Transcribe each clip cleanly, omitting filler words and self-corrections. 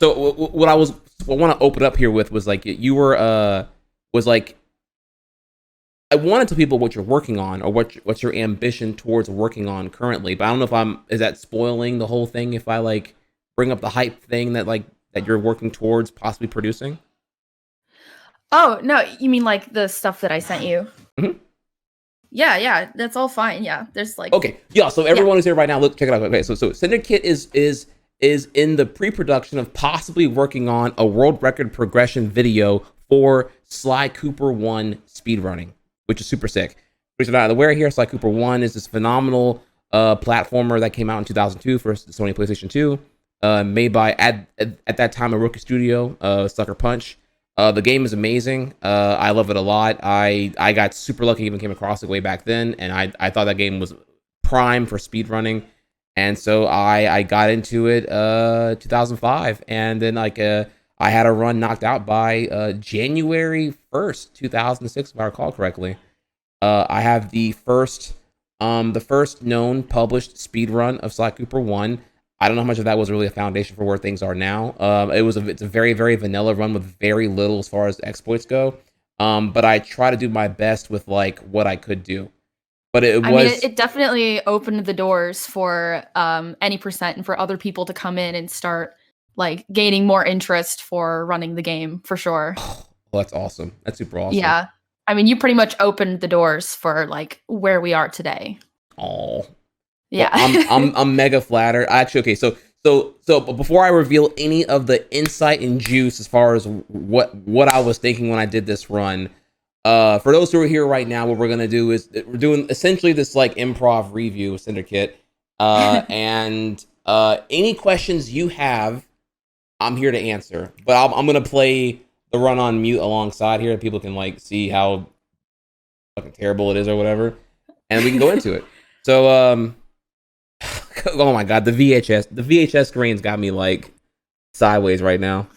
So what I want to open up here with was like you were was like I want to tell people what you're working on or what's your ambition towards working on currently. But I don't know if is that spoiling the whole thing if I like bring up the hype thing that you're working towards possibly producing. Oh no, you mean like the stuff that I sent you? Mm-hmm. Yeah, that's all fine. Yeah, there's like okay, yeah. So everyone who's here right now, look, check it out. Okay, so Cinderkit is in the pre-production of possibly working on a world record progression video for Sly Cooper 1 speedrunning, which is super sick. Which you're not aware here, Sly Cooper 1 is this phenomenal platformer that came out in 2002 for the Sony PlayStation 2, made by at that time a rookie studio, Sucker Punch. The game is amazing. I love it a lot. I got super lucky, even came across it way back then, and I thought that game was prime for speedrunning. And so I got into it 2005, and then I had a run knocked out by January 1st, 2006, if I recall correctly. I have the first known published speed run of Sly Cooper 1. I don't know how much of that was really a foundation for where things are now. It's a very, very vanilla run with very little as far as exploits go. But I try to do my best with like what I could do. But it definitely opened the doors for any percent and for other people to come in and start like gaining more interest for running the game for sure. Oh, that's awesome. That's super awesome. Yeah. I mean, you pretty much opened the doors for like where we are today. Oh. Yeah. Well, I'm mega flattered. Actually, okay, so before I reveal any of the insight and juice as far as what I was thinking when I did this run, for those who are here right now, what we're gonna do is we're doing essentially this like improv review of Cinderkit, and any questions you have, I'm here to answer. But I'm gonna play the run on mute alongside here, and people can like see how fucking terrible it is or whatever, and we can go into it. So oh my god, the VHS screen's got me like sideways right now.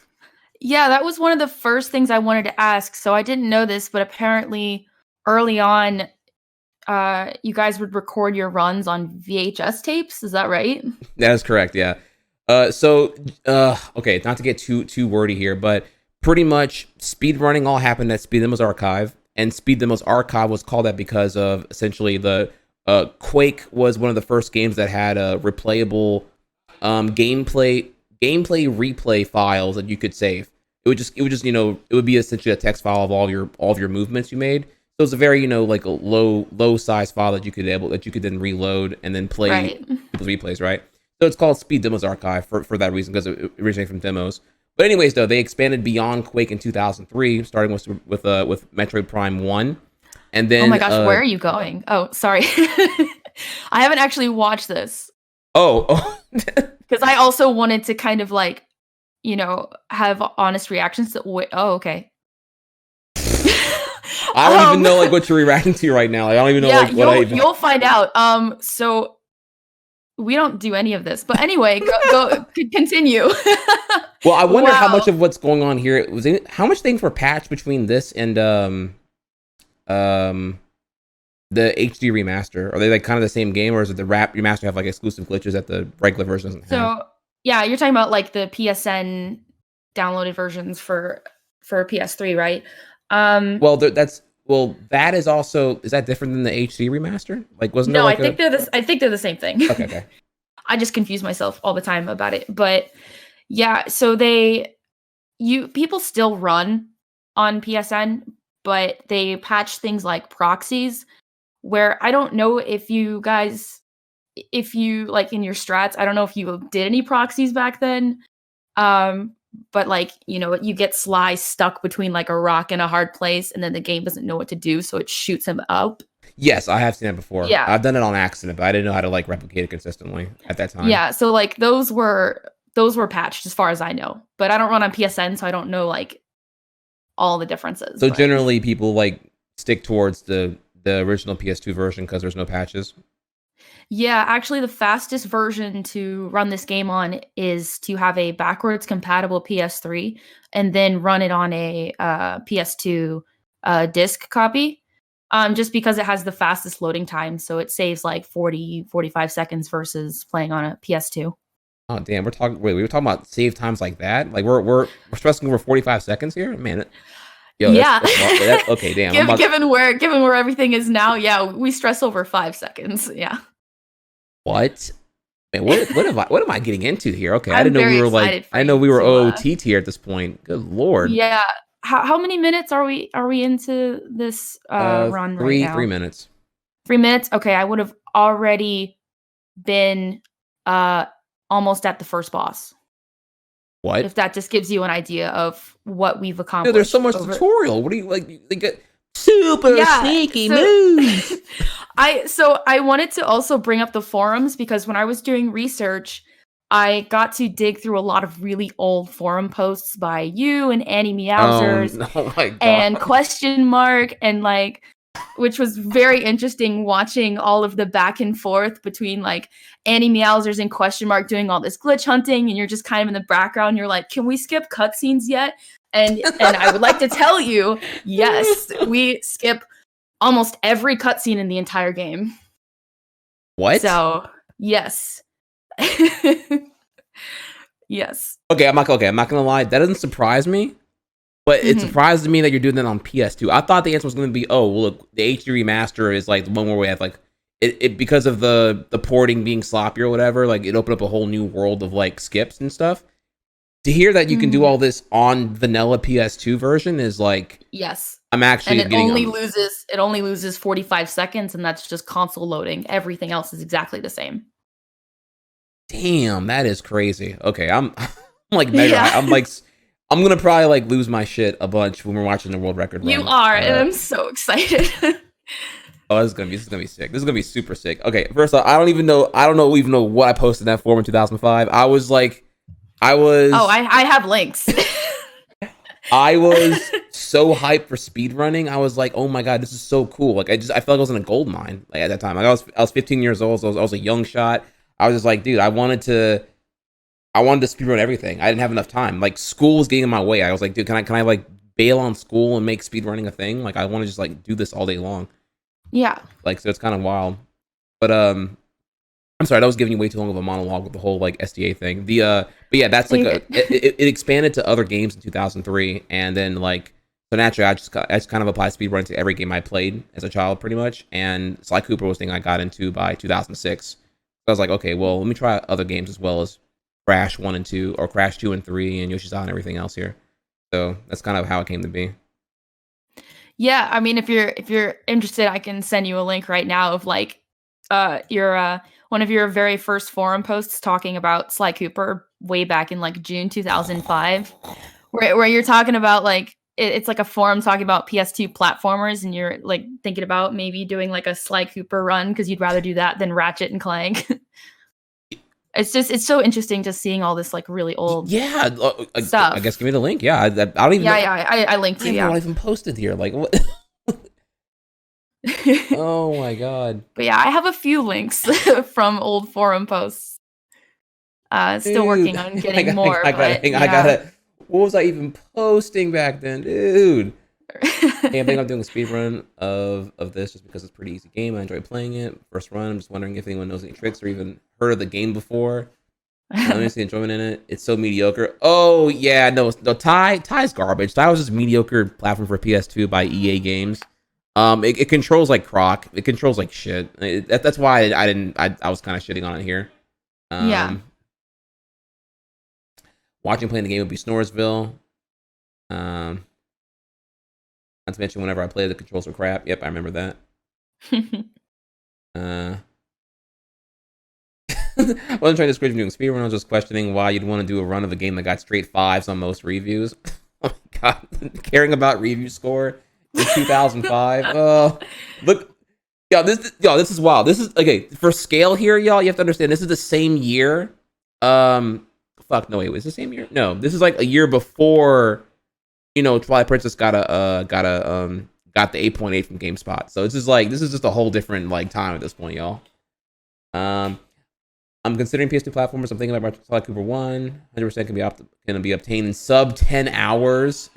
Yeah, that was one of the first things I wanted to ask. So I didn't know this, but apparently early on, you guys would record your runs on VHS tapes. Is that right? That is correct. Yeah. Okay, not to get too wordy here, but pretty much speedrunning all happened at Speed Demo's Archive, and Speed Demo's Archive was called that because of essentially the Quake was one of the first games that had replayable gameplay replay files that you could save. It would just it would be essentially a text file of all of your movements you made. So it's a very like a low size file that you could then reload and then play people's replays, right? So it's called Speed Demo's Archive for that reason, because it originated from demos. But anyways, though, they expanded beyond Quake in 2003, starting with Metroid Prime 1. And then, oh my gosh, where are you going? Oh, sorry. I haven't actually watched this. Oh. Because I also wanted to kind of like, have honest reactions to. Oh, okay. I don't even know like what you're reacting to right now. I don't even know you'll find out. So we don't do any of this, but anyway, go continue. Well, I wonder how much of what's going on here how much things were patched between this and the HD remaster. Are they like kind of the same game, or is it the remaster have like exclusive glitches that the regular version doesn't have? So yeah, you're talking about like the PSN downloaded versions for PS3, right? That is also, is that different than the HD remaster? Like, wasn't no? There like I think they're the same thing. Okay. I just confuse myself all the time about it, but yeah. So people still run on PSN, but they patch things like proxies, where I don't know if you like in your strats, I don't know if you did any proxies back then. But like, you get Sly stuck between like a rock and a hard place, and then the game doesn't know what to do, so it shoots him up. Yes, I have seen that before. Yeah. I've done it on accident, but I didn't know how to like replicate it consistently at that time. Yeah, so like those were patched as far as I know. But I don't run on PSN, so I don't know like all the differences. So generally people like stick towards the original PS2 version because there's no patches. Yeah, actually the fastest version to run this game on is to have a backwards compatible PS3 and then run it on a PS2 disc copy. Just because it has the fastest loading time, so it saves like 45 seconds versus playing on a PS2. Oh damn, we were talking about save times like that. Like we're stressing over 45 seconds here, man. Yo, Yeah. okay. Damn, I'm about, given where everything is now, yeah, we stress over 5 seconds. Yeah. what? Man, what am I getting into here? Okay, I I'm didn't know we very were like excited I for didn't know you we were to OOT tier at this point. Good lord. yeah. How many minutes are we into this run right Three now? minutes. 3 minutes? Okay, I would have already been almost at the first boss. What? If that just gives you an idea of what we've Dude, there's so accomplished much over. tutorial. What do you like? They get super Yeah, sneaky so moves. I wanted to also bring up the forums because when I was doing research, I got to dig through a lot of really old forum posts by you and Annie Meowsers Oh my god. and Question Mark and like, which was very interesting watching all of the back and forth between like Annie Meowsers and Question Mark doing all this glitch hunting, and you're just kind of in the background. You're like, can we skip cutscenes yet? And I would like to tell you, yes, we skip almost every cutscene in the entire game. What? So yes. Yes. Okay, I'm not gonna lie. That doesn't surprise me. But it surprised me that you're doing that on PS2. I thought the answer was going to be, oh, well, look, the HD remaster is like the one where we have like it because of the porting being sloppy or whatever. Like it opened up a whole new world of like skips and stuff. To hear that you can do all this on vanilla PS2 version is like, yes, I'm actually and it only loses 45 seconds, and that's just console loading. Everything else is exactly the same. Damn, that is crazy. Okay, I'm like mega. Yeah. I'm gonna probably like lose my shit a bunch when we're watching the world record run. You are, and I'm so excited. Oh, this is gonna be sick. This is gonna be super sick. Okay, first off, I don't even know what I posted in that forum in 2005. I was. Oh, I have links. I was so hyped for speedrunning. I was like, oh my god, this is so cool. Like I felt like I was in a gold mine. Like at that time, like I was 15 years old, so I was a young shot. I was just like, dude, I wanted to speedrun everything. I didn't have enough time. Like school was getting in my way. I was like, dude, can I like bail on school and make speedrunning a thing? Like I want to just like do this all day long. Yeah. Like so it's kind of wild. But I'm sorry, that was giving you way too long of a monologue with the whole like SDA thing. But yeah, that's like it expanded to other games in 2003, and then like so naturally I just kind of applied speedrunning to every game I played as a child pretty much. And Sly Cooper was the thing I got into by 2006. So I was like, okay, well let me try other games as well as Crash 1 and 2, or Crash 2 and 3, and Yoshi's Island and everything else here. So that's kind of how it came to be. Yeah, I mean, if you're interested, I can send you a link right now of like your one of your very first forum posts talking about Sly Cooper way back in like June 2005, where you're talking about like it's like a forum talking about PS2 platformers, and you're like thinking about maybe doing like a Sly Cooper run because you'd rather do that than Ratchet and Clank. It's so interesting just seeing all this like really old stuff. I guess give me the link. Yeah, I don't even. I linked to you. I haven't even posted here. Like what? Oh my god. But yeah, I have a few links from old forum posts. Still working on getting more. I gotta. What was I even posting back then, dude? Hey, I think I'm doing a speed run of this just because it's a pretty easy game. I enjoy playing it. First run, I'm just wondering if anyone knows any tricks or even heard of the game before. Let me see enjoyment in it. It's so mediocre. Oh yeah, no, Ty's garbage. Ty was just mediocre platform for PS2 by EA Games. It controls like croc. It controls like shit. That's why I was kind of shitting on it here. Yeah. Watching playing the game would be Snoresville. Not to mention, whenever I play, the controls were crap. Yep, I remember that. I wasn't trying to discourage you doing speedrun. I was just questioning why you'd want to do a run of a game that got straight 5s on most reviews. Oh my god, caring about review score in 2005. Look, this is wild. This is okay for scale here, y'all. You have to understand this is the same year. Fuck no, wait, was it the same year? No, this is like a year before. Twilight Princess got the 8.8 from GameSpot. So this is just a whole different like time at this point, y'all. I'm considering PS2 platformers. I'm thinking about Sly Cooper 1. 100% can be obtained in sub 10 hours.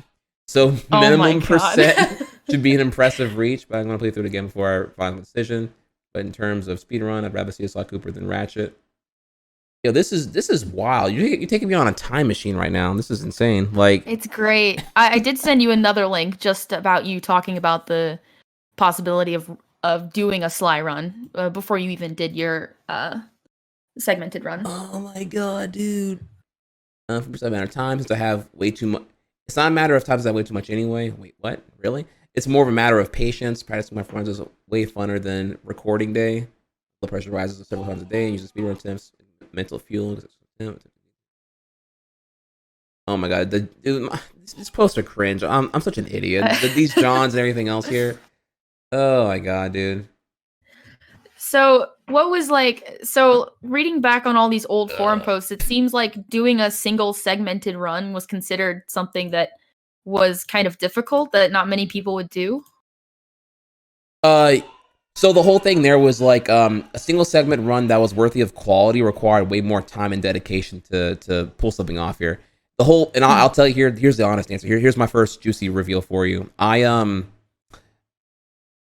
So minimum percent should be an impressive reach. But I'm gonna play through it again before I final decision. But in terms of speedrun, I'd rather see a Sly Cooper than Ratchet. Yo, this is wild. You're taking me on a time machine right now. This is insane. Like, It's great. I did send you another link just about you talking about the possibility of doing a Sly run before you even did your segmented run. oh my god, dude. For a matter of time, since I have way too much. It's not a matter of time since I have way too much anyway. Wait, what? Really? It's more of a matter of patience. Practicing my friends is way funner than recording day. Blood pressure rises several times a day and using speedrun attempts. Mental fuel. Oh my god, dude, these posts are cringe. I'm such an idiot. These Johns and everything else here. Oh my god, dude. So what was like, so reading back on all these old forum posts, it seems like doing a single segmented run was considered something that was kind of difficult, that not many people would do. So the whole thing there was like a single segment run that was worthy of quality required way more time and dedication to pull something off here. The whole, and I'll tell you here's the honest answer. Here's my first juicy reveal for you. I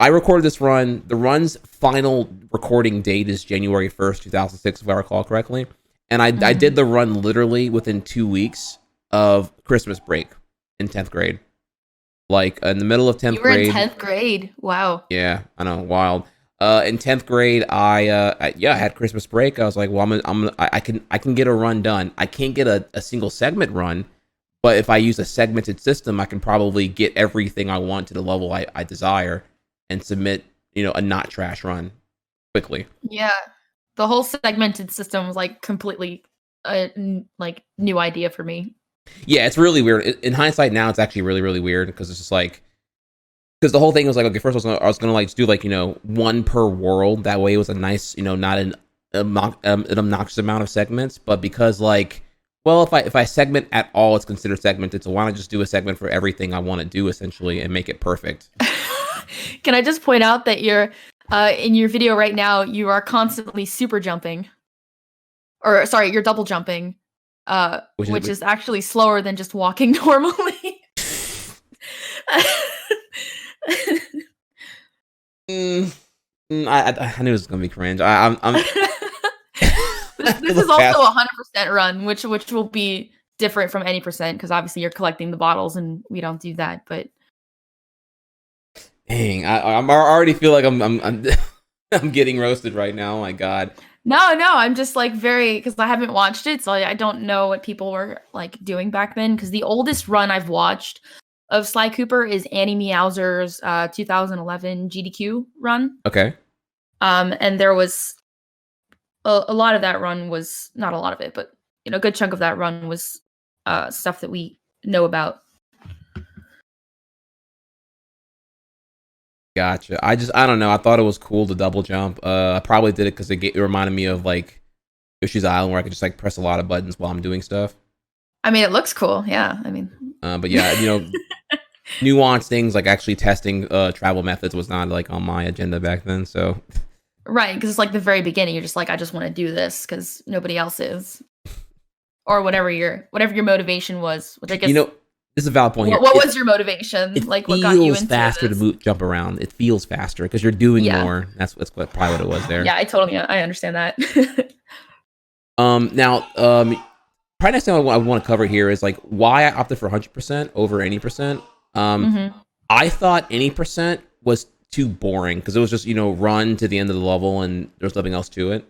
recorded this run. The run's final recording date is January 1st, 2006, if I recall correctly. And I did the run literally within 2 weeks of Christmas break in 10th grade. Like in the middle of 10th grade. You were in 10th grade. Wow. Yeah, I know, wild. In 10th grade, I had Christmas break. I was like, well, I can get a run done. I can't get a single segment run, but if I use a segmented system, I can probably get everything I want to the level I desire and submit, a not trash run quickly. Yeah. The whole segmented system was like completely like new idea for me. Yeah, it's really weird. In hindsight now, it's actually really, really weird because it's just like, because the whole thing was like, okay, first I was gonna like do like, one per world. That way it was a nice, not an obnoxious amount of segments. But because like, well, if I segment at all, it's considered segmented. So why not just do a segment for everything I want to do essentially and make it perfect? Can I just point out that you're in your video right now, you are constantly super jumping, or sorry, you're double jumping. Which is actually slower than just walking normally. I knew it was gonna be cringe. I'm this is also a 100% run, which will be different from any percent because obviously you're collecting the bottles and we don't do that. But dang, I already feel like I'm I'm getting roasted right now. Oh my god. No, I'm just like because I haven't watched it, so I don't know what people were like doing back then. Because the oldest run I've watched of Sly Cooper is Annie Meowser's 2011 GDQ run. Okay. And there was a lot of that run was not a lot of it, but a good chunk of that run was stuff that we know about. Gotcha. I don't know. I thought it was cool to double jump. I probably did it because it reminded me of like Yoshi's Island, where I could just like press a lot of buttons while I'm doing stuff. I mean, it looks cool. Yeah. I mean, but yeah, nuanced things like actually testing travel methods was not like on my agenda back then. So right, because it's like the very beginning. You're just like, I just want to do this because nobody else is, or whatever your motivation was. Which I guess this is a valid point here. What was your motivation? Like, what got you into faster this? To jump around. It feels faster because you're doing more. That's probably what it was there. Yeah, I understand that. Now, probably next thing I want to cover here is like why I opted for 100% over any percent. I thought any percent was too boring because it was just run to the end of the level and there's nothing else to it.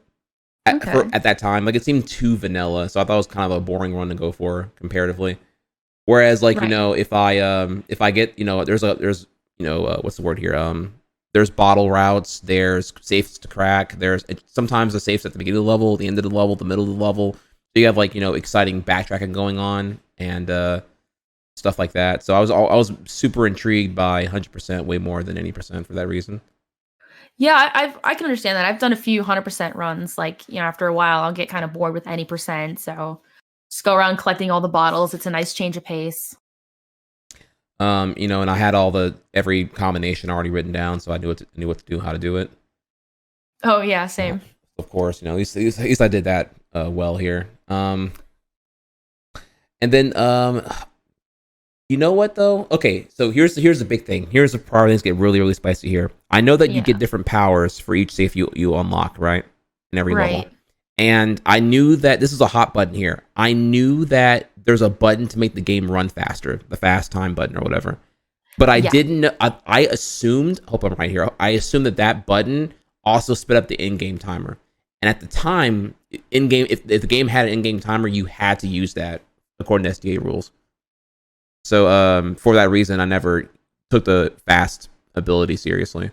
At that time, like it seemed too vanilla, so I thought it was kind of a boring run to go for comparatively. Whereas, like, if I get, there's what's the word here? There's bottle routes, there's safes to crack, there's sometimes the safes at the beginning of the level, the end of the level, the middle of the level. So you have like, exciting backtracking going on and stuff like that. So I was super intrigued by 100% way more than any percent for that reason. Yeah, I can understand that. I've done a few 100% runs. Like, after a while, I'll get kind of bored with any percent. So just go around collecting all the bottles. It's a nice change of pace. And I had every combination already written down, so I knew what to do, how to do it. Oh yeah, same. Of course, at least I did that well here. And then you know what though? Okay, so here's the big thing. Here's the part things get really, really spicy here. I know that you get different powers for each safe you unlock, right? In every level. And I knew that this is a hot button here. I knew that there's a button to make the game run faster, the fast time button or whatever. But I Yeah. didn't. I assumed. Hope I'm right here. I assumed that that button also sped up the in-game timer. And at the time, in-game, if the game had an in-game timer, you had to use that according to SDA rules. So for that reason, I never took the fast ability seriously.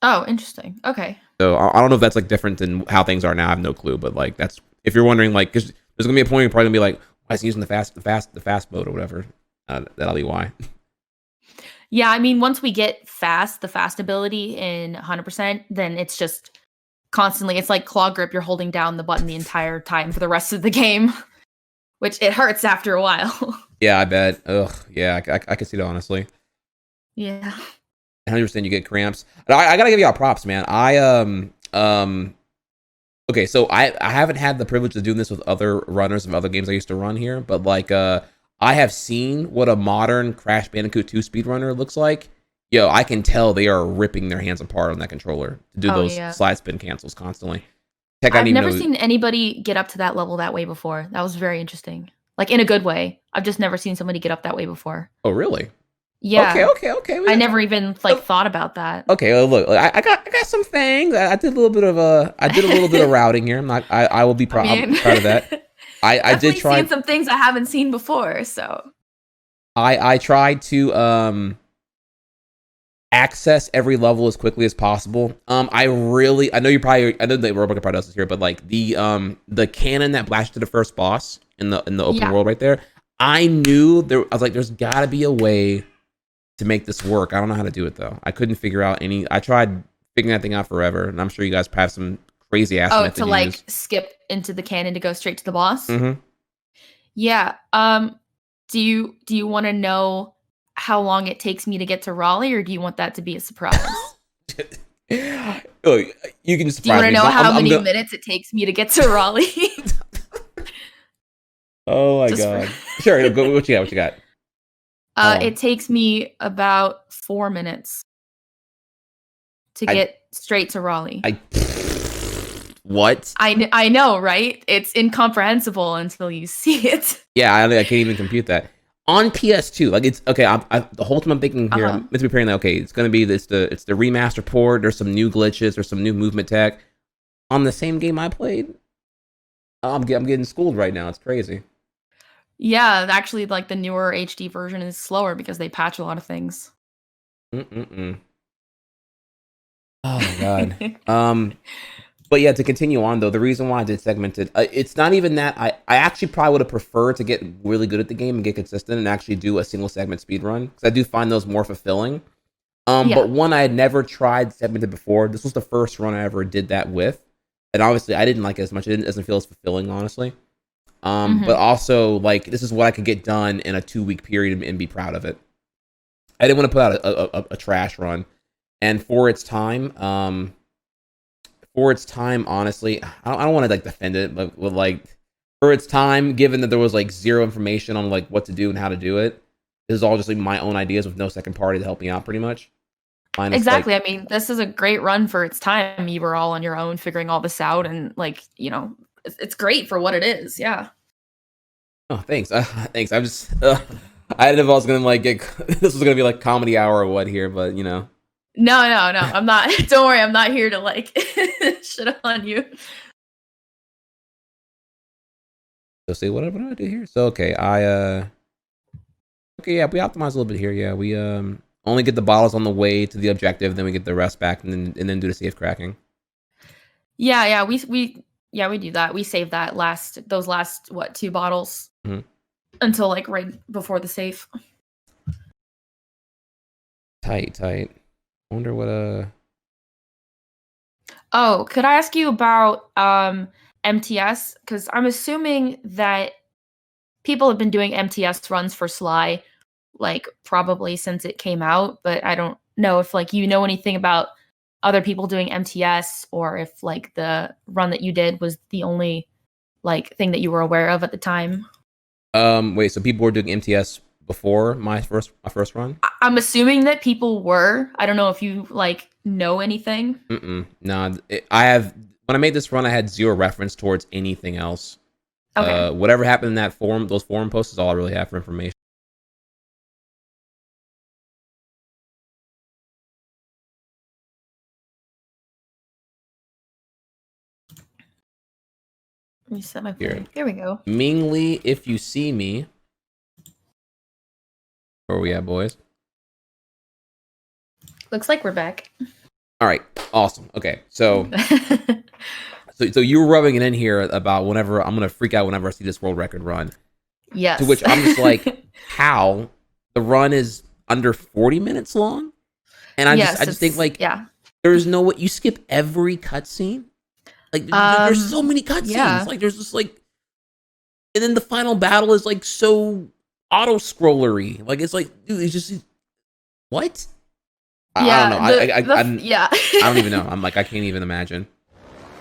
Oh, interesting. Okay. So I don't know if that's like different than how things are now. I have no clue. But like that's if you're wondering, like, because there's gonna be a point where you're probably gonna be like, why is he using the fast mode or whatever? That'll be why. Yeah, I mean, once we get the fast ability in 100%, then it's just constantly, it's like claw grip, you're holding down the button the entire time for the rest of the game, which it hurts after a while. Yeah, I bet. Ugh. Yeah, I can see that honestly. Yeah. 100% you get cramps. I gotta give y'all props, man. Okay, so I haven't had the privilege of doing this with other runners of other games I used to run here, but like I have seen what a modern Crash Bandicoot 2 speedrunner looks like. Yo, I can tell they are ripping their hands apart on that controller to do those slide spin cancels constantly. Heck, I've never seen anybody get up to that level that way before. That was very interesting. Like in a good way. I've just never seen somebody get up that way before. Oh, really? Yeah. Okay. I never even like thought about that. Okay, well, look, I got some things. I did a little bit of routing here. I will be proud. I'm proud of that. I did try seen some things I haven't seen before, so I tried to access every level as quickly as possible. I know the Robot probably does this here, but like the cannon that blasted to the first boss in the open world right there, I was like, there's gotta be a way to make this work. I don't know how to do it though. I couldn't figure out any. I tried figuring that thing out forever, and I'm sure you guys have some crazy ass method to like skip into the cannon to go straight to the boss. Mm-hmm. Yeah. Do you want to know how long it takes me to get to Raleigh, or do you want that to be a surprise? Oh, you can surprise me. Do you want to know how many minutes it takes me to get to Raleigh? Oh my god! Sure, go. What you got? It takes me about 4 minutes to get straight to Raleigh. What? I know, right? It's incomprehensible until you see it. Yeah, I can't even compute that. On PS2, like it's okay. The whole time I'm thinking here, I'm meant to be preparing that. Okay, it's gonna be it's the remaster port. There's some new glitches. There's some new movement tech. On the same game I played, I'm getting schooled right now. It's crazy. Yeah, actually, like the newer HD version is slower because they patch a lot of things. Oh my god. But yeah, to continue on though, the reason why I did segmented, it's not even that I actually probably would have preferred to get really good at the game and get consistent and actually do a single segment speed run because I do find those more fulfilling. But one I had never tried segmented before. This was the first run I ever did that with, and obviously I didn't like it as much. It doesn't feel as fulfilling, honestly. But also like this is what I could get done in a 2-week period and be proud of it. I didn't want to put out a trash run, and for its time, honestly, I don't want to like defend it, but like for its time, given that there was like zero information on like what to do and how to do it, this is all just like my own ideas with no second party to help me out, pretty much. Exactly. I mean, this is a great run for its time. You were all on your own figuring all this out, and like it's great for what it is. Yeah. Oh, thanks. Thanks. I'm just. I didn't know if I was gonna like get. This was gonna be like comedy hour or what here, but No. I'm not. Don't worry. I'm not here to like shit on you. So see what do I do here? So okay, okay, yeah, we optimize a little bit here. Yeah, we only get the bottles on the way to the objective, then we get the rest back, and then do the safe cracking. Yeah, we do that. We save that those last 2 bottles until like right before the safe. Tight. I wonder what Oh, could I ask you about MTS? Because I'm assuming that people have been doing MTS runs for Sly, like probably since it came out, but I don't know if like you know anything about other people doing MTS or if like the run that you did was the only like thing that you were aware of at the time. Wait, so people were doing MTS before my first run? I'm assuming that people were. I don't know if you like know anything. No, I have when I made this run, I had zero reference towards anything else. Okay. Whatever happened in that forum, those forum posts is all I really have for information. Reset my Here. play. There we go. Mingli, if you see me. Where are we at, boys? Looks like we're back. All right. Awesome. Okay. So you were rubbing it in here about whenever I'm going to freak out whenever I see this world record run. Yes. To which I'm just like, how? The run is under 40 minutes long? And I just think like, there's no way you skip every cutscene. Like there's so many cutscenes. Yeah. Like there's just like, and then the final battle is like so auto scrollery. Like it's like, dude, it's just what? Yeah, I don't know. Yeah. I don't even know. I'm like, I can't even imagine.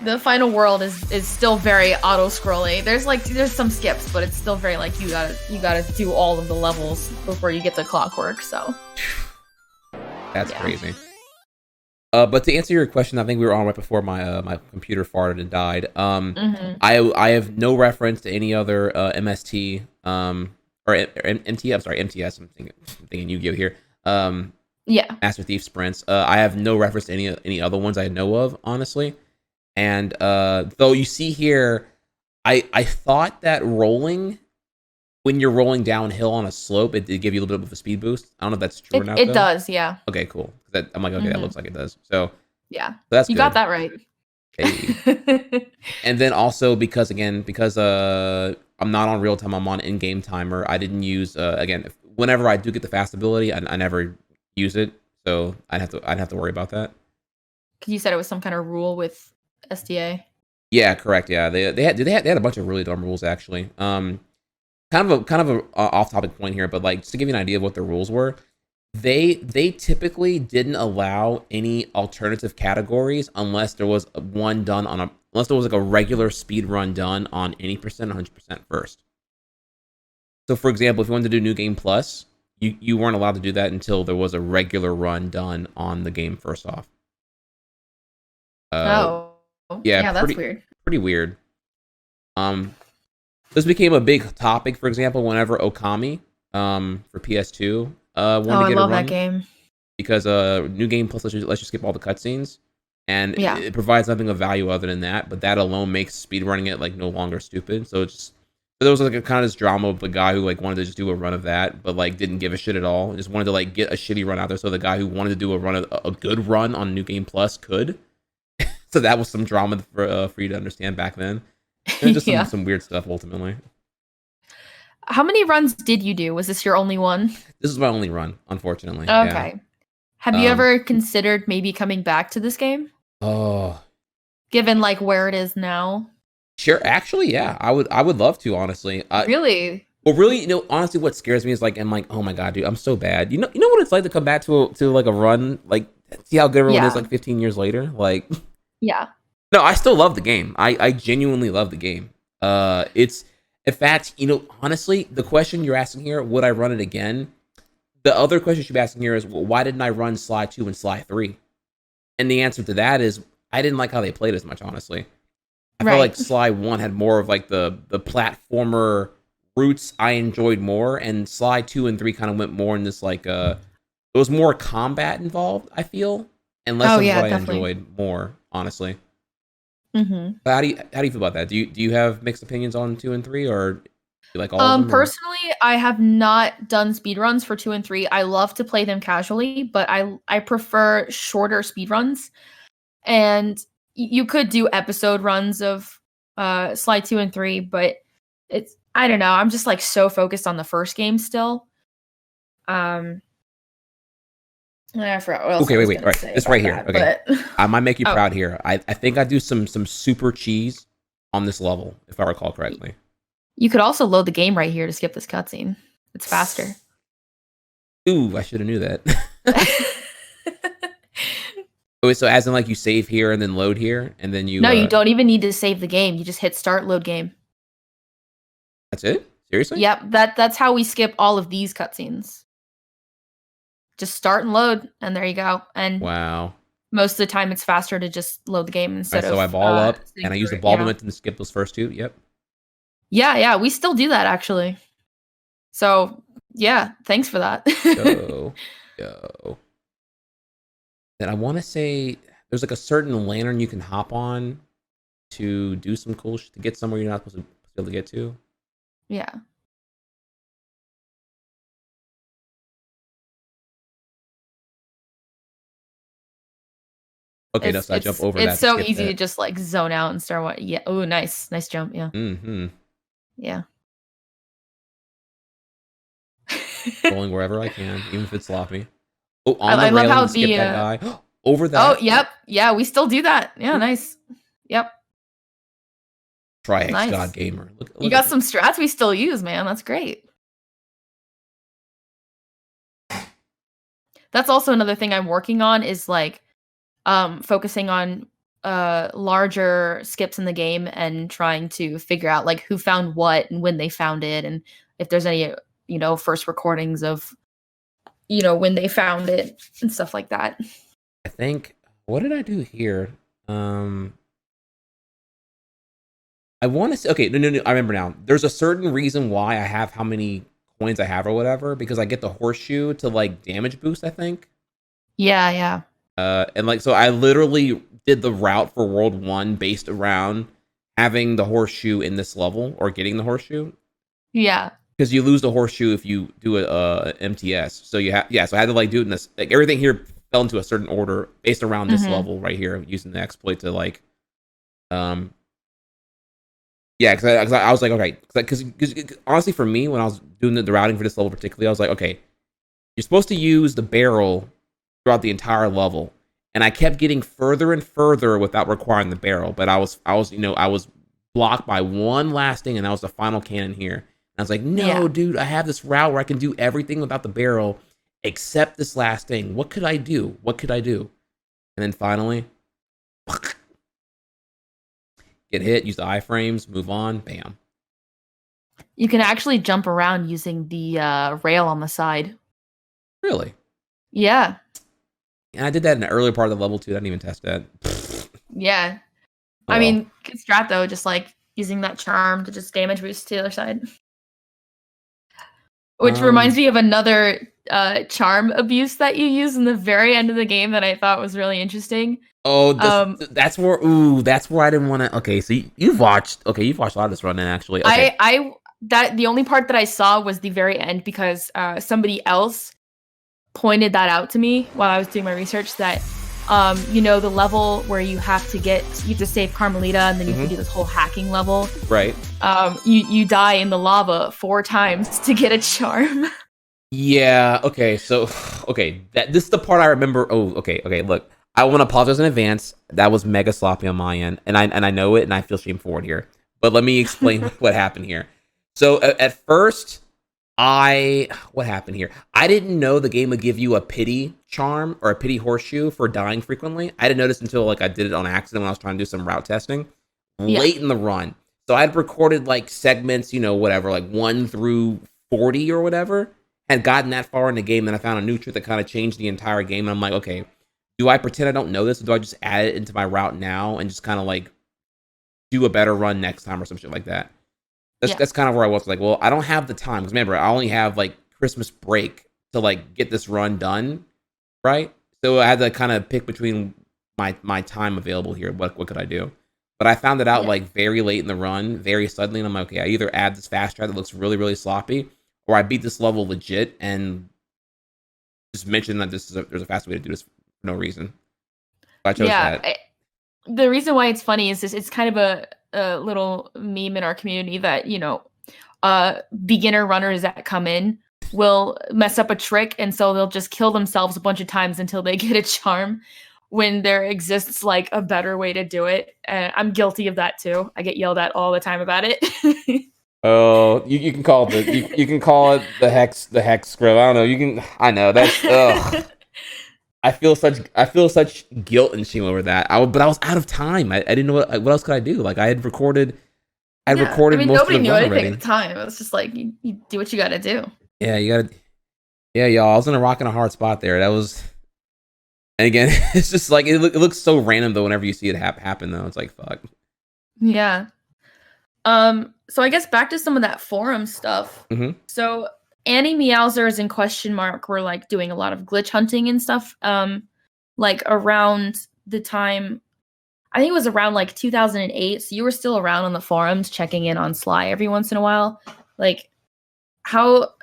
The final world is still very auto scrolling. There's some skips, but it's still very like you gotta do all of the levels before you get to clockwork. So that's crazy. But to answer your question, I think we were on right before my my computer farted and died. I have no reference to any other MST or MT. I'm sorry, MTS. I'm thinking Yu-Gi-Oh here. Master Thief sprints. I have no reference to any other ones I know of, honestly. And though you see here, I thought that rolling, when you're rolling downhill on a slope, it did give you a little bit of a speed boost. I don't know if that's true or not. It does, yeah. Okay, cool. I'm like, okay, that looks like it does. So yeah, that's you good. got that right. Hey. And then also because I'm not on real time, I'm on in-game timer. I didn't use again, whenever I do get the fast ability, I never use it, so I'd have to worry about that. Because you said it was some kind of rule with SDA. Yeah, correct. Yeah, they had a bunch of really dumb rules actually. Kind of a off-topic point here, but like just to give you an idea of what the rules were, they typically didn't allow any alternative categories unless there was one done on unless there was like a regular speed run done on any percent 100% first. So for example, if you wanted to do New Game Plus, you weren't allowed to do that until there was a regular run done on the game first off. Yeah, that's weird. Pretty weird. This became a big topic, for example, whenever Okami, for PS2, wanted to get I love a run, that game. because New Game Plus lets you skip all the cutscenes, and it provides nothing of value other than that. But that alone makes speedrunning it like no longer stupid. So there was like a kind of this drama of the guy who like wanted to just do a run of that, but like didn't give a shit at all, just wanted to like get a shitty run out there. So the guy who wanted to do a good run on New Game Plus could. So that was some drama for you to understand back then. And just some weird stuff ultimately. How many runs did you do? Was this your only one? This is my only run, unfortunately. Okay. Yeah. Have you ever considered maybe coming back to this game? Oh. Given like where it is now? Sure. Actually, yeah. I would love to, honestly. Really? Well, really, honestly, what scares me is like, I'm like, oh my god, dude, I'm so bad. You know what it's like to come back to like a run, like see how good everyone is like 15 years later? Like, yeah. No, I still love the game. I genuinely love the game. It's, in fact, honestly, the question you're asking here, would I run it again? The other question you should be asking here is, well, why didn't I run Sly 2 and Sly 3? And the answer to that is, I didn't like how they played as much, honestly. I felt like Sly 1 had more of like the platformer roots I enjoyed more, and Sly 2 and 3 kind of went more in this like, there was more combat involved, I feel, and less of what I enjoyed more, honestly. But how do you feel about that? Do you have mixed opinions on 2 and 3, or do you like all of them? Personally, I have not done speedruns for 2 and 3. I love to play them casually, but I prefer shorter speedruns. And you could do episode runs of Sly 2 and 3, but I don't know. I'm just like so focused on the first game still. I forgot what else. Okay, wait. All right, it's right here. Okay, I might make you proud here. I think I do some super cheese on this level, if I recall correctly. You could also load the game right here to skip this cutscene. It's faster. Ooh, I should have knew that. Wait, so as in like you save here and then load here, and then you... No, you don't even need to save the game. You just hit start, load game. That's it? Seriously? Yep, that's how we skip all of these cutscenes. Just start and load, and there you go. And wow. Most of the time, it's faster to just load the game instead So I of ball up sitting and I use the through it. ball Yeah. momentum to skip those first two. Yep. Yeah, we still do that actually. So yeah, thanks for that. Go. And I want to say there's like a certain lantern you can hop on to do some cool shit to get somewhere you're not supposed to be able to get to. Yeah. Okay, no, so I jump over It's that to so skip easy to that. just like zone out and start what. Yeah. Oh, nice jump. Yeah. Mm-hmm. Yeah. Going wherever I can, even if it's sloppy. Oh, on the I love railing how to skip the that guy. Over oh, that. yep. Yeah, we still do that. Yeah, nice. Yep. Trihex God Nice. Gamer. You Look at got this. some strats we still use, man. That's great. That's also another thing I'm working on is like focusing on larger skips in the game and trying to figure out like who found what and when they found it and if there's any first recordings of when they found it and stuff like that. I think, what did I do here? I want to say, okay, no, I remember now. There's a certain reason why I have how many coins I have or whatever, because I get the horseshoe to like damage boost, I think. Yeah. And like, so I literally did the route for World 1 based around having the horseshoe in this level or getting the horseshoe. Yeah. Because you lose the horseshoe if you do a MTS. So you have, yeah, so I had to like do it in this, like everything here fell into a certain order based around this level right here, using the exploit to like, yeah, because I was like, okay, because honestly, for me, when I was doing the routing for this level particularly, I was like, okay, you're supposed to use the barrel throughout the entire level, and I kept getting further and further without requiring the barrel. But I was blocked by one last thing, and that was the final cannon here. And I was like, no, dude, I have this route where I can do everything without the barrel except this last thing. What could I do? And then finally, get hit, use the iframes, move on, bam. You can actually jump around using the rail on the side. Really? Yeah. And I did that in the earlier part of the level too. I didn't even test that. Yeah. Oh, I mean, good strat though, just like using that charm to just damage boost to the other side. Which reminds me of another charm abuse that you use in the very end of the game that I thought was really interesting. Oh, that's where I didn't want to. Okay, so you've watched a lot of this run then, actually. Okay. That the only part that I saw was the very end because somebody else pointed that out to me while I was doing my research that the level where you have to save Carmelita and then you have to do this whole hacking level. Right. You die in the lava 4 times to get a charm. Yeah, okay. So okay, this is the part I remember. Oh, okay. Look, I want to apologize in advance. That was mega sloppy on my end, and I know it, and I feel shame for it here. But let me explain what happened here. So at first, what happened here? I didn't know the game would give you a pity charm or a pity horseshoe for dying frequently. I didn't notice until like I did it on accident when I was trying to do some route testing late in the run. So I had recorded like segments, whatever, like 1 through 40 or whatever. Had gotten that far in the game, then I found a new trick that kind of changed the entire game. And I'm like, okay, do I pretend I don't know this, or do I just add it into my route now and just kind of like do a better run next time or some shit like that? That's kind of where I was like, well, I don't have the time because remember, I only have like Christmas break to like get this run done, right? So I had to kind of pick between my time available here. What could I do? But I found it out like very late in the run, very suddenly, and I'm like, okay, I either add this fast track that looks really, really sloppy, or I beat this level legit and just mention that there's a fast way to do this for no reason. So I chose that. The reason why it's funny is it's kind of a little meme in our community that beginner runners that come in will mess up a trick, and so they'll just kill themselves a bunch of times until they get a charm when there exists like a better way to do it. And I'm guilty of that too. I get yelled at all the time about it. Oh, you can call it you can call it the hex script. I don't know. I know that's I feel such guilt and shame over that. But I was out of time. I didn't know what else could I do. Like I had recorded most nobody of the knew run anything already. at the time. It was just like you do what you got to do. Yeah, you gotta. Yeah, y'all. I was in a rock and a hard spot there. That was And again, it's just like it looks so random though. Whenever you see it happen, though, it's like fuck. Yeah. So I guess back to some of that forum stuff. Mm-hmm. So Annie Meowsers and Question Mark were like doing a lot of glitch hunting and stuff. Like around the time, I think it was around like 2008. So you were still around on the forums, checking in on Sly every once in a while. Like how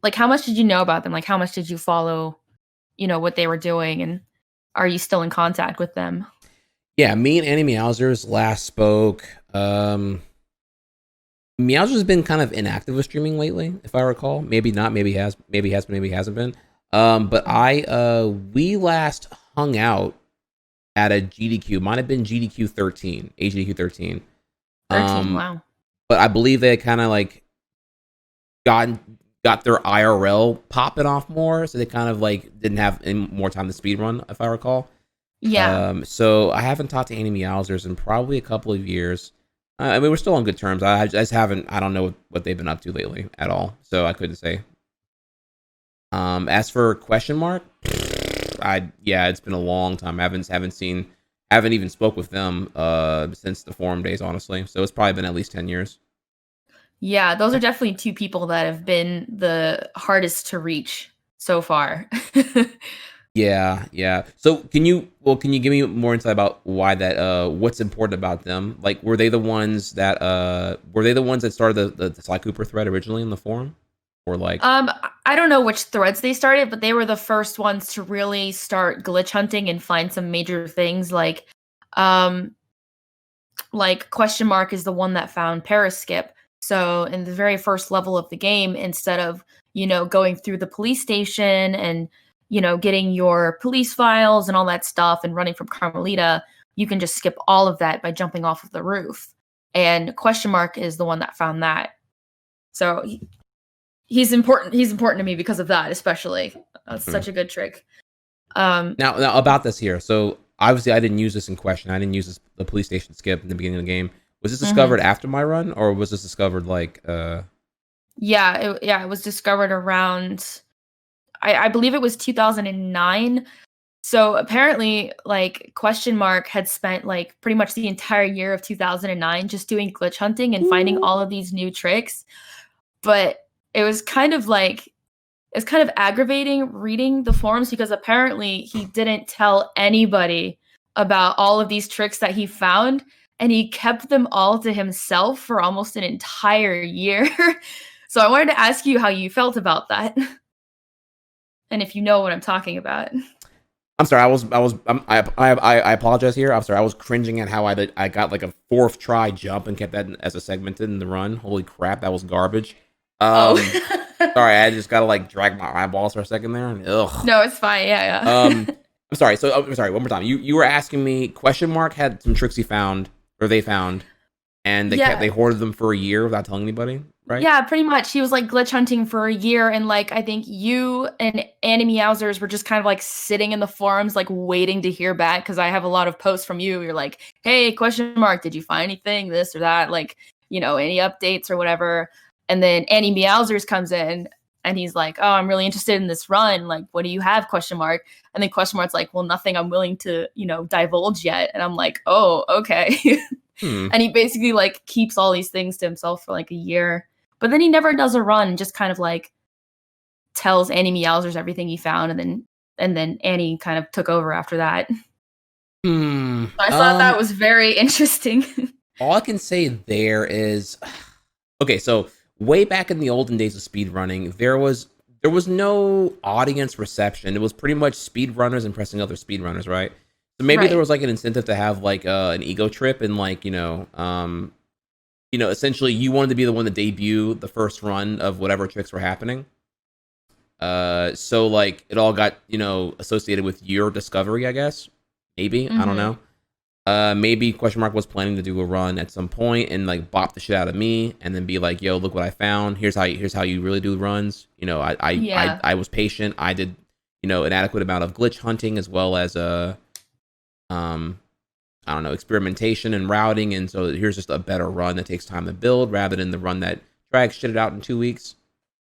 much did you know about them? Like how much did you follow, what they were doing, and are you still in contact with them? Yeah, me and Annie Meowsers last spoke. Meowsers has been kind of inactive with streaming lately, if I recall. Maybe not. Maybe has. Maybe has. Maybe hasn't been. But we last hung out at a GDQ. Might have been GDQ 13, AGDQ 13. 13. Wow. But I believe they kind of like got their IRL popping off more, so they kind of like didn't have any more time to speedrun, if I recall. Yeah. So I haven't talked to Annie Meowsers in probably a couple of years. I mean, we're still on good terms. I just haven't. I don't know what they've been up to lately at all, so I couldn't say. As for Question Mark, it's been a long time. I haven't even spoke with them since the forum days, honestly. So it's probably been at least 10 years. Yeah, those are definitely two people that have been the hardest to reach so far. Yeah. So can you give me more insight about why that what's important about them? Like were they the ones that started the Sly Cooper thread originally in the forum? Or like I don't know which threads they started, but they were the first ones to really start glitch hunting and find some major things like Question Mark is the one that found Paraskip. So in the very first level of the game, instead of, going through the police station and getting your police files and all that stuff and running from Carmelita, you can just skip all of that by jumping off of the roof. And Question Mark is the one that found that. So he's important. He's important to me because of that, especially. That's such a good trick. Now about this here. So obviously I didn't use this in Question. I didn't use the police station skip in the beginning of the game. Was this discovered after my run, or was this discovered like Yeah, it was discovered around, I believe it was 2009. So apparently, like, Question Mark had spent like pretty much the entire year of 2009 just doing glitch hunting and finding all of these new tricks. But it's kind of aggravating reading the forums because apparently he didn't tell anybody about all of these tricks that he found, and he kept them all to himself for almost an entire year. So I wanted to ask you how you felt about that. And if you know what I'm talking about. I'm sorry. I apologize here. I'm sorry. I was cringing at how I got like a fourth try jump and kept that as a segmented in the run. Holy crap, that was garbage. Sorry, I just gotta like drag my eyeballs for a second there. Ugh. No, it's fine. Yeah. I'm sorry. So I'm sorry. One more time. You were asking me. Question Mark had some tricks he found or they found, and they hoarded them for a year without telling anybody. Right? Yeah, pretty much. He was like glitch hunting for a year, and like I think you and Annie Meowsers were just kind of like sitting in the forums, like waiting to hear back because I have a lot of posts from you. You're like, "Hey, Question Mark, did you find anything? This or that? Like, any updates or whatever." And then Annie Meowsers comes in, and he's like, "Oh, I'm really interested in this run. Like, what do you have?" Question Mark, and then Question Mark's like, "Well, nothing. I'm willing to, divulge yet." And I'm like, "Oh, okay." And he basically like keeps all these things to himself for like a year. But then he never does a run, just kind of like tells Annie Meowsers everything he found, and then Annie kind of took over after that. I thought that was very interesting. All I can say there is, okay, so way back in the olden days of speedrunning, there was no audience reception. It was pretty much speedrunners impressing other speedrunners, right? So maybe there was like an incentive to have like an ego trip and like, essentially you wanted to be the one to debut the first run of whatever tricks were happening. So like it all got, associated with your discovery, I guess. Maybe. I don't know. Maybe Question Mark was planning to do a run at some point and like bop the shit out of me and then be like, yo, look what I found. Here's how you really do runs. I was patient. I did, an adequate amount of glitch hunting as well as I don't know, experimentation and routing, and so here's just a better run that takes time to build rather than the run that Trihex shit it out in 2 weeks.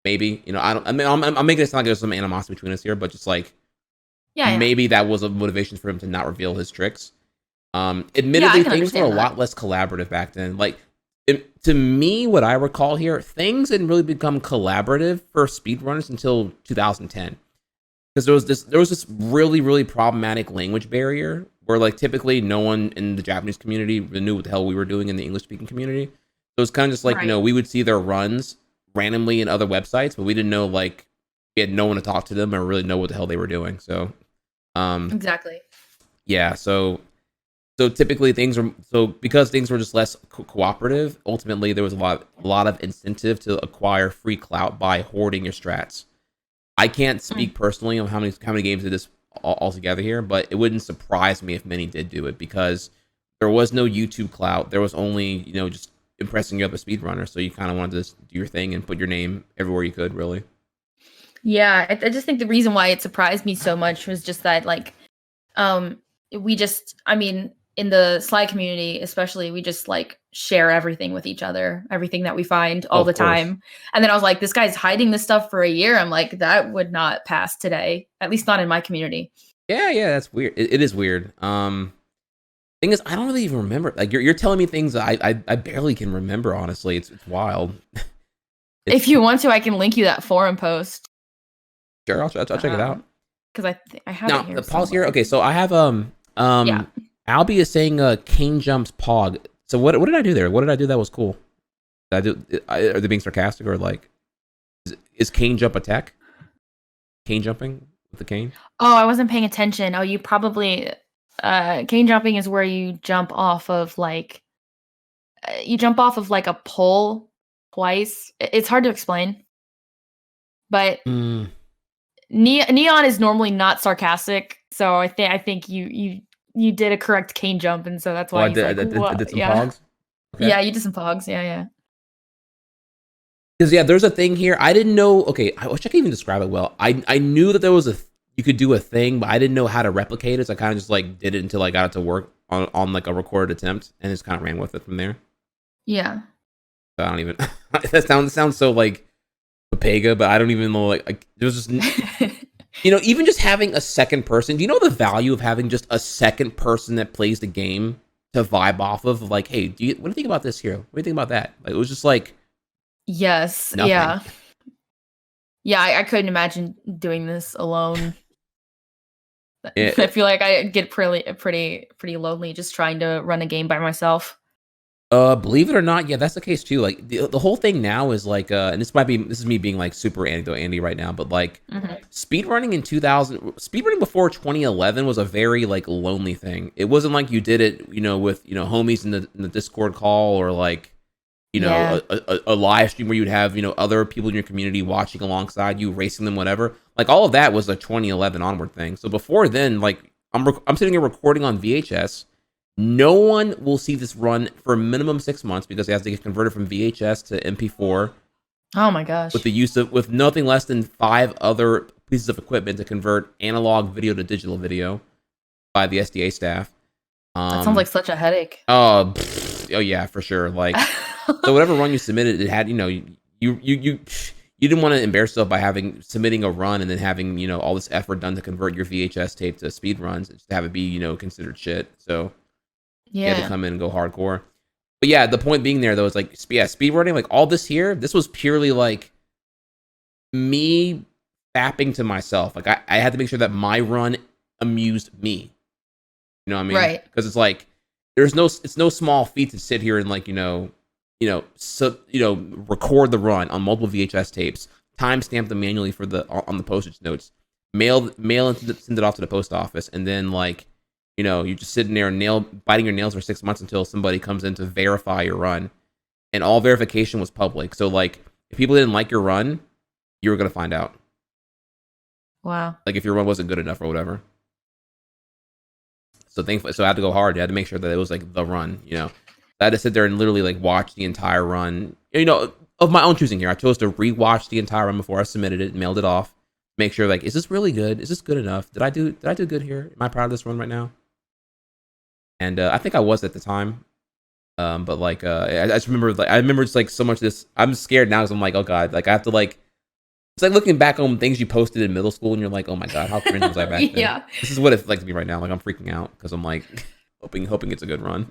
Maybe, I'm making it sound like there's some animosity between us here, but just like, Yeah, yeah. maybe that was a motivation for him to not reveal his tricks. Yeah, I Admittedly, can things were a understand that. lot less collaborative back then. Like, to me, what I recall here, things didn't really become collaborative for speedrunners until 2010. Because there was this really, really problematic language barrier where, like, typically no one in the Japanese community really knew what the hell we were doing in the English speaking community. So it was kind of just like, Right. we would see their runs randomly in other websites, but we didn't know, like, we had no one to talk to them or really know what the hell they were doing. So, Exactly. yeah, so typically because things were just less cooperative. Ultimately, there was a lot of incentive to acquire free clout by hoarding your strats. I can't Mm. speak personally on how many games did this all together here, but it wouldn't surprise me if many did do it because there was no YouTube clout. There was only just impressing your other speedrunner. So you kind of wanted to just do your thing and put your name everywhere you could. Really. Yeah, I just think the reason why it surprised me so much was just that, like, um, I mean, in the Sly community, especially, we just like share everything with each other, everything that we find Oh, all of the course. time. And then I was like, this guy's hiding this stuff for a year. I'm like, that would not pass today, at least not in my community. Yeah, yeah, that's weird. It is weird. Thing is, I don't really even remember. Like you're telling me things I barely can remember. Honestly, it's wild. If It's you want to, I can link you that forum post. sure. I'll check it out. Because I have it Now here the pause here. somewhere. Okay, so I have Yeah. Albie is saying cane jumps pog. So what did I do there? What did I do that was cool? Did I do? Are they being sarcastic or like is cane jump a tech? Cane jumping with the cane? Oh, I wasn't paying attention. Oh, you probably cane jumping is where you jump off of like a pole twice. It's hard to explain, but Mm. Neon is normally not sarcastic, so I think you did a correct cane jump, and so that's Oh, why he's like, I what? did some Yeah, pogs. Okay. yeah, you did some pogs. Yeah, yeah. Because yeah, there's a thing here. I didn't know. Okay, I wish I could even describe it well. I knew that there was you could do a thing, but I didn't know how to replicate it. So I kind of just like did it until I got it to work on like a recorded attempt, and just kind of ran with it from there. Yeah. So I don't even. That sounds so like Papega, but I don't even know. Like there's just even just having a second person. Do you know the value of having just a second person that plays the game to vibe off of? Like, hey, what do you think about this here? What do you think about that? Like, it was just like Yes. nothing. Yeah. Yeah. I couldn't imagine doing this alone. I It, feel like I get pretty lonely just trying to run a game by myself. Believe it or not, yeah, that's the case too. Like the whole thing now is like, and this is me being like super Andy right now, but like Hmm. speedrunning before 2011 was a very like lonely thing. It wasn't like you did it, with homies in the Discord call or like Yeah. a live stream where you'd have other people in your community watching alongside you, racing them, whatever. Like all of that was a 2011 onward thing. So before then, like I'm sitting here recording on VHS. No one will see this run for a minimum 6 months because it has to get converted from VHS to MP4 Oh my gosh. with nothing less than 5 other pieces of equipment to convert analog video to digital video by the SDA staff. That sounds like such a headache. Oh yeah, for sure. Like so, whatever run you submitted, it had you didn't want to embarrass yourself by submitting a run and then having all this effort done to convert your VHS tape to speed runs, just to have it be considered shit. So you had to Yeah. come in and go hardcore. But yeah, the point being there though is like, yeah, speedrunning, like all this here, this was purely like me fapping to myself. Like I had to make sure that my run amused me. You know what I mean? Right. Because it's like it's no small feat to sit here and like record the run on multiple VHS tapes, timestamp them manually on the postage notes, mail and send it off to the post office, and then like you're just sitting there biting your nails for 6 months until somebody comes in to verify your run, and all verification was public. So like if people didn't like your run, you were gonna find out. Wow. Like if your run wasn't good enough or whatever. So thankfully, so I had to go hard. I had to make sure that it was like the run. I had to sit there and literally like watch the entire run. Of my own choosing here. I chose to rewatch the entire run before I submitted it, mailed it off. Make sure like, is this really good? Is this good enough? Did I do good here? Am I proud of this run right now? And I think I was at the time. But like I just remember just like so much of this. I'm scared now because I'm like, oh god, like I have to like It's like looking back on things you posted in middle school, and you're like, "Oh my god, how cringe was I back then?" Yeah. This is what it's like to me right now. Like I'm freaking out because I'm like hoping it's a good run.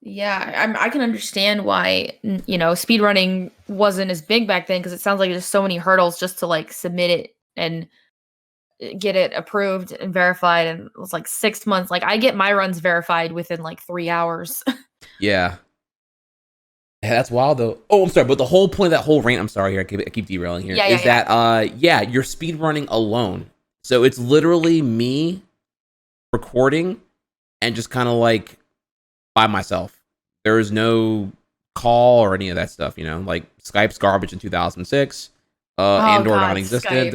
Yeah, I can understand why speedrunning wasn't as big back then because it sounds like there's so many hurdles just to like submit it and get it approved and verified, and it was like 6 months. Like I get my runs verified within like 3 hours. Yeah. Yeah, that's wild though. Oh, I'm sorry, but the whole point of that whole rant, I'm sorry here, I keep derailing here, Yeah, is that you're speed running alone. So it's literally me recording and just kind of like by myself. There is no call or any of that stuff, like Skype's garbage in 2006. And or God, non-existent. Skype.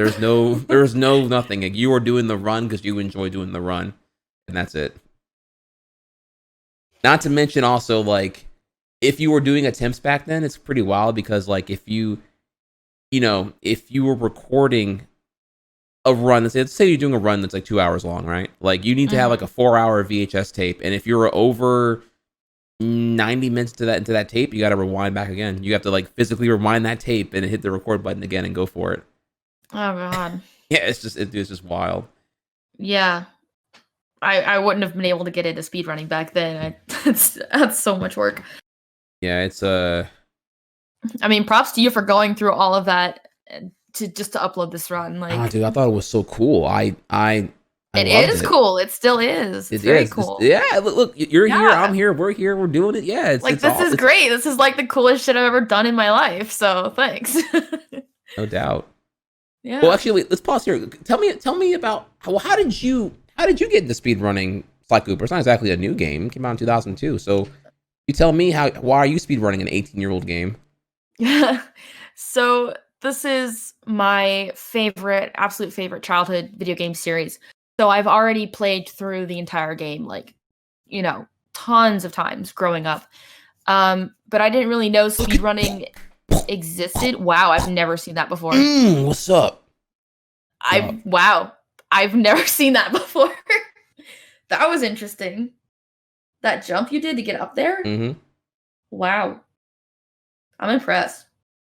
There's no nothing. Like, you are doing the run because you enjoy doing the run, and that's it. Not to mention also like if you were doing attempts back then, it's pretty wild because like if you were recording a run, let's say you're doing a run that's like 2 hours long, right? Like you need to have like a 4-hour VHS tape, and if you're over 90 minutes into that tape, you got to rewind back again. You have to like physically rewind that tape and hit the record button again and go for it. Oh god. Yeah, it's just wild. Yeah. I wouldn't have been able to get into speedrunning back then. That's so much work. Yeah, it's I mean, props to you for going through all of that to upload this run. Like, dude, I thought it was so cool. It is cool. It still is. It's very cool. Yeah, look, you're here. I'm here. We're here. We're doing it. Yeah, this is great. This is like the coolest shit I've ever done in my life. So thanks. No doubt. Yeah. Well, actually, let's pause here. Tell me about how did you get into speedrunning Sly Cooper? It's not exactly a new game. It came out in 2002. So you tell me why are you speedrunning an 18-year-old game? So this is my absolute favorite childhood video game series. So I've already played through the entire game, like, tons of times growing up. But I didn't really know speedrunning existed. Wow, I've never seen that before. What's up? I've never seen that before. That was interesting. That jump you did to get up there? Mm-hmm. Wow. I'm impressed.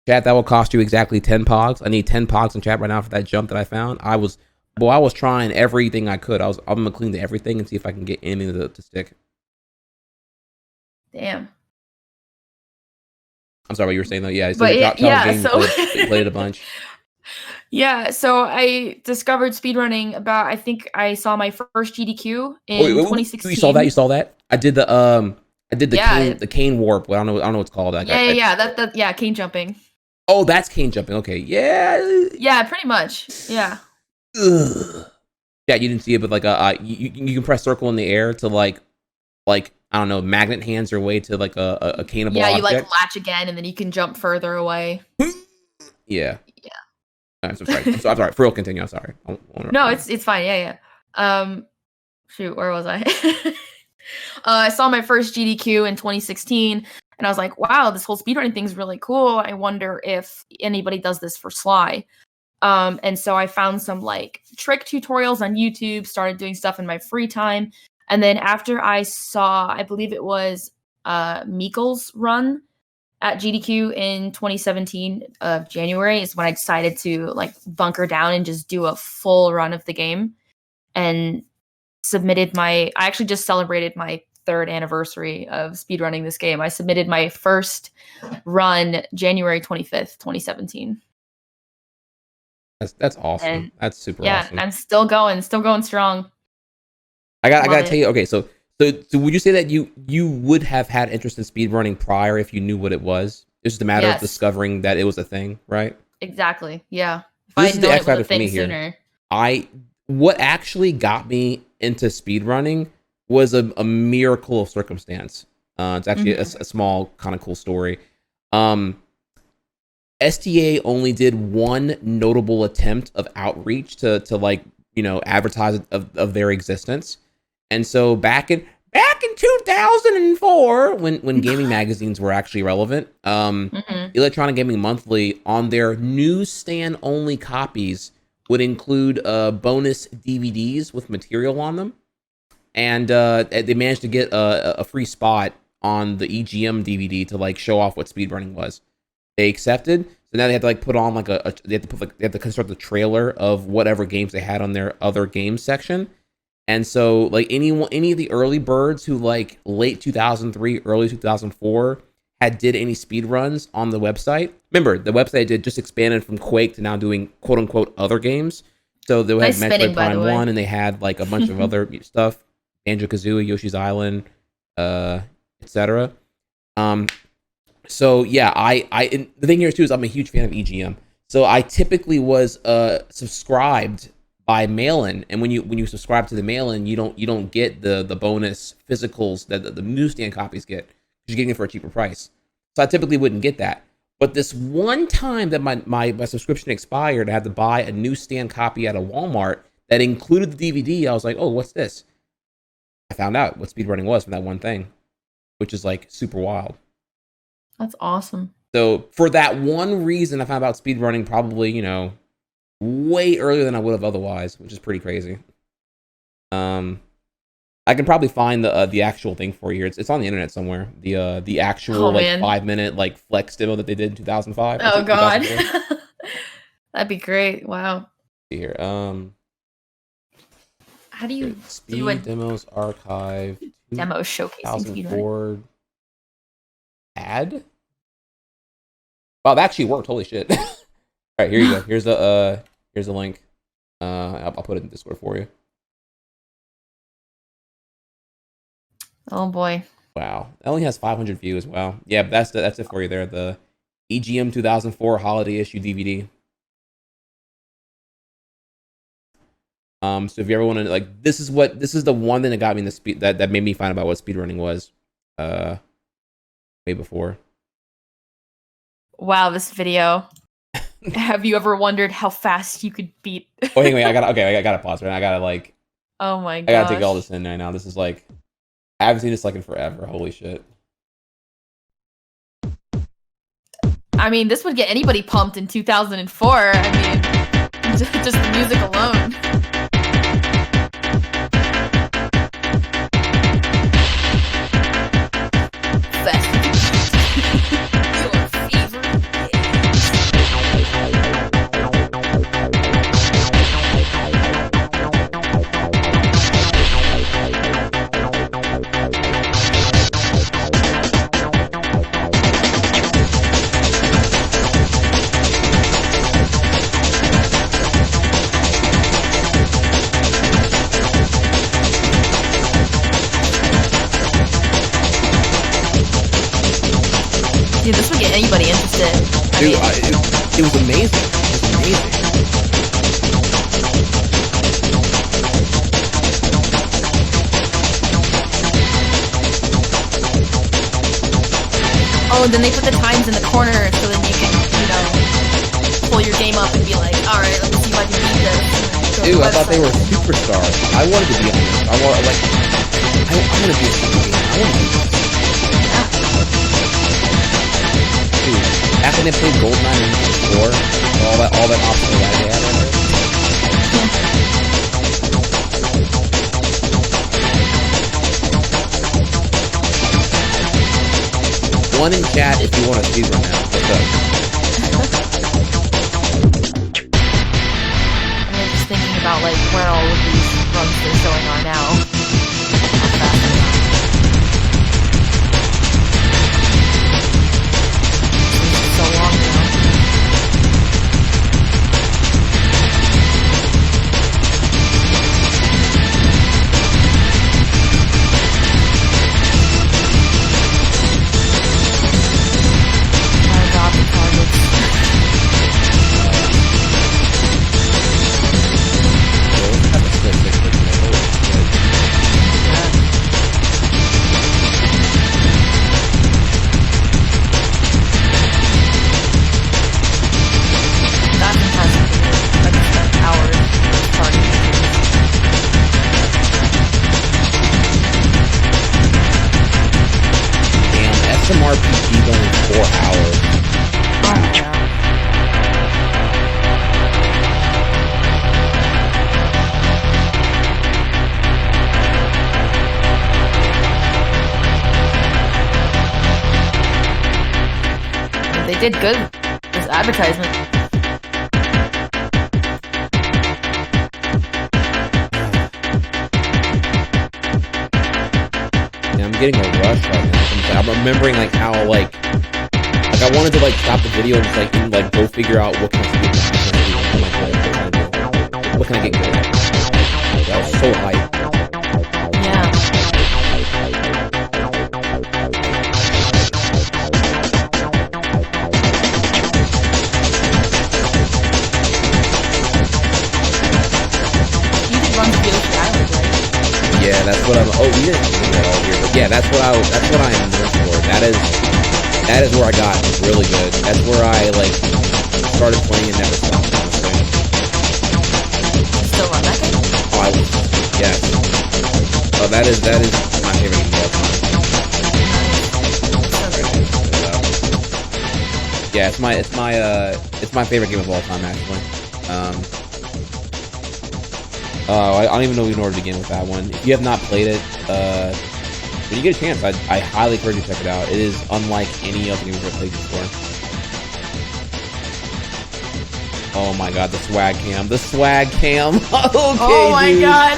Chat, that will cost you exactly 10 pogs. I need 10 pogs in chat right now for that jump that I found. I was trying everything I could. I'm gonna clean to everything and see if I can get anything to stick. Damn. I'm sorry what you were saying though. Yeah, so you played a bunch. Yeah, so I discovered speedrunning about, I think I saw my first GDQ in 2016. You saw that? I did the cane warp. I don't know what it's called. Cane jumping. Oh, that's cane jumping. Okay, yeah. Yeah, pretty much. Yeah. Ugh. Yeah, you didn't see it, but like you can press circle in the air to like I don't know, magnet hands your way to like a caneable object. You like latch again, and then you can jump further away. Yeah. Yeah. I'm sorry. I'm sorry. For real, continue. I'm sorry. No, it's fine. Yeah. Shoot, where was I? I saw my first GDQ in 2016, and I was like, wow, this whole speedrunning thing is really cool. I wonder if anybody does this for Sly. And so I found some like trick tutorials on YouTube, started doing stuff in my free time. And then after I saw, I believe it was Meekle's run at GDQ in 2017 of January is when I decided to like bunker down and just do a full run of the game, and I actually just celebrated my 3rd anniversary of speedrunning this game. I submitted my first run January 25th, 2017. That's awesome. And that's super awesome. Yeah, I'm still going strong. I gotta tell you, okay, so would you say that you would have had interest in speedrunning prior if you knew what it was? It's just a matter of discovering that it was a thing, right? Exactly. Yeah. This is the X factor for me here. What actually got me into speedrunning was a miracle of circumstance. It's actually a small kind of cool story. STA only did one notable attempt of outreach to like, advertise of their existence. And so back in 2004, when gaming magazines were actually relevant, Electronic Gaming Monthly on their newsstand only copies would include bonus DVDs with material on them. And they managed to get a free spot on the EGM DVD to like show off what speedrunning was. They accepted. So So now they had to like put on like they have to construct the trailer of whatever games they had on their other games section. And so like any of the early birds who like late 2003, early 2004 did any speed runs on the website. Remember, the website did just expanded from Quake to now doing quote unquote other games. So they had Metroid Prime 1 and they had like a bunch of other stuff, Banjo-Kazooie, Yoshi's Island, etc. So yeah, and the thing here too is I'm a huge fan of EGM. So I typically was subscribed by mail-in, and when you subscribe to the mail-in, you don't get the bonus physicals that the newsstand copies get, because you're getting it for a cheaper price. So I typically wouldn't get that. But this one time that my subscription expired, I had to buy a newsstand copy at a Walmart that included the DVD. I was like, oh, what's this? I found out what speedrunning was from that one thing, which is like super wild. That's awesome. So for that one reason, I found out speedrunning probably, way earlier than I would have otherwise, which is pretty crazy. I can probably find the actual thing for you here. It's on the internet somewhere. The actual 5-minute like flex demo that they did in 2005. Oh god, that'd be great. Wow. See here. How do you do a demos archive demo showcasing speedrunning? Ad? Wow, that actually worked. Holy shit. All right, here you go. Here's the link. I'll put it in Discord for you. Oh boy. Wow. That only has 500 views. Wow. Yeah, but that's it for you there. The EGM 2004 holiday issue DVD. So if you ever want to, like, this is the one thing that got me in the that made me find about what speedrunning was way before. Wow, this video. Have you ever wondered how fast you could beat? Oh, hang on, I gotta pause right now. I gotta like. Oh my god. I gotta take all this in right now. This is like, I haven't seen this like in forever. Holy shit. I mean, this would get anybody pumped in 2004. I mean, just the music alone. Dude, this would get anybody interested. Dude, it was amazing. It was amazing. Oh, and then they put the times in the corner so then you can, pull your game up and be like, alright, let me see if I can beat this. Dude, I thought they were superstars. I wanted to be on this. I want to be a super gamer. I want to be this. Dude, after they played GoldenEye and Explorer, all that optional lag they had on it. One in chat if you want to speedrun now. What's up? I'm just thinking about like where all of these runs they're showing are now. So long now. Oh god, the targets. That's impressive. I just spent hours targeting. Damn, SMRPG going 4 hours. Oh yeah. They did good this It's advertisement. Yeah, I'm getting a rush right now. I'm remembering like how like I wanted to like stop the video and just like go figure out what kind of speed what can I get good at. I was so hyped. Yeah. You did run Field Island, right? Yeah, that's what I'm. Oh, we didn't do that all here, but yeah, that's what I am known for. That is where I got really good. That's where I like started playing and never stopped. Honestly. Still run that game? Oh, I was, yes. Oh, that is my favorite game of all time. Yeah, it's my favorite game of all time actually. I don't even know in order to begin with that one. If you have not played it, when you get a chance, I highly encourage you to check it out. It is unlike any other game I've ever played before. Oh my god, the swag cam. The swag cam. Okay, oh my dude. god.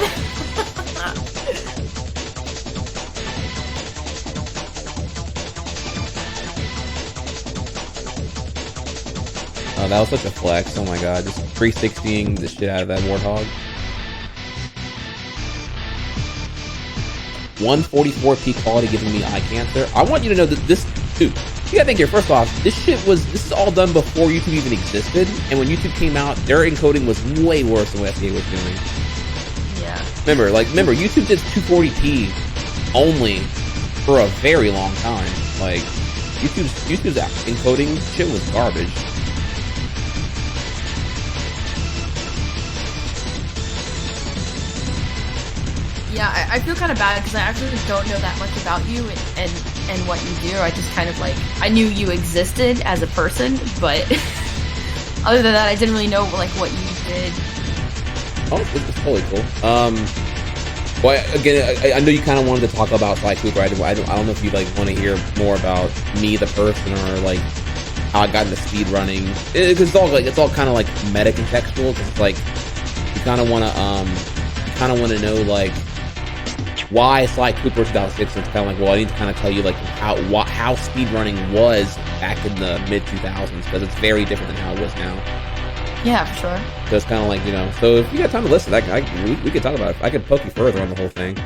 Oh, that was such a flex. Oh my god, just 360ing the shit out of that Warthog. 144p quality giving me eye cancer. I want you to know that this, dude, you gotta think here, first off, this is all done before YouTube even existed, and when YouTube came out, their encoding was way worse than what FDA was doing. Yeah. Remember, YouTube did 240p only for a very long time. Like, YouTube's encoding shit was garbage. Yeah, I feel kind of bad because I actually don't know that much about you and what you do. I just kind of like, I knew you existed as a person, but other than that, I didn't really know like what you did. Oh, it's totally cool. Well, again, I know you kind of wanted to talk about Sly Cooper. I don't know if you like want to hear more about me, the person, or like how I got into speed running. It's all kind of like meta contextual because it's like you kind of want to know like why Sly Cooper 2006. It's kind of like, well, I need to kind of tell you like how speedrunning was back in the mid 2000s because it's very different than how it was now. Yeah, for sure. So it's kind of like, you know, so if you got time to listen, we could talk about it. I could poke you further on the whole thing.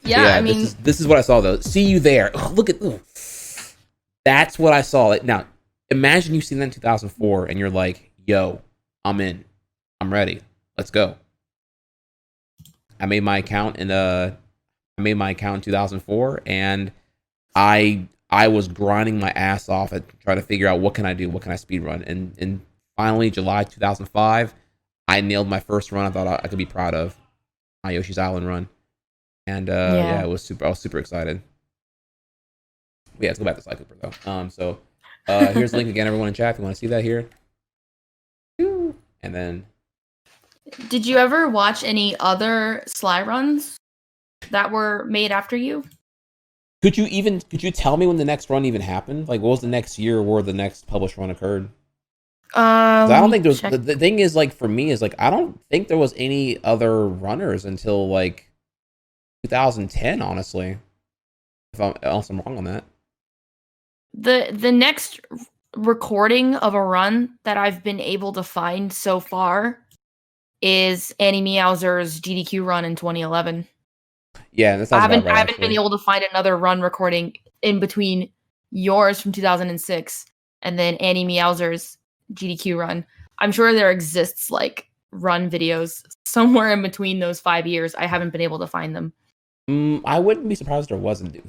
Yeah, I mean, this is what I saw though. See you there. Oh, look at that's what I saw. Like, now, imagine you seen that in 2004 and you're like, yo, I'm in. I'm ready. Let's go. I made my account in 2004 and I was grinding my ass off at trying to figure out what can I do, what can I speed run, and finally July 2005, I nailed my first run. I thought I could be proud of my Yoshi's Island run, and yeah, I was super excited. Yeah, let's go back to Sly Cooper though. So here's the link again, everyone in chat. If you want to see that here, and then. Did you ever watch any other Sly runs that were made after you? Could you tell me when the next run even happened? Like, what was the next year where the next published run occurred? I don't think there was. The thing is, like, for me, is like I don't think there was any other runners until like 2010. Honestly, unless I'm wrong on that. The next recording of a run that I've been able to find so far is Annie Meowser's GDQ run in 2011. Yeah, that sounds about right, I haven't been able to find another run recording in between yours from 2006 and then Annie Meowser's GDQ run. I'm sure there exists like run videos somewhere in between those 5 years. I haven't been able to find them. I wouldn't be surprised if there wasn't.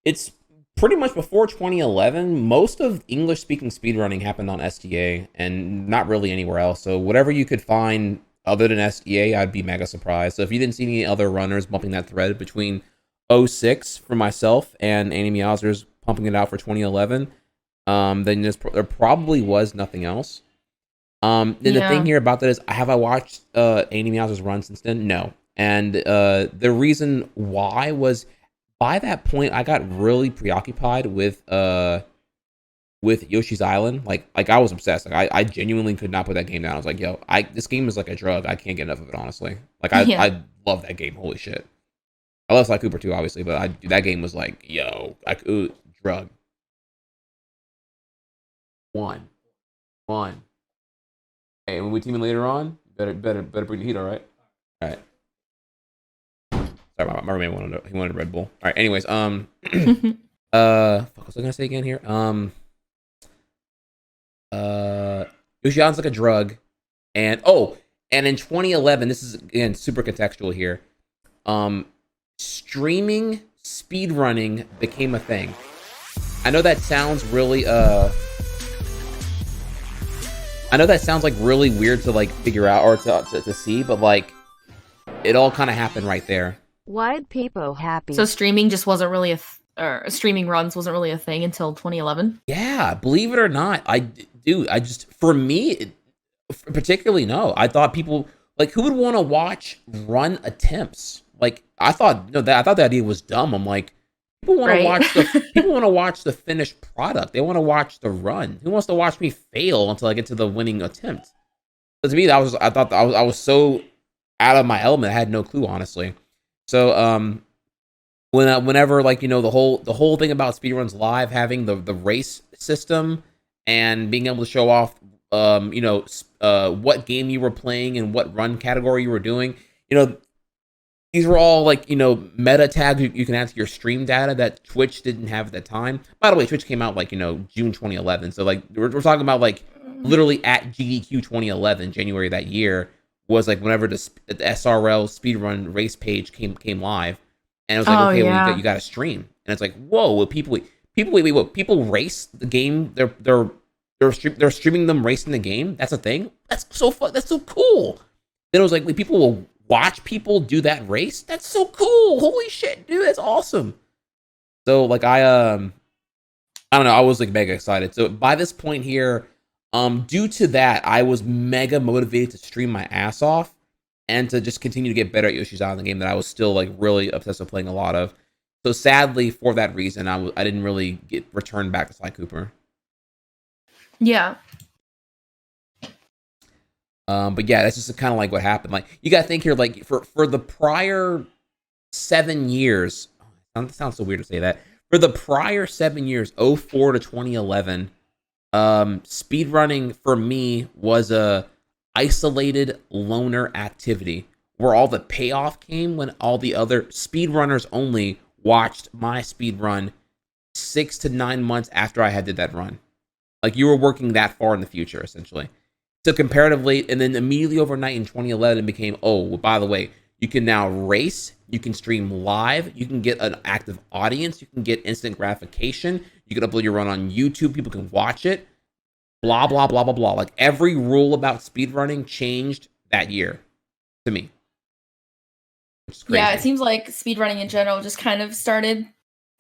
It's pretty much before 2011. Most of English-speaking speedrunning happened on SDA and not really anywhere else. So whatever you could find other than SDA, I'd be mega surprised. So if you didn't see any other runners bumping that thread between 06 for myself and Annie Meowser's pumping it out for 2011, then there probably was nothing else. Then the thing here about that is, have I watched Annie Meowser's run since then? No. And the reason why was, by that point, I got really preoccupied with with Yoshi's Island. Like I was obsessed. Like I genuinely could not put that game down. I was like, yo, this game is like a drug. I can't get enough of it, honestly. Like Yeah. I love that game. Holy shit. I love Sly Cooper too, obviously, but that game was like, yo, drug. One. Hey, when we team in later on, better bring the heat, all right? All right. Sorry, my roommate wanted a Red Bull. All right. Anyways, fuck, what was I gonna say again here? Yoshian's like a drug, and in 2011, this is again super contextual here. Streaming speedrunning became a thing. I know that sounds really like really weird to like figure out or to see, but like it all kind of happened right there. Why'd people happy? So streaming just wasn't really or streaming runs wasn't really a thing until 2011. Yeah, believe it or not, for me, particularly no. I thought people like who would want to watch run attempts. Like I thought the idea was dumb. I'm like, people want to watch the finished product. They want to watch the run. Who wants to watch me fail until I get to the winning attempt? So to me, I was so out of my element. I had no clue, honestly. So whenever like the whole thing about speedruns live having the race system and being able to show off what game you were playing and what run category you were doing, these were all like meta tags you can add to your stream data that Twitch didn't have at the time. By the way, Twitch came out like June 2011, so like we're talking about like literally at GDQ 2011, January that year was like whenever the SRL speedrun race page came live, and it was like well, you got to stream, and it's like whoa, people race the game, they're streaming them racing the game. That's a thing. That's so fun. That's so cool. Then it was like people will watch people do that race. That's so cool. Holy shit, dude, that's awesome. So like I don't know, I was like mega excited. So by this point here, due to that, I was mega motivated to stream my ass off and to just continue to get better at Yoshi's Island, the game that I was still like really obsessed with playing a lot of. So sadly, for that reason, I didn't really get returned back to Sly Cooper. Yeah. But yeah, that's just kind of like what happened. Like you gotta think here, like for the prior 7 years, it sounds so weird to say that. For the prior 7 years, 04 to 2011, speedrunning for me was a isolated loner activity where all the payoff came when all the other speedrunners only watched my speedrun 6 to 9 months after I had did that run. Like you were working that far in the future, essentially. So comparatively, and then immediately overnight in 2011, it became, oh, by the way, you can now race, you can stream live, you can get an active audience, you can get instant gratification, you can upload your run on YouTube, people can watch it, blah, blah, blah, blah, blah. Like every rule about speedrunning changed that year to me. Which is crazy. Yeah, it seems like speedrunning in general just kind of started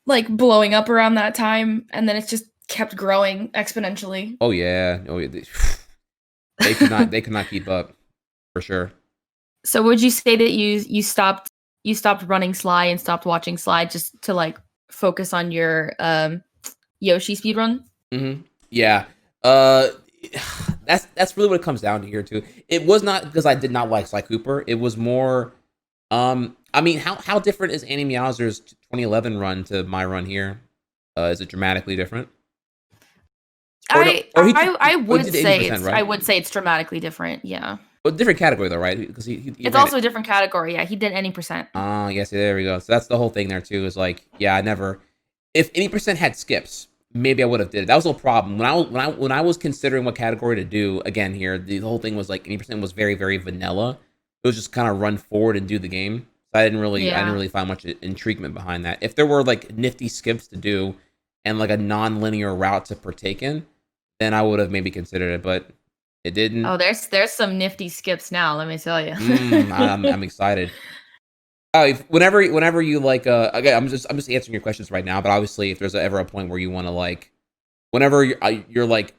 like blowing up around that time, and then it's just kept growing exponentially. Oh yeah. They could not keep up, for sure. So would you say that you stopped running Sly and stopped watching Sly just to like focus on your Yoshi speedrun? Mm-hmm. Yeah. That's really what it comes down to here too. It was not because I did not like Sly Cooper. It was more I mean, how different is Annie Meowser's 2011 run to my run here? Is it dramatically different? I would say right? I would say it's dramatically different. Yeah. Well, different category though, right? Because it's also a different category. Yeah, he did any percent. Yes, there we go. So that's the whole thing there too. Is like, yeah, if any percent had skips, maybe I would have did it. That was no problem. When I was considering what category to do again here, the whole thing was like any percent was very very vanilla. It was just kind of run forward and do the game. So I didn't really find much intriguement behind that. If there were like nifty skips to do and like a non-linear route to partake in, then I would have maybe considered it, but it didn't. Oh, there's some nifty skips now. Let me tell you. I'm excited. Whenever you like, again, I'm just answering your questions right now. But obviously, if there's ever a point where you want to like, whenever you're like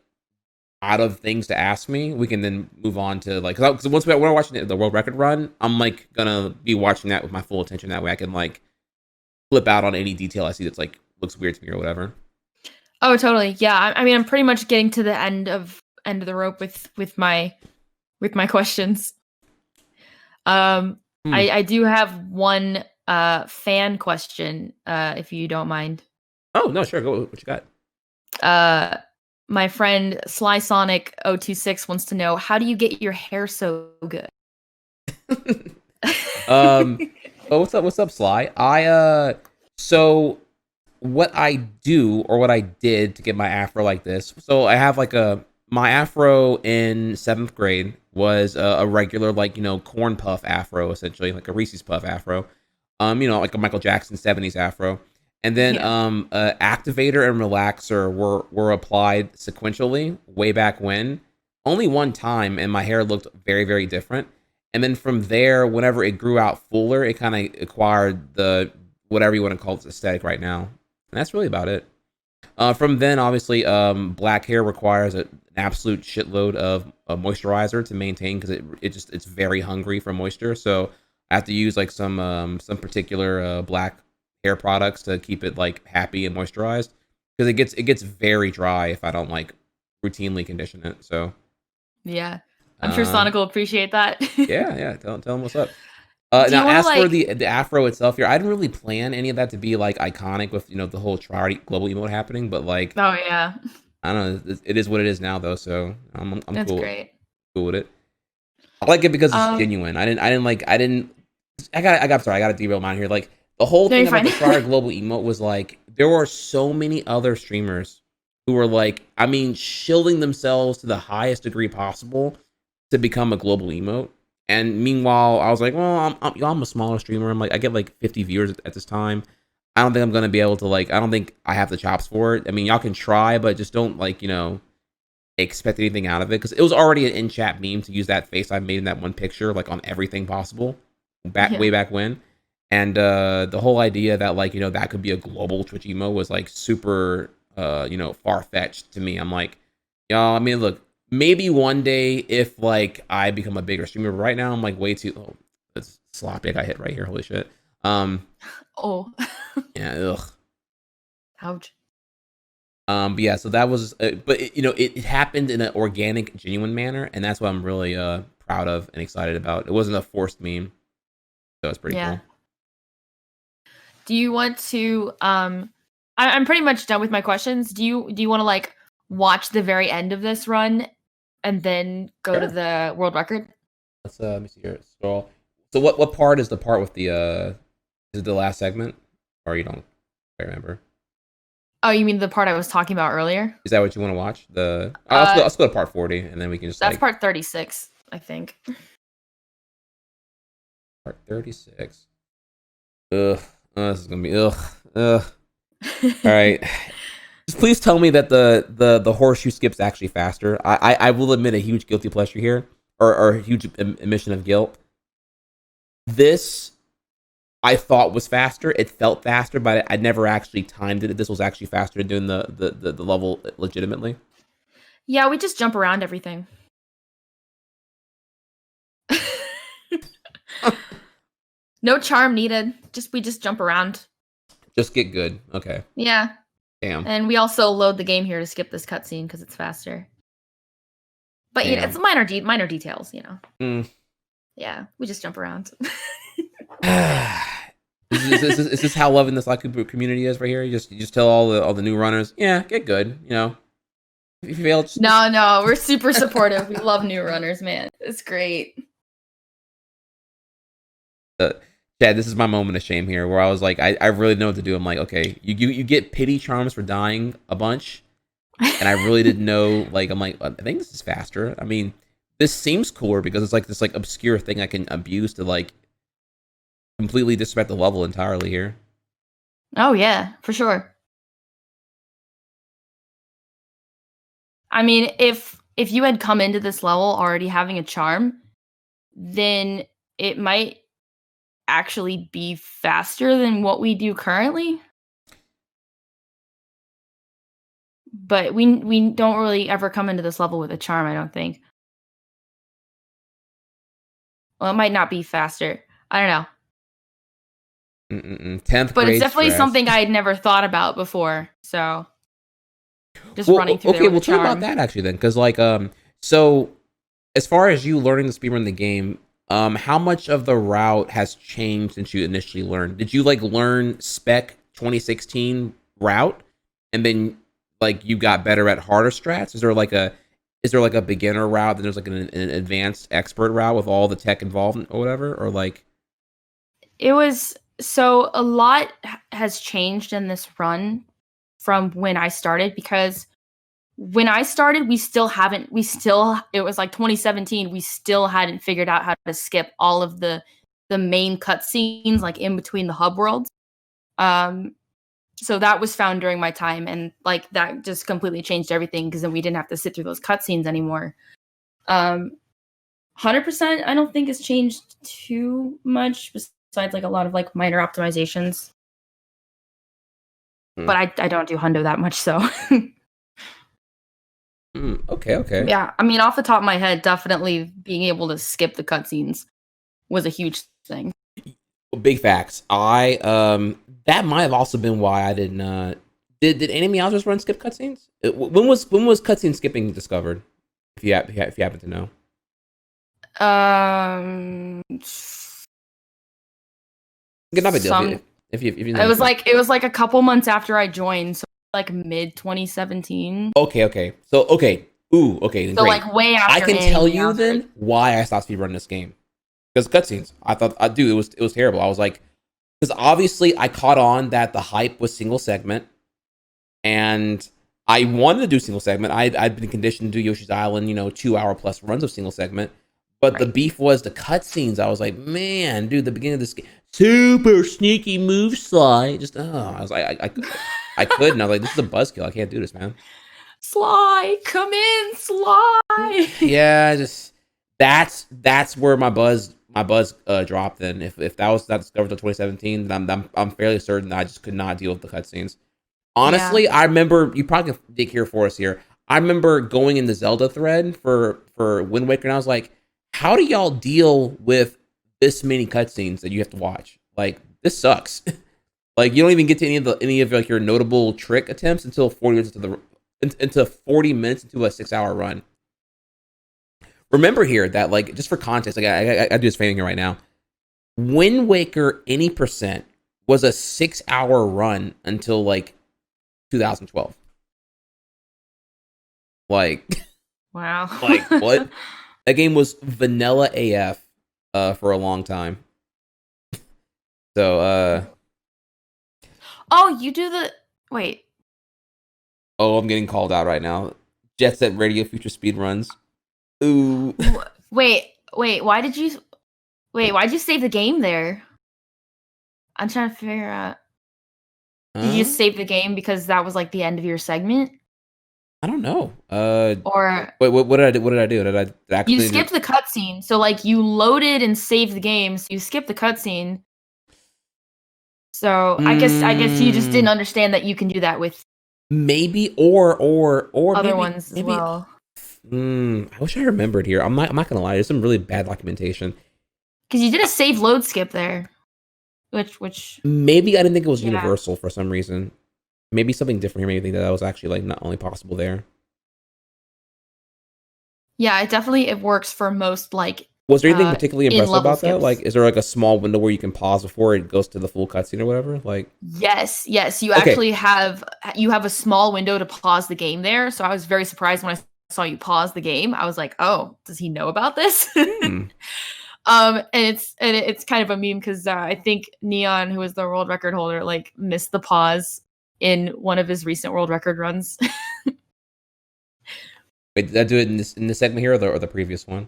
out of things to ask me, we can then move on to like, because once we're watching the world record run, I'm like gonna be watching that with my full attention. That way, I can like flip out on any detail I see that's like looks weird to me or whatever. Oh, totally. Yeah. I mean, I'm pretty much getting to the end of the rope with my questions. I do have one fan question, if you don't mind. Oh no, sure. Go. What you got? My friend Sly Sonic 026 wants to know, how do you get your hair so good? Oh, what's up, Sly? So what I do or what I did to get my afro like this. So I have like my afro in 7th grade was a regular, like, corn puff afro, essentially like a Reese's Puff afro. Like a Michael Jackson 70s afro. And then Yeah. activator and relaxer were applied sequentially way back when. Only one time, and my hair looked very, very different. And then from there, whenever it grew out fuller, it kind of acquired the whatever you want to call it aesthetic right now. And that's really about it. From then, obviously, black hair requires an absolute shitload of moisturizer to maintain because it's very hungry for moisture. So I have to use like some particular black hair products to keep it like happy and moisturized because it gets very dry if I don't like routinely condition it. So Yeah. I'm sure uh, Sonic will appreciate that. yeah. Tell him what's up. Do you Now, want to as for like? the afro itself here, I didn't really plan any of that to be like iconic with the whole global emote happening, but like Oh yeah, I don't know, it is what it is now though, so I'm that's cool great. with it. I like it because it's Um, genuine. I got sorry, I got to derail mine here. Like the whole no, you're thing about fine. the Trier global emote was like there were so many other streamers who were like, I mean, shielding themselves to the highest degree possible to become a global emote. And meanwhile, I was like, well, I'm a smaller streamer. I'm like, I get like 50 viewers at this time. I don't think I'm gonna be able to like. I don't think I have the chops for it. I mean, y'all can try, but just don't like expect anything out of it because it was already an in chat meme to use that face I made in that one picture like on everything possible Yeah. way back when. And the whole idea that like that could be a global Twitch emo was like super far fetched to me. I'm like, y'all. I mean, look, maybe one day if like I become a bigger streamer. But right now, I'm like way too. Oh, that's sloppy. I got hit right here. Holy shit. Oh, Yeah. Ugh. ouch. But yeah, so that was, but it happened in an organic, genuine manner, and that's what I'm really proud of and excited about. It wasn't a forced meme, so it's pretty Yeah. cool. Do you want to? I'm pretty much done with my questions. Do you want to like watch the very end of this run and then go to Sure. the world record? Let's let me see here. Scroll. So what part is the part with the is it the last segment, or you don't remember? Oh, you mean the part I was talking about earlier? Is that what you want to watch? Uh, Let's go to part 40, and then we can just that's like part 36, I think. part 36. Ugh. This is gonna be ugh. Ugh. All right. Just please tell me that the horseshoe skip's actually faster. I will admit a huge guilty pleasure here, or a huge admission of guilt. This I thought was faster. It felt faster, but I never actually timed it. This was actually faster than doing the level legitimately. Yeah, we just jump around everything. No charm needed. We just jump around. Just get good. Okay. Yeah. Damn. And we also load the game here to skip this cutscene because it's faster. But Damn. it's minor details, Mm. Yeah, we just jump around. Is this how loving the Sly Cooper community is right here? You just tell all the new runners, yeah, get good. If you fail, No, we're super supportive. We love new runners, man. It's great. Chad, this is my moment of shame here, where I was like, I really know what to do. I'm like, okay, you get pity charms for dying a bunch, and I really didn't know. Like, I'm like, I think this is faster. I mean, this seems cooler because it's like this like obscure thing I can abuse to like completely disrespect the level entirely here. Oh yeah, for sure. I mean, if you had come into this level already having a charm, then it might actually be faster than what we do currently. But we don't really ever come into this level with a charm, I don't think. Well, it might not be faster. I don't know. 10th But it's grade definitely stress. something I had never thought about before. So just Well, running through there okay, with we'll a talk about charm. that actually then, because like so as far as you learning the speedrun the game, how much of the route has changed since you initially learned? Did you like learn spec 2016 route, and then like you got better at harder strats? Is there like a beginner route, then there's like an advanced expert route with all the tech involved or whatever, or like? It was so a lot has changed in this run from when I started, because when I started, it was like 2017, we still hadn't figured out how to skip all of the main cutscenes like in between the hub worlds. Um so that was found during my time, and like that just completely changed everything, because then we didn't have to sit through those cutscenes anymore. 100% I don't think it's changed too much, besides like a lot of like minor optimizations. Hmm. But I don't do hundo that much, so Okay. yeah, I mean, off the top of my head, definitely being able to skip the cutscenes was a huge thing. Big facts. I that might have also been why I didn't did enemy just run skip cutscenes? When was cutscene skipping discovered? If you happen to know. Not a big deal Some if you know. it was like a couple months after I joined, so like mid 2017. Okay. So okay. Ooh, okay, then So great. like way I after can tell Anime you Meowth. then why I stopped speedrunning this game. Because cutscenes. I thought I do. It was terrible. I was like, because obviously I caught on that the hype was single segment, and I wanted to do single segment. I'd been conditioned to do Yoshi's Island, 2 hour plus runs of single segment. But the Right. beef was the cutscenes. I was like, man, dude, the beginning of this game, super sneaky move Sly. Just I was like, I couldn't. I was like, this is a buzzkill. I can't do this, man. Sly, come in, Sly. Yeah, just that's where my buzz dropped. Then if that was not discovered until 2017, then I'm fairly certain that I just could not deal with the cutscenes. Yeah. Honestly, I remember you probably can dig here for us here. I remember going in the Zelda thread for Wind Waker, and I was like, how do y'all deal with this many cutscenes that you have to watch? Like, this sucks. Like, you don't even get to any of like your notable trick attempts until 40 minutes into a 6 hour run. Remember here that, like, just for context, like I do this fanning here right now. Wind Waker any percent was a 6 hour run until like 2012. Like, Wow. like what? That game was vanilla AF for a long time. So Oh, you do the wait. oh, I'm getting called out right now. Jet Set Radio Future Speed Runs. Ooh. Wait, why'd you save the game there? I'm trying to figure out. Did you just Huh? save the game because that was like the end of your segment? I don't know. Or Wait, what did I do? What did I do? Did I you actually do? skipped the cutscene. So like you loaded and saved the game, so you skipped the cutscene. So I guess you just didn't Mm, understand that you can do that with maybe or other maybe ones as maybe. well. I wish I remembered here. I'm not gonna lie. There's some really bad documentation. Because you did a save load skip there. Which Maybe I didn't think it was yeah. universal for some reason. Maybe something different here. Maybe that was actually like not only possible there. Yeah, it works for most like Was there anything particularly in impressive level about that? Like, skips. is there like a small window where you can pause before it goes to the full cutscene or whatever? Like, Yes, you okay, actually have a small window to pause the game there. So I was very surprised when I saw you pause the game. I was like, "Oh, does he know about this?" hmm. And it's kind of a meme because I think Neon, who is the world record holder, like missed the pause in one of his recent world record runs. Wait, did I do it in this segment here or the previous one?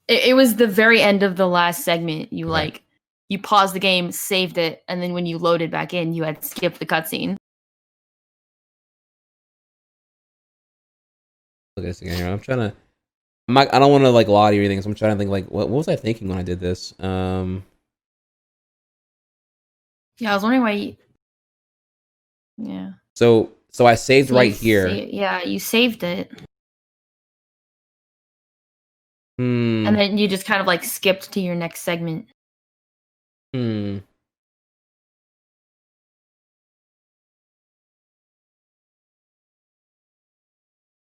It was the very end of the last segment. Okay. You paused the game, saved it, and then when you loaded back in, you had skipped the cutscene. Look at this again here. I'm trying to. I don't want to like lie to you or anything. So I'm trying to think like what was I thinking when I did this? Yeah, I was wondering why. Yeah. So I saved So you right here. you saved it, and Hmm. then you just kind of like skipped to your next segment. Hmm.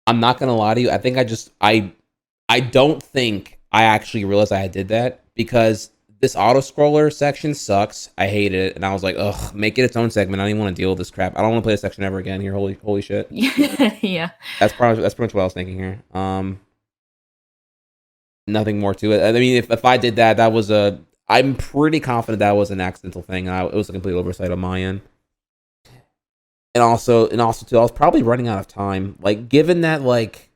I'm not gonna lie to you. I think I don't think I actually realized I did that because this auto scroller section sucks. I hate it, and I was like, ugh, make it its own segment. I don't even want to deal with this crap. I don't want to play this section ever again. Here, holy shit. Yeah. That's pretty much what I was thinking here. Nothing more to it. I mean, if I did that, that was I'm pretty confident that was an accidental thing. It was a complete oversight on my end. And also too, I was probably running out of time. Like, given that, like,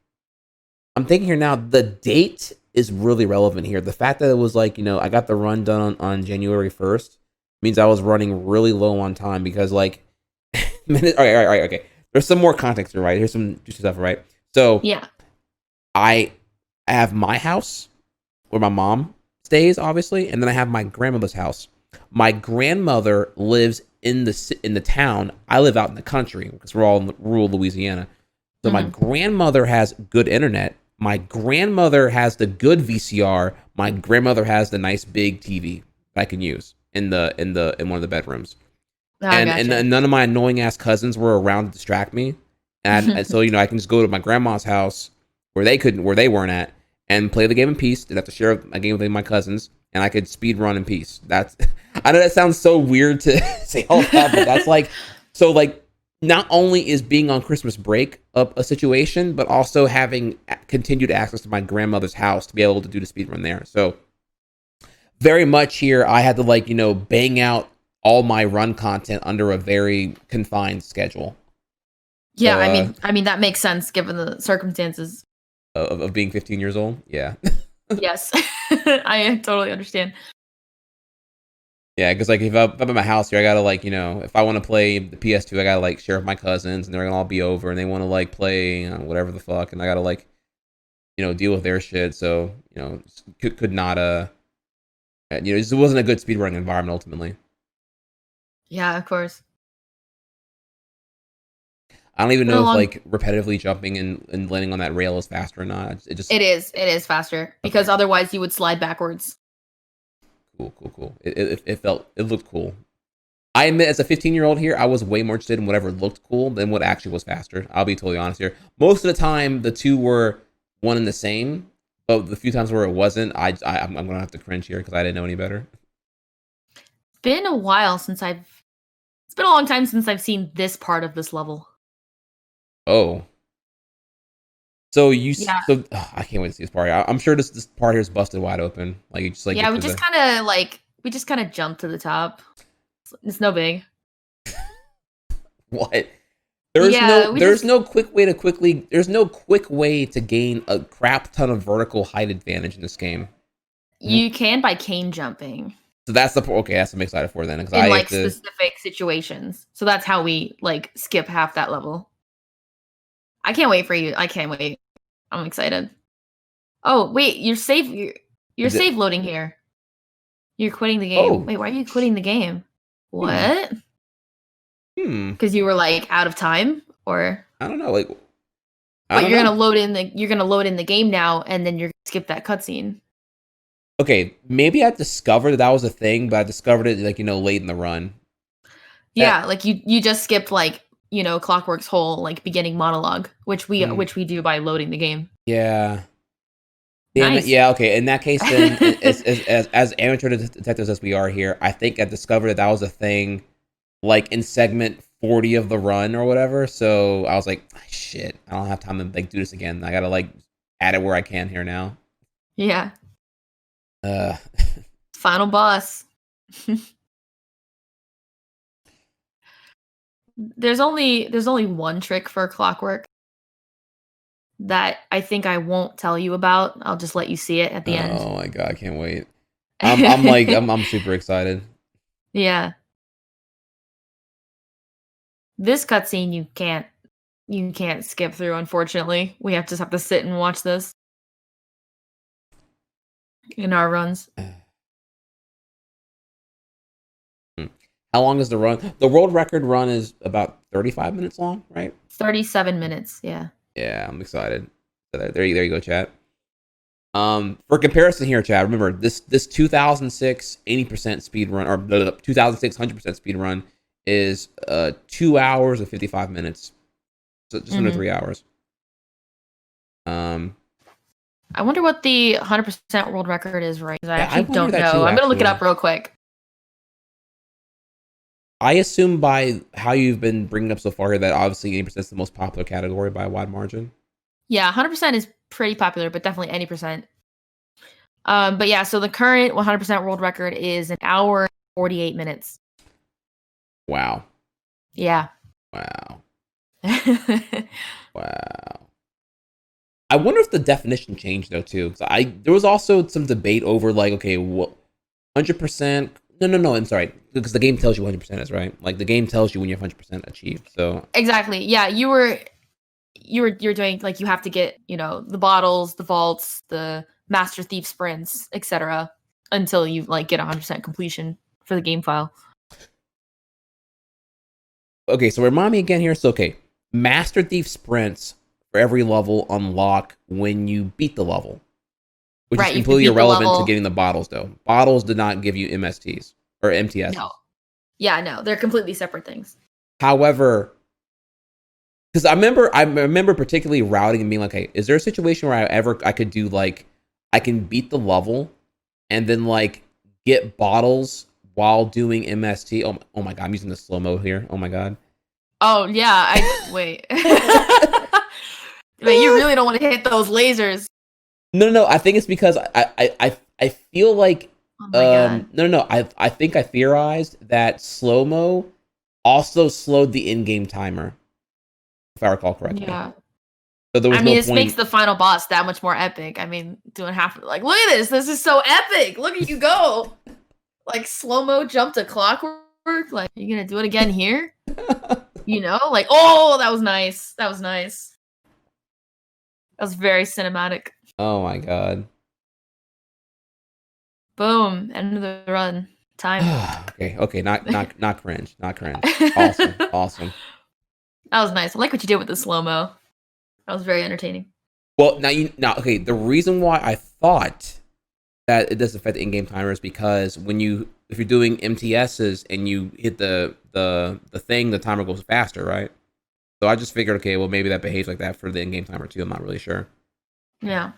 I'm thinking here now, the date is really relevant here. The fact that it was like, I got the run done on January 1st means I was running really low on time because, like, all right, okay. There's some more context here, right? Here's some juicy stuff, right? So, Yeah. I have my house where my mom stays, obviously, and then I have my grandmother's house. My grandmother lives in the town. I live out in the country because we're all in rural Louisiana. So my grandmother has good internet. My grandmother has the good VCR. My grandmother has the nice big TV I can use in one of the bedrooms. And none of my annoying ass cousins were around to distract me. And so I can just go to my grandma's house where they weren't at and play the game in peace. Didn't have to share a game with my cousins, and I could speed run in peace. I know that sounds so weird to say all that, but that's like, so like, not only is being on Christmas break a situation, but also having continued access to my grandmother's house to be able to do the speed run there. So very much here, I had to bang out all my run content under a very confined schedule. Yeah, so, I mean that makes sense given the circumstances of being 15 years old. Yeah. Yes, I totally understand. Yeah, because like if I'm at my house here, I gotta if I want to play the PS2, I gotta share with my cousins, and they're gonna all be over, and they want to play whatever the fuck, and I gotta deal with their shit. So could not it wasn't a good speedrunning environment ultimately. Yeah, of course. I don't even know if repetitively jumping and landing on that rail is faster or not. It is faster because otherwise you would slide backwards. Cool. It looked cool. I admit, as a 15-year-old here, I was way more interested in whatever looked cool than what actually was faster. I'll be totally honest here. Most of the time, the two were one and the same, but the few times where it wasn't, I'm gonna have to cringe here because I didn't know any better. It's been a long time since I've seen this part of this level. Oh. So I can't wait to see this part. I'm sure this part here is busted wide open. We just kind of jumped to the top. It's no big. What? There's no quick way to gain a crap ton of vertical height advantage in this game. You can by cane jumping. So that's that's what I'm excited for then. In specific situations. So that's how we skip half that level. I can't wait for you. I can't wait. I'm excited. Oh, wait, you're save loading here. You're quitting the game. Oh. Wait, why are you quitting the game? What? Because you were out of time, or I don't know. You're gonna load in the game now, and then you're gonna skip that cutscene. Okay, maybe I discovered that was a thing, but I discovered it late in the run. Yeah, you just skipped Clockwork's whole beginning monologue, which we do by loading the game. Yeah. Nice. Yeah. Okay. In that case, then, as amateur detectives as we are here, I think I discovered that was a thing, in segment 40 of the run or whatever. So I was like, shit, I don't have time to do this again. I gotta add it where I can here now. Yeah. Final boss. There's only one trick for Clockwork that I think I won't tell you about. I'll just let you see it at the end. Oh my god, I can't wait. I'm super excited. Yeah. This cutscene you can't skip through, unfortunately. We have to sit and watch this in our runs. How long is the run? The world record run is about 35 minutes long, right? 37 minutes, yeah. Yeah, I'm excited. So there you go, chat. For comparison here, chat, remember this 2006 80% speed run, or 2006 100% speed run is 2 hours and 55 minutes. So just under 3 hours. I wonder what the 100% world record is, right? I Yeah, I actually wonder don't that know. too, I'm gonna look it actually. up real quick. I assume by how you've been bringing up so far here that obviously 80% is the most popular category by a wide margin. Yeah, 100% is pretty popular, but definitely any percent. But yeah, so the current 100% world record is 1 hour and 48 minutes. Wow. Yeah. Wow. Wow. I wonder if the definition changed though too. There was also some debate over like, okay, what 100%. No. I'm sorry, because the game tells you 100% is right. Like the game tells you when you're 100% achieved. So Exactly. Yeah, you're doing like you have to get, the bottles, the vaults, the master thief sprints, etc. until you like get 100% completion for the game file. okay, so remind me again here. So okay, Master Thief sprints for every level unlock when you beat the level, which is Right, you have to completely beat the irrelevant to level. getting the bottles though. Bottles did not give you MSTs or MTSs. No. Yeah, no, they're completely separate things. However, because I remember particularly routing and being like, hey, is there a situation where I could do like I can beat the level and then like get bottles while doing MST? Oh my god, I'm using the slow mo here. Oh my god. Oh yeah, wait. Wait, you really don't want to hit those lasers. No. I think it's because I feel like Oh my god. no. I think I theorized that slow mo also slowed the in-game timer, if I recall correctly. Yeah. So there was This point. makes the final boss that much more epic. I mean, doing half like, look at this. This is so epic. Look at you go. Like slow-mo jump to clockwork. Like, are you gonna do it again here? Like, oh, that was nice. That was nice. That was very cinematic. Oh my god. Boom. End of the run. Time. Okay. Not cringe. Not cringe. Awesome. That was nice. I like what you did with the slow-mo. That was very entertaining. Well, now okay. The reason why I thought that it does affect the in-game timer is because if you're doing MTSs and you hit the thing, the timer goes faster, right? So I just figured, okay, well maybe that behaves like that for the in-game timer too. I'm not really sure. Yeah.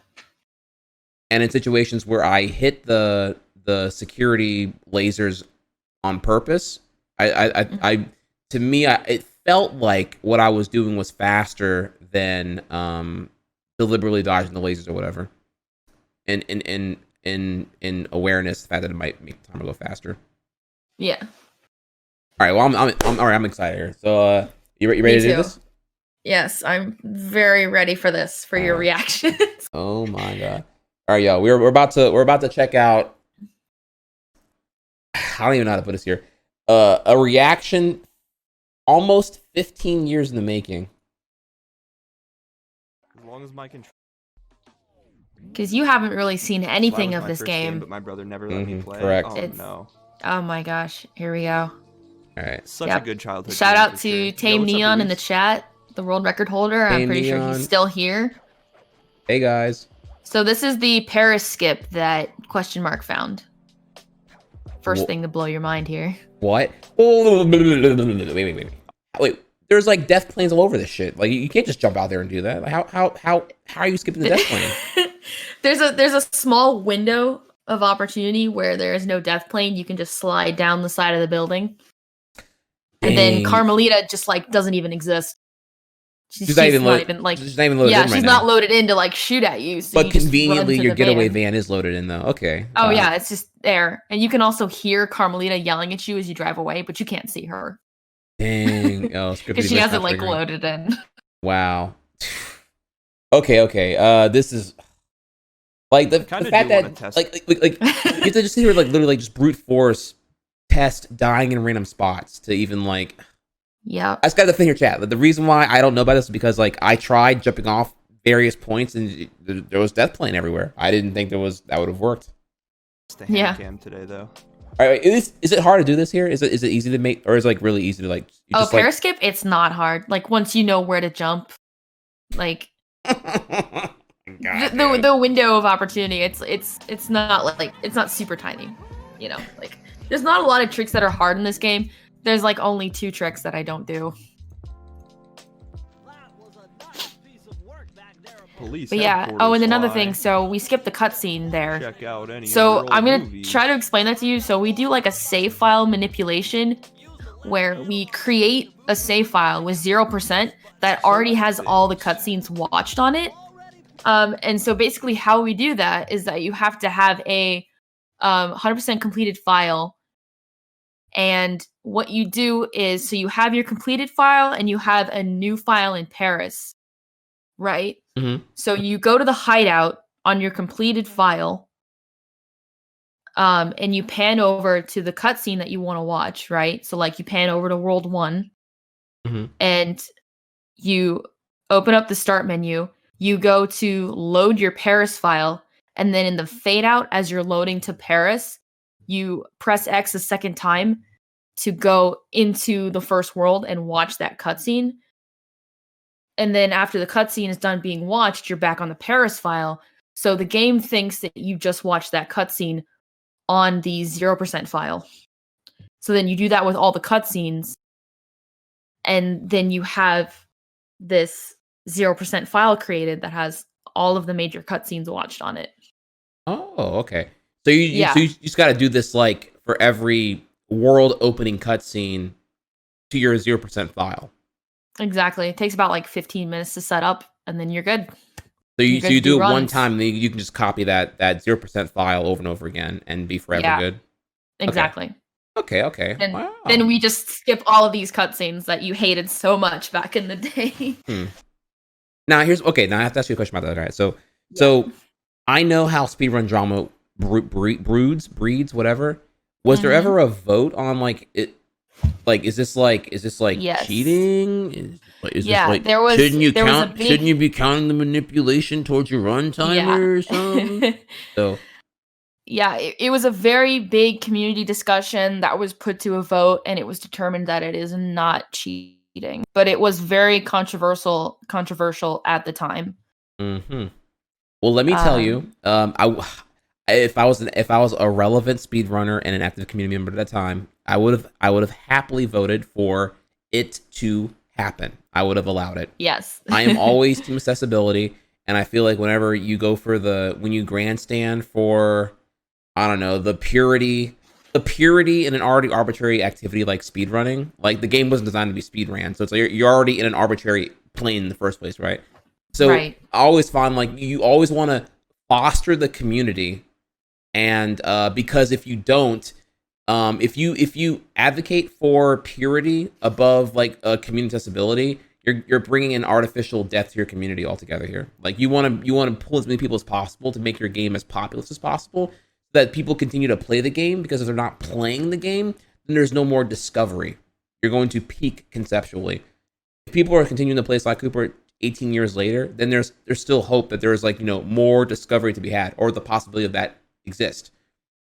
And in situations where I hit the security lasers on purpose, to me, it felt like what I was doing was faster than deliberately dodging the lasers or whatever. In awareness, the fact that it might make the timer go faster. Yeah. All right. Well, I'm all right. I'm excited here. So, you ready to do this? Yes, I'm very ready for this. For your reactions. Oh my god! All right, y'all. We're about to check out. I don't even know how to put this here. A reaction, almost 15 years in the making. As long as my control. Because you haven't really seen anything of this game. But my brother never let me play. Correct. Oh no. Oh my gosh. Here we go. All right. Such a good childhood. Shout game out for to sure. Tame Yo, Neon in the chat, the world record holder. I'm pretty sure he's still here. Hey guys. So this is the Paris skip that question mark found. First thing to blow your mind here. What? Oh, wait. There's like death planes all over this shit. Like you can't just jump out there and do that. Like, how are you skipping the death plane? There's a small window of opportunity where there is no death plane. You can just slide down the side of the building. And then Carmelita just like doesn't even exist. She's not even loaded in she's not loaded in to like shoot at you. So but conveniently, your getaway van is loaded in though. Okay. Oh yeah, it's just there, and you can also hear Carmelita yelling at you as you drive away, but you can't see her. Dang. Oh, because she hasn't like loaded in. Wow. Okay. This is like the fact that like you have to just see her like literally like just brute force test dying in random spots to even like. Yeah. I just got the thing here, chat. The reason why I don't know about this is because like I tried jumping off various points and there was death plane everywhere. I didn't think that would have worked. Yeah. Cam today though. All right, is it hard to do this here? Is it easy to make, or is it like really easy to like? Paraskip, it's not hard. Like once you know where to jump, like the window of opportunity. It's not like it's not super tiny. Like there's not a lot of tricks that are hard in this game. There's like only 2 tricks that I don't do. police But yeah. headquarters, Oh, and another Sly. thing. So we skipped the cutscene there. Check out any of So your I'm old gonna movies. try to explain that to you. So we do like a save file manipulation, where we create a save file with 0% that already has all the cutscenes watched on it. And so basically, how we do that is that you have to have a 100% completed file. And what you do is, so you have your completed file and you have a new file in Paris, right? Mm-hmm. So you go to the hideout on your completed file, and you pan over to the cutscene that you want to watch, right? So like you pan over to World 1, Mm-hmm. and you open up the start menu, you go to load your Paris file, and then in the fade out as you're loading to Paris, you press X a second time to go into the first world and watch that cutscene. And then after the cutscene is done being watched, you're back on the Paris file. So the game thinks that you just watched that cutscene on the 0% file. So then you do that with all the cutscenes, and then you have this 0% file created that has all of the major cutscenes watched on it. Oh, okay. So you just got to do this like for every world opening cutscene to your 0% file. Exactly. It takes about like 15 minutes to set up, and then you're good. So you do it runs. one time, and then you can just copy that 0% file over and over again and be forever good. Exactly. Okay. And wow. then we just skip all of these cutscenes that you hated so much back in the day. Now I have to ask you a question about that. All right. So I know how speedrun drama breeds, whatever. Was there ever a vote on like it? Like, is this like Yes. cheating? Is this like, there was. Shouldn't you there was a count? big- Shouldn't you be counting the manipulation towards your run timer or something? So Yeah, it was a very big community discussion that was put to a vote, and it was determined that it is not cheating. But it was very controversial at the time. Mm-hmm. Well, let me tell you, if I was a relevant speedrunner and an active community member at that time, I would have happily voted for it to happen. I would have allowed it. Yes. I am always team accessibility, and I feel like whenever you go for when you grandstand for, I don't know, the purity in an already arbitrary activity like speedrunning, like the game wasn't designed to be speedran, so it's like you're already in an arbitrary plane in the first place, right? So I always find like you always want to foster the community, and because if you don't, if you advocate for purity above like community accessibility, you're bringing an artificial death to your community altogether here. Like you want to pull as many people as possible to make your game as populous as possible, so that people continue to play the game, because if they're not playing the game, then there's no more discovery. You're going to peak conceptually. If people are continuing to play Sly Cooper 18 years later, then there's still hope that there's like, more discovery to be had, or the possibility of that exists.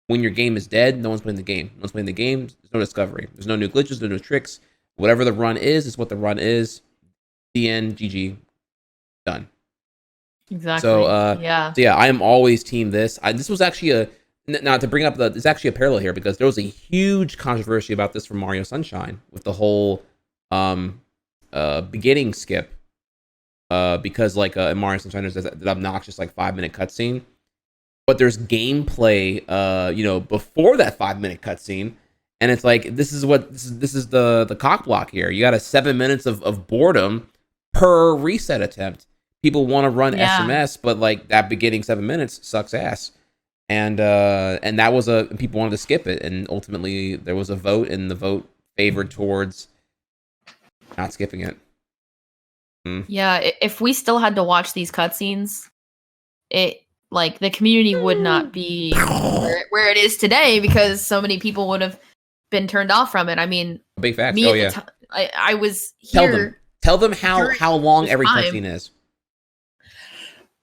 When your game is dead, no one's playing the game. No one's playing the game, there's no discovery. There's no new glitches, there's no tricks. Whatever the run is what the run is. The end, GG, done. Exactly. So I am always team this. This was actually now to bring up it's actually a parallel here, because there was a huge controversy about this from Mario Sunshine with the whole beginning skip, because like in Mario Sunshine there's that obnoxious like 5-minute cutscene, but there's gameplay before that 5-minute cutscene, and it's like this is the cock block here. You got a 7 minutes of boredom per reset attempt. People want to run SMS, but like that beginning 7 minutes sucks ass. And that was people wanted to skip it, and ultimately there was a vote, and the vote favored towards not skipping it. Yeah, if we still had to watch these cutscenes, it like the community would not be where it is today, because so many people would have been turned off from it. I mean, big fact. Me at the I was here. Tell them how long every cutscene is.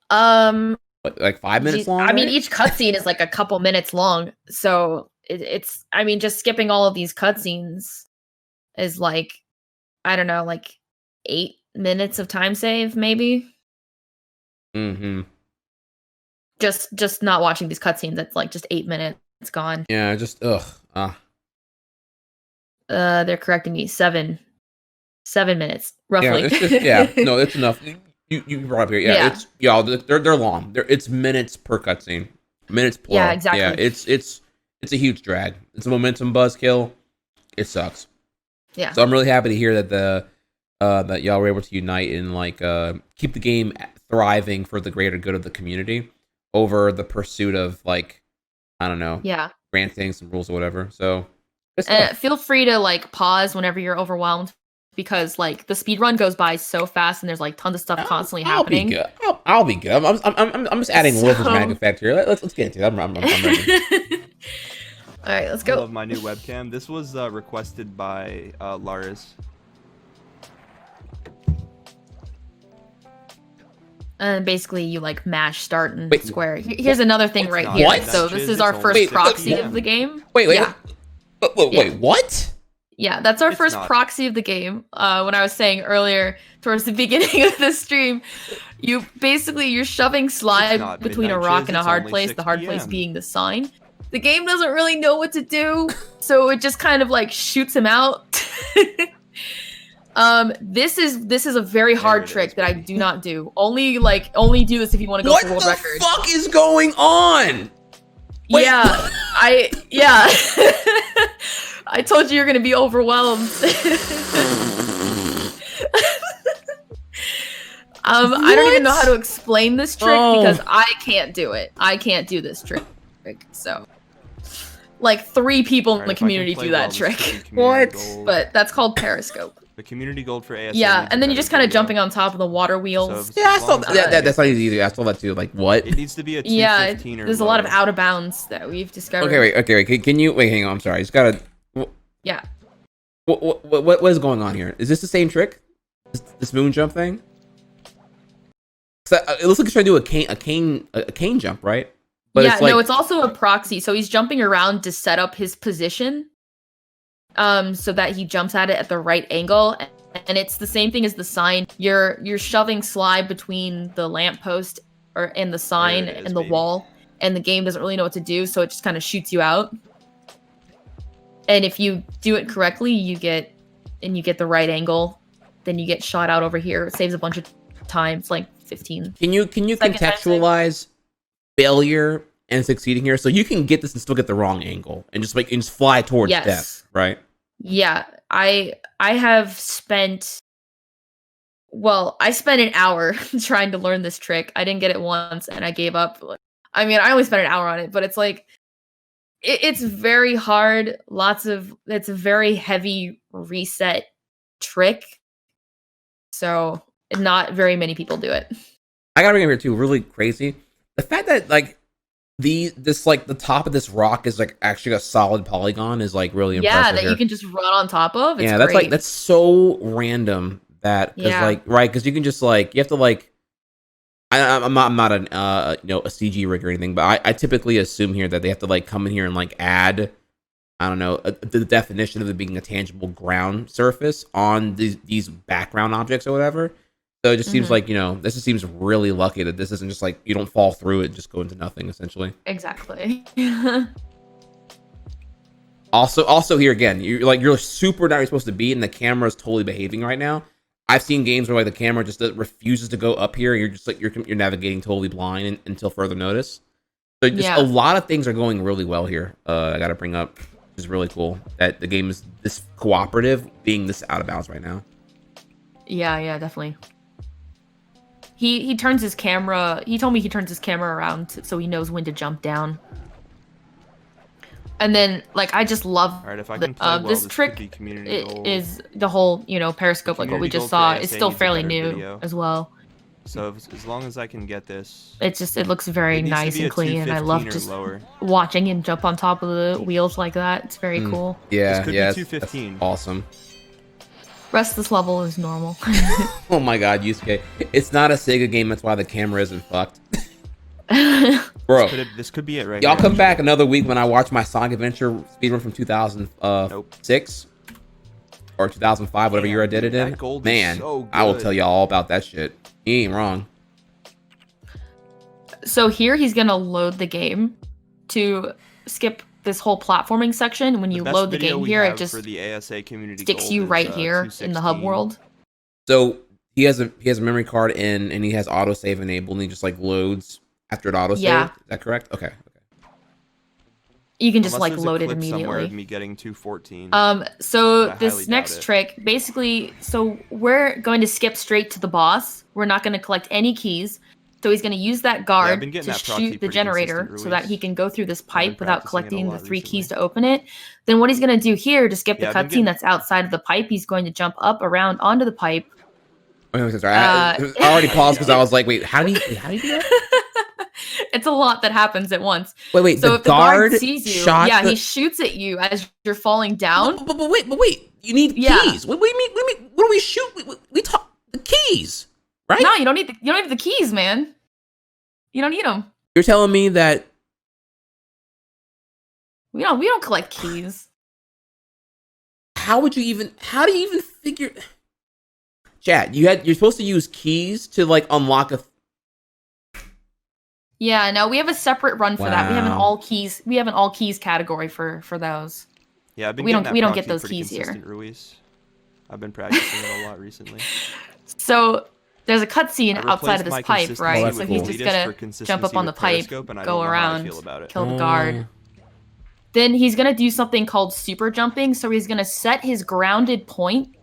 What, like 5 minutes long? I mean, each cutscene is like a couple minutes long, so it's. I mean, just skipping all of these cutscenes is like, I don't know, like 8 minutes of time save, maybe. Mm-hmm. Just not watching these cutscenes. That's like just 8 minutes. It's gone. Yeah, just They're correcting me. 7 minutes roughly. Yeah, it's just, no, it's enough. You brought up here, yeah. It's they're long. It's minutes per cutscene, minutes plural. Yeah, exactly. Yeah, it's a huge drag. It's a momentum buzzkill. It sucks. Yeah. So I'm really happy to hear that that y'all were able to unite and like keep the game thriving for the greater good of the community over the pursuit of like, I don't know, granting some rules or whatever. So feel free to like pause whenever you're overwhelmed, because like the speed run goes by so fast and there's like tons of stuff constantly happening. Be good. I'll be good. I'm just adding a little dramatic effect here. Let's get into it. I'm ready. All right, let's I go. love my new webcam. This was requested by Lars. And basically, you like mash start and square. Here's another thing right here. What? So this is our first proxy of the game. Wait, what? Yeah, that's our first proxy of the game. When I was saying earlier, towards the beginning of the stream, you're shoving Sly between a rock and a hard place. The hard place being the sign. The game doesn't really know what to do, so it just kind of like shoots him out. This is a very hard trick that I do not do. Only do this if you want to go for world record. What the fuck is going on? Wait. Yeah, I told you you're gonna be overwhelmed. I don't even know how to explain this trick because I can't do it. I can't do this trick. So, like 3 people in the community do that trick. What? But that's called Periscope. The community gold for ASA. Yeah, and then you're just kind of jumping on top of the water wheels. So I saw that. That's not easy. I saw that too. Like what? It needs to be a 215 or there's a lot of out of bounds that we've discovered. Okay, wait. Can you wait? Hang on. I'm sorry. I just gotta. Yeah. What is going on here? Is this the same trick? This moon jump thing? It looks like he's trying to do a cane jump, right? But yeah, no, it's also a proxy. So he's jumping around to set up his position, so that he jumps at it at the right angle. And it's the same thing as the sign. You're shoving Sly between the lamppost and the sign and the wall, and the game doesn't really know what to do, so it just kind of shoots you out. And if you do it correctly, you get the right angle, then you get shot out over here. It saves a bunch of times, like 15. Can you contextualize failure and succeeding here? So you can get this and still get the wrong angle and just fly towards death, right? Yeah, I have spent. Well, I spent an hour trying to learn this trick. I didn't get it once, and I gave up. I mean, I only spent an hour on it, but it's like it's very hard. It's a very heavy reset trick, so not very many people do it. I gotta bring it here too. Really crazy. The fact that like the top of this rock is like actually a solid polygon is like really impressive. Yeah, that you can just run on top of. It's great. That's so random that because you can just like you have to like. I'm not a CG rig or anything, but I typically assume here that they have to like come in here and like add, I don't know, the definition of it being a tangible ground surface on these background objects or whatever. So it just seems like, this just seems really lucky that this isn't just like you don't fall through it and just go into nothing essentially. Exactly. Also here again, you're super not where you're supposed to be, and the camera is totally behaving right now. I've seen games where like the camera just refuses to go up here, and you're just like you're navigating totally blind until further notice. So just a lot of things are going really well here. I got to bring up, which is really cool that the game is this cooperative, being this out of bounds right now. Yeah, definitely. He turns his camera. He told me he turns his camera around so he knows when to jump down. And then, like, I just love this trick. Is the whole, periscope, like what we just saw, is still fairly new as well. So as long as I can get this, it looks very nice and clean, and I love just watching him jump on top of the wheels like that. It's very cool. Yeah, this could be 215. That's awesome. Rest of this level is normal. Oh my god, Yusuke. It's not a Sega game, that's why the camera isn't fucked. Bro, this could be it right y'all come back another week when I watch my Sonic Adventure speedrun from 2006 or 2005, whatever year I did it in. Man, so I will tell y'all all about that shit. He ain't wrong. So here he's gonna load the game to skip this whole platforming section. When you load the game here, it just for the ASA community sticks you right here in the hub world. So he has a memory card in, and he has autosave enabled, and he just like loads after it autosaved. Yeah. Is that correct? Okay. You can just Unless like there's a load it clip somewhere immediately. of me getting 214. So I highly this doubt next it. trick, basically, so we're going to skip straight to the boss. We're not going to collect any keys. So he's going to use that I've guard been getting to that proxy shoot the pretty generator consistent, so that he Ruiz. can go through this been pipe without practicing it a collecting the lot 3 keys recently. to open it. Then what he's going to do here to skip Yeah, the I've been cutscene getting- that's outside of the pipe, he's going to jump up around onto the pipe. Oh, sorry. I already paused because I was like, wait, how do you do that? It's a lot that happens at once. Wait. So The if the guard guard sees you, shot yeah, the... he shoots at you as you're falling down. But wait. You need Yeah. keys. What do you mean? What do we shoot? We talk the keys, right? No, you don't need the keys, man. You don't need them. You're telling me that We don't collect keys. how do you even figure? Chat, you're supposed to use keys to like unlock a. Yeah, no, we have a separate run for that. We have an Wow. all keys category for those. Yeah, I've been we getting don't- that we don't get proxy those pretty keys here. consistent, Ruiz. I've been practicing it a lot recently. So there's a cutscene I outside of replaced my this pipe, consistency right? that's so with he's cool. just elitist gonna for jump consistency up on the with pipe, Periscope, and I go don't know how I around, feel about it. kill the guard. Then he's gonna do something called super jumping. So he's gonna set his grounded point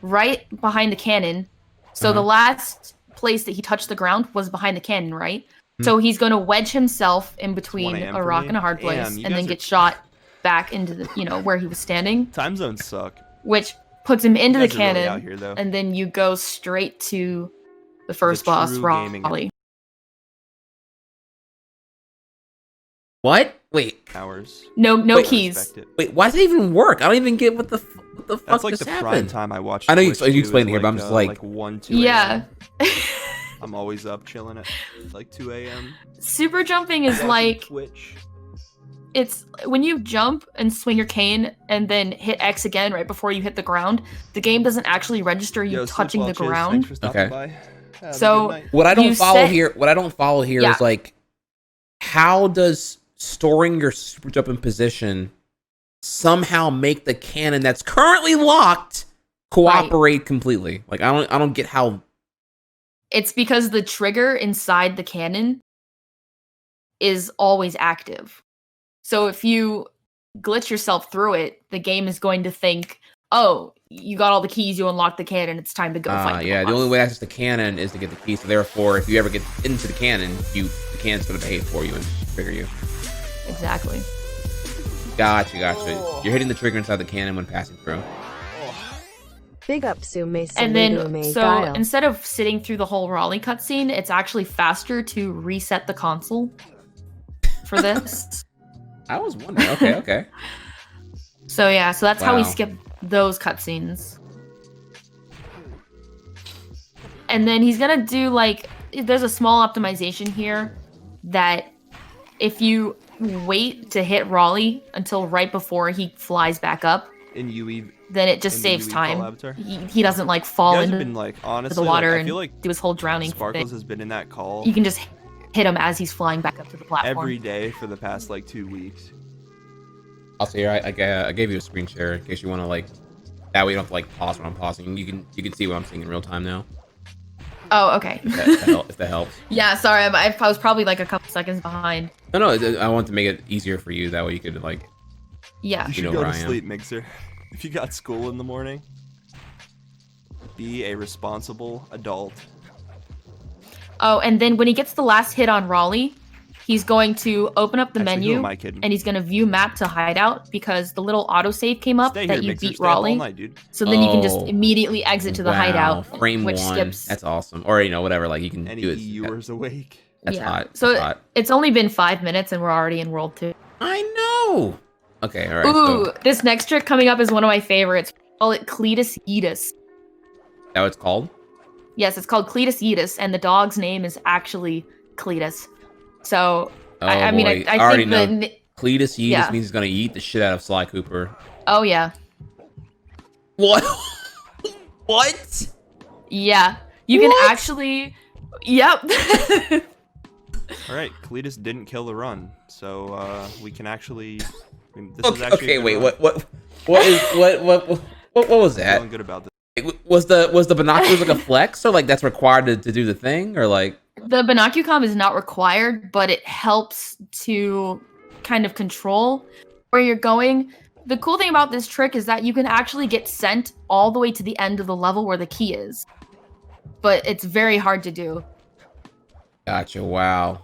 right behind the cannon. So the last place that he touched the ground was behind the cannon, right? So he's gonna wedge himself in between 1 a.m. a for rock me. and a hard place, Damn, you and then guys get are- shot back into the where he was standing, Time zones suck. which puts him into You the guys are really cannon, out here, though. and then you go straight to the first boss, true gaming Raleigh. What? Wait. Hours. No Wait, keys. Respect it. Wait. Why does it even work? I don't even get what the fuck That's like just the prime happened. time I watch. I know you Twitch, explained too, it here, is but I'm just like 1, 2 Yeah. a.m. I'm always up chilling at like 2 a.m. Super jumping is watching like Twitch. it's when you jump and swing your cane and then hit X again right before you hit the ground. The game doesn't actually register you Yo, touching sleep the well, Chiz. ground. Thanks for stopping Okay. by. Have a So- good night. what I don't You follow set- here. What I don't follow here is Yeah. like, how does storing your super jump in position somehow make the cannon that's currently locked cooperate completely? Like I don't get how. It's because the trigger inside the cannon is always active. So if you glitch yourself through it, the game is going to think, "Oh, you got all the keys, you unlocked the cannon, it's time to go fight." Yeah, the boss." only way to access the cannon is to get the key. So therefore, if you ever get into the cannon, the cannon's gonna behave for you and trigger you. Exactly. Gotcha. You're hitting the trigger inside the cannon when passing through. Big up Sume And then, so instead of sitting through the whole Raleigh cutscene, it's actually faster to reset the console for this. I was wondering. Okay. So yeah, so that's how we Wow. skip those cutscenes. And then he's gonna do like, there's a small optimization here that if you wait to hit Raleigh until right before he flies back up, In UE, then it just In the saves UE time. call avatar? He doesn't like you fall guys into have been like honestly. the water like, I feel like and do his whole drowning Sparkles thing. has been in that call You can just hit him as he's flying back up to the platform. every day for the past like 2 weeks. Also, here I gave you a screen share in case you want to like. That way you don't have to like pause when I'm pausing. You can see what I'm seeing in real time now. Oh, okay. If that helps. Yeah, sorry, I was probably like a couple seconds behind. No, I want to make it easier for you. That way you could like. Yeah. You should know go where to I am. sleep, Mixer. If you got school in the morning, be a responsible adult. Oh, and then when he gets the last hit on Raleigh, he's going to open up the Actually, who menu am I kidding? and he's going to view map to hideout because the little autosave came up Stay that here, you Mixer. beat Stay up all Raleigh. night, dude. So then you can just Oh. immediately exit to the Wow, hideout, frame which one. skips. That's awesome. Or whatever. Like you can Any do it. viewers awake? That's yeah. hot. So That's hot. it's only been 5 minutes and we're already in World 2. I know. Okay. All right. Ooh, So this next trick coming up is one of my favorites. We call it Cletus Yeetus. that what it's called? Yes, it's called Cletus Yeetus, and the dog's name is actually Cletus. So, Oh, I mean, boy. I already think know. the... Cletus Yeetus Yeah. means he's gonna eat the shit out of Sly Cooper. Oh, yeah. What? What? Yeah. You What? can actually... Yep. All right, Cletus didn't kill the run, so we can actually. I mean, this is Okay, actually a okay good wait. run. What was that? Feeling good about this. Was the binoculars like a flex, or like that's required to do the thing, or like The binocucom is not required, but it helps to kind of control where you're going. The cool thing about this trick is that you can actually get sent all the way to the end of the level where the key is, but it's very hard to do. Gotcha. Wow.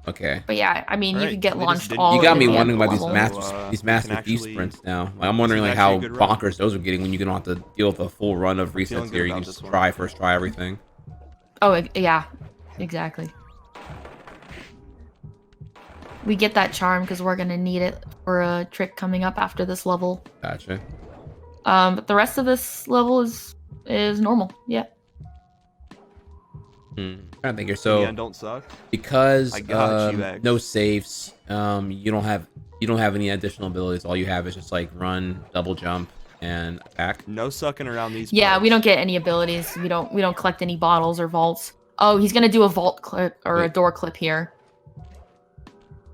Okay. But yeah, I mean, you could get launched didn't- all. You got the me way up wondering the about level. these master thief actually- sprints now. Like, I'm wondering this like is how actually a good run. bonkers those are getting when you don't have to deal with a full run of Feeling resets good here. You about can this just one. try everything. Oh yeah, exactly. We get that charm because we're gonna need it for a trick coming up after this level. Gotcha. But the rest of this level is normal. Yeah. Trying to think here. In So the end, don't suck. because I got you, X. no saves, you don't have any additional abilities. All you have is just like run, double jump, and attack. No sucking around these. Yeah, we parts. don't get any abilities. We don't collect any bottles or vaults. Oh, he's gonna do a vault clip or a Wait. door clip here.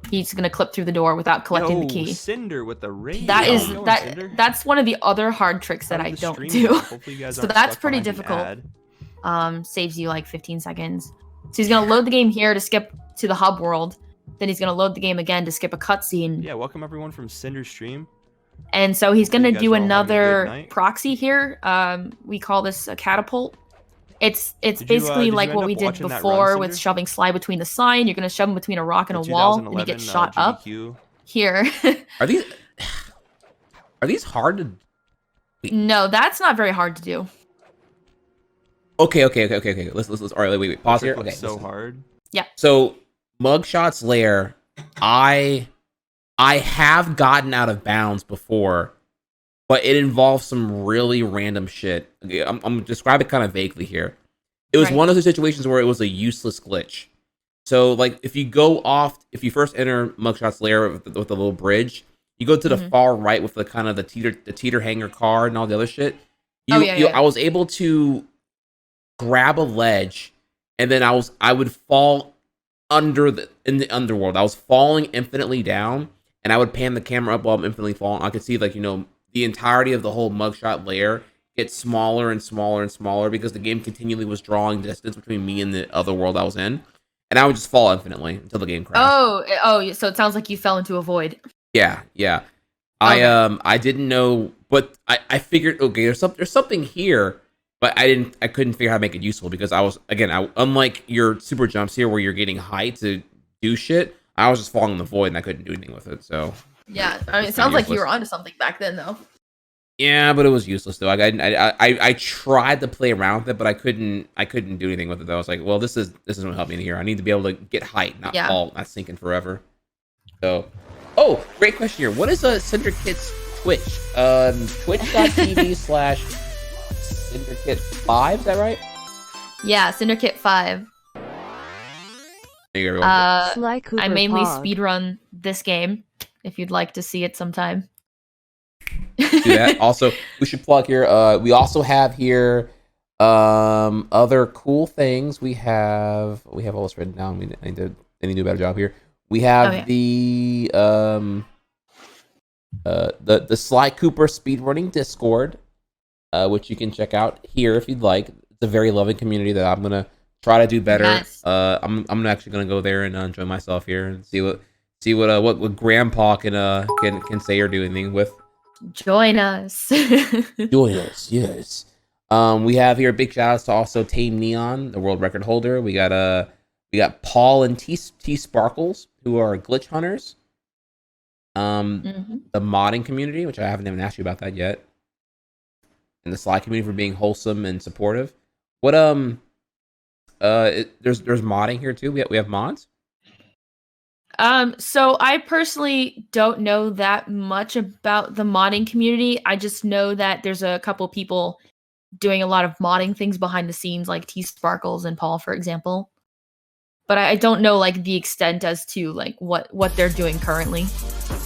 He's gonna clip through the door without collecting Yo, the key. Cinder with the raid. That How's is it going, Cinder? that's one of the other hard tricks that How I did the don't stream do. go? Hopefully you guys So aren't that's stuck pretty behind an difficult. ad. Saves you like 15 seconds. So he's gonna load the game here to skip to the hub world. Then he's gonna load the game again to skip a cutscene. Yeah, welcome everyone from Cinder Stream. And so he's Hopefully gonna you guys do are all having a good another night. proxy here. We call this a catapult. It's Did you, basically did you like end what up we did watching that before run, with Cinder? shoving Sly between the sign. You're gonna shove him between a rock and The a wall, and he 2011, gets shot up. GDQ. Here. Are these hard to? No, that's not very hard to do. Okay. Let's. All right, wait. Pause here. Trick Okay. looks so listen. hard. So Mugshot's lair, I have gotten out of bounds before, but it involves some really random shit. Okay, I'm describing it kind of vaguely here. It was Right. one of those situations where it was a useless glitch. So like if you first enter Mugshot's lair with the little bridge, you go to the Mhm. far right with the kind of the teeter hanger car and all the other shit. Yeah. I was able to grab a ledge, and then I would fall in the underworld. I was falling infinitely down, and I would pan the camera up while I'm infinitely falling. I could see like the entirety of the whole Mugshot layer get smaller and smaller and smaller because the game continually was drawing distance between me and the other world I was in, and I would just fall infinitely until the game crashed. Oh, so it sounds like you fell into a void. Yeah. Okay. I didn't know, but I figured okay, there's something here, but I couldn't figure out how to make it useful because unlike your super jumps here where you're getting height to do shit, I was just falling in the void and I couldn't do anything with it. So Yeah, I mean, it It's sounds like you useless. were onto something back then, though. yeah, but it was useless though. I tried to play around with it, but I couldn't do anything with it though. I was like, well, this isn't gonna help me in here. I need to be able to get height, not Yeah. fall, not sinking forever. So, oh, great question here. What is a Cinderkit's Twitch? Twitch.tv/Cinderkit5, is that right? Yeah, Cinderkit 5. There you go, everyone. Sly Cooper I mainly Pog. speedrun this game, if you'd like to see it sometime. Do that. Also, we should plug here. We also have here other cool things. We have all this written down. I need to do a better job here. We have the Sly Cooper speedrunning Discord, which you can check out here if you'd like. It's a very loving community that I'm gonna try to do better. Nice. I'm actually gonna go there and enjoy myself here and see what Grandpa can say or do anything with. Join us. Join us, yes. We have here big shout outs to also Tame Neon, the world record holder. We got Paul and T Sparkles, who are glitch hunters. Mhm. The modding community, which I haven't even asked you about that yet. And the Sly community for being wholesome and supportive. What there's modding here too. We have mods. So I personally don't know that much about the modding community. I just know that there's a couple people doing a lot of modding things behind the scenes, like T Sparkles and Paul, for example. But I don't know like the extent as to like what they're doing currently.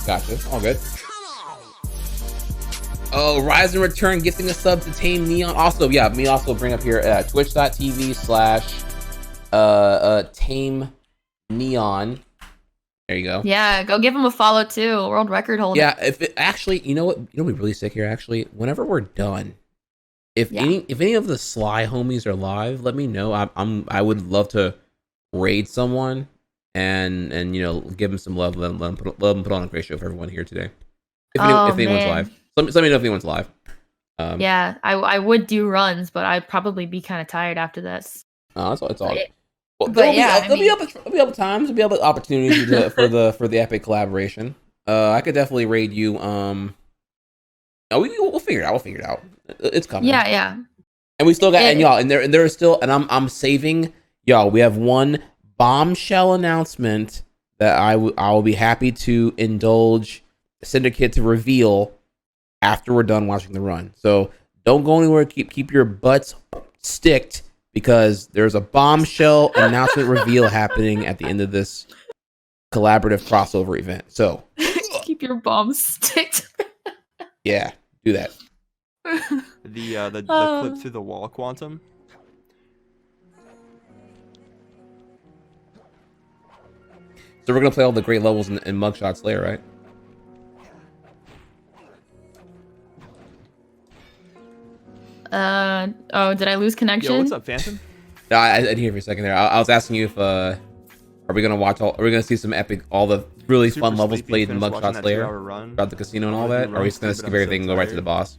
Gotcha. All good. Oh, Rise and Return gifting a sub to Tame Neon. Also, yeah, me also bring up here twitch.tv/Tame Neon. There you go. Yeah, go give him a follow too. World record holder. Yeah, if it actually, you know what would be really sick here actually? Whenever we're done, if any of the Sly homies are live, let me know. I would love to raid someone and give them some love. Let them put on a great show for everyone here today. If anyone's live, let me know if anyone's live. Yeah, I would do runs, but I'd probably be kind of tired after this. It's all. Well, But there'll be other times, there'll be other opportunities for the epic collaboration. I could definitely raid you. We'll figure it out. We'll figure it out. It's coming. Yeah. And we still got and there is still, and I'm saving y'all. We have one bombshell announcement that I will be happy to indulge Cinderkit to reveal after we're done watching the run. So don't go anywhere. Keep your butts sticked, because there's a bombshell announcement reveal happening at the end of this collaborative crossover event. So keep your bombs sticked. Yeah, do that. The clip through the wall quantum. So we're gonna play all the great levels in Mugshot Slayer, right? Did I lose connection? Yo, what's up, Phantom? No, I didn't hear you for a second there. I was asking you if are we gonna see some all the really fun levels played in Mugshot Slayer about the casino and all that? Or are we just gonna skip everything and go right to the boss?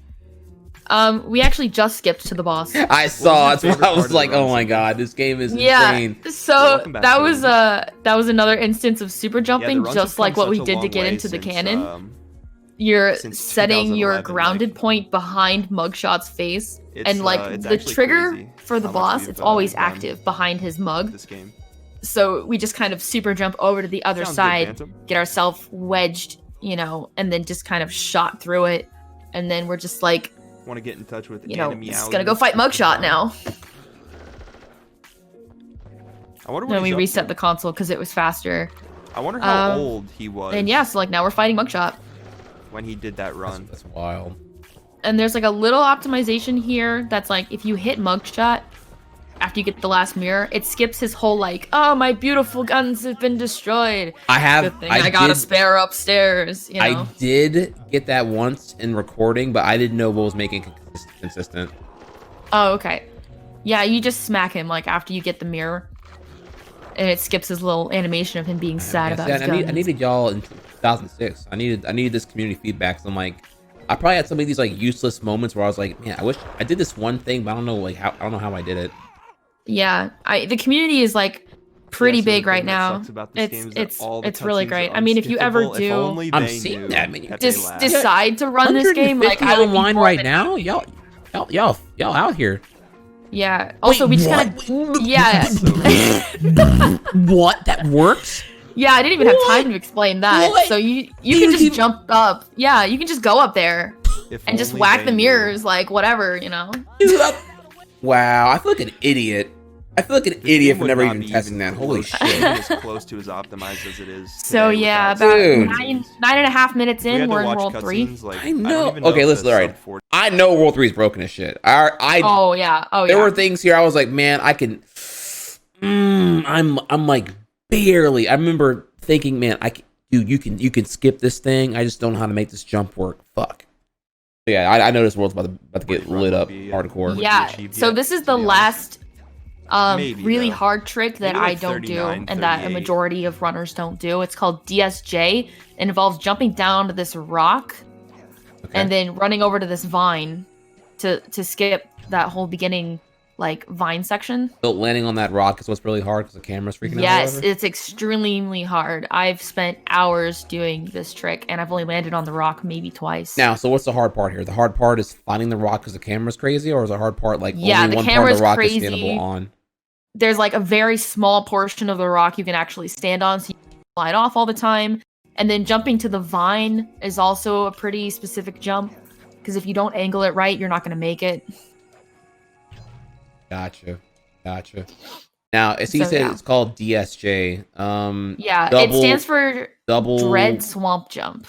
We actually just skipped to the boss. I saw it. I was like, oh my god, this game is insane. So that was another instance of super jumping, just like what we did to get into the cannon. You're setting your grounded point behind Mugshot's face, and like the trigger for the boss, it's always active behind his mug. This game. So we just kind of super jump over to the other side, get ourselves wedged, and then just kind of shot through it, and then we're just like, want to get in touch with just gonna go fight Mugshot now. I wonder then we reset the console because it was faster. I wonder how old he was. And so like now we're fighting Mugshot. When he did that run. That's wild. And there's like a little optimization here that's like, if you hit Mugshot after you get the last mirror, it skips his whole like, oh, my beautiful guns have been destroyed. I got a spare upstairs. I did get that once in recording, but I didn't know what was making it consistent. Oh, okay. Yeah, you just smack him like after you get the mirror, and it skips his little animation of him being sad about his guns. I needed y'all in 2006. I needed this community feedback. So I'm like, I probably had some of these like useless moments where I was like, man, I wish I did this one thing, but I don't know how I did it. Yeah, the community is like pretty big right now. It's really great. I mean, if you ever do, I'm seeing that. Man, just decide to run this game. Like I would online right now, y'all out here. Yeah. Also, we just kind of What? That works? Yeah, I didn't even have time to explain that. What? So you can just jump up. Yeah, you can just go up there and just whack the mirrors, like whatever, Dude, wow, I feel like an idiot. For never even testing that. Holy shit. As close to as optimized as it is. So yeah, about 9.5 minutes in, we're in World 3. I know. Okay, listen, all right. I know World 3 is broken as shit. Oh yeah. There were things here I was like, man, I can. I'm like barely. I remember thinking, man, you can skip this thing. I just don't know how to make this jump work. Fuck. So yeah, I know this world's about to get lit up hardcore. Yeah. So this is the last really hard trick that I don't do, and that a majority of runners don't do. It's called DSJ. It involves jumping down to this rock and then running over to this vine to skip that whole beginning like vine section. So landing on that rock is what's really hard because the camera's freaking out. Yes, it's extremely hard. I've spent hours doing this trick, and I've only landed on the rock maybe twice. Now, so what's the hard part here? The hard part is finding the rock because the camera's crazy, or is the hard part like only one part of the rock is standable on? There's like a very small portion of the rock you can actually stand on, so you can slide off all the time. And then jumping to the vine is also a pretty specific jump, because if you don't angle it right, you're not going to make it. Gotcha. Now, as he said, it's called DSJ. It stands for Dread Swamp Jump.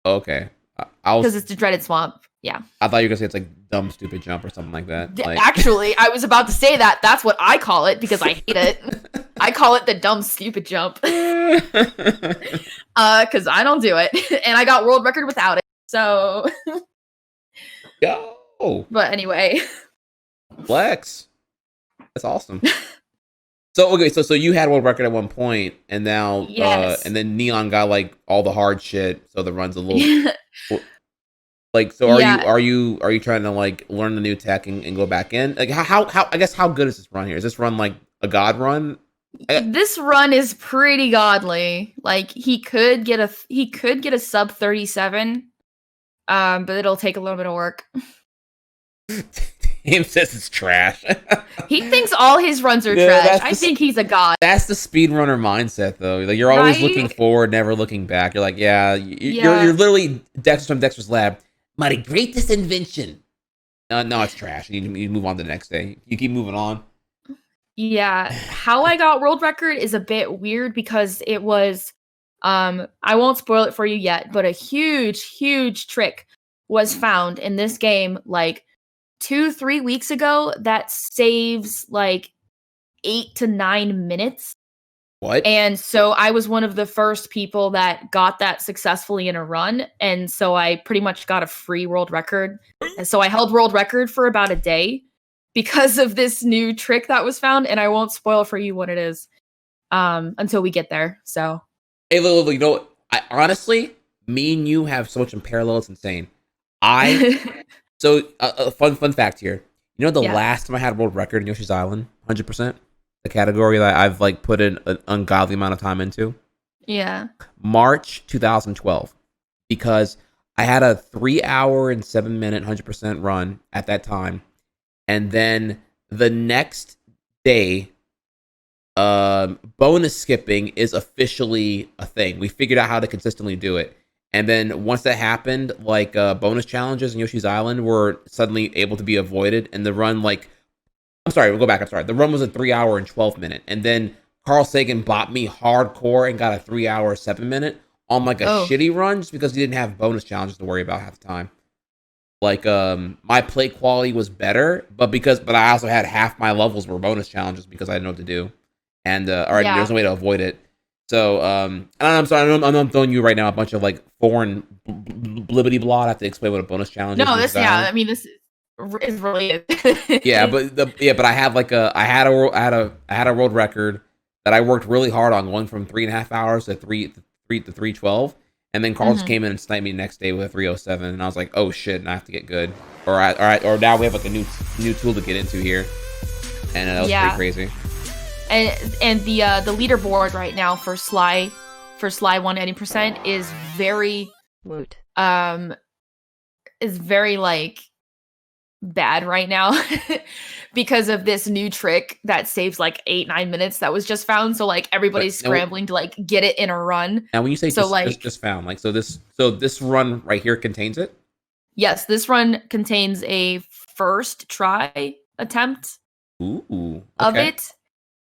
Okay. Because it's the Dreaded Swamp. Yeah. I thought you were going to say it's like dumb, stupid jump or something like that. Actually, I was about to say that. That's what I call it because I hate it. I call it the dumb, stupid jump. Because I don't do it. And I got world record without it. So. Oh, But anyway. flex. That's awesome. So okay, so you had world record at one point, and now Yes. and then Neon got like all the hard shit, so the run's a little like. So are Yeah. you trying to like learn the new tech and go back in? Like how I guess how good is this run here? Is this run like a god run? This run is pretty godly. Like he could get a sub 37, but it'll take a little bit of work. Him says it's trash. He thinks all his runs are Yeah, trash. I think he's a god. That's the speedrunner mindset, though. Like you're always Right? looking forward, never looking back. You're like, yeah, Yeah. you're literally Dexter from Dexter's Lab. My greatest invention. No, it's trash. You move on to the next day. You keep moving on. Yeah. How I got world record is a bit weird because it was I won't spoil it for you yet, but a huge trick was found in this game like 2-3 weeks ago that saves like 8 to 9 minutes. What? And so I was one of the first people that got that successfully in a run. And so I pretty much got a free world record. And so I held world record for about a day because of this new trick that was found. And I won't spoil for you what it is until we get there. So, Hey, look, you know what? I honestly, me and you have so much in parallel. It's insane. So a fun fact here. You know the Yeah. last time I had world record in Yoshi's Island, 100%, the category that I've like put in an ungodly amount of time into. yeah. March 2012, because I had a 3 hour and 7 minute 100% run at that time, and then the next day, bonus skipping is officially a thing. We figured out how to consistently do it. And then once that happened, like bonus challenges in Yoshi's Island were suddenly able to be avoided. And the run, like, I'm sorry, we'll go back. I'm sorry. The run was a 3 hour and 12 minute. And then Carl Sagan bought me hardcore and got a 3 hour 7 minute on like a shitty run just because he didn't have bonus challenges to worry about half the time. Like my play quality was better, but I also had half my levels were bonus challenges because I didn't know what to do. And there's no way to avoid it. So, I'm sorry, I'm throwing you right now a bunch of like foreign blibbity blah. I have to explain what a bonus challenge is. No, this is related. But I have like I had a world record that I worked really hard on, going from 3.5 hours to 3:12, and then Carlos came in and sniped me the next day with a 3:07, and I was like, oh shit, and I have to get good. Or now we have like a new tool to get into here, and that was pretty crazy. And the leaderboard right now for Sly 180% is very Woot. is very like bad right now because of this new trick that saves like 8-9 minutes that was just found. So like everybody's scrambling to like get it in a run. Now when you say just found, like so this run right here contains it? Yes, this run contains a first try attempt of it.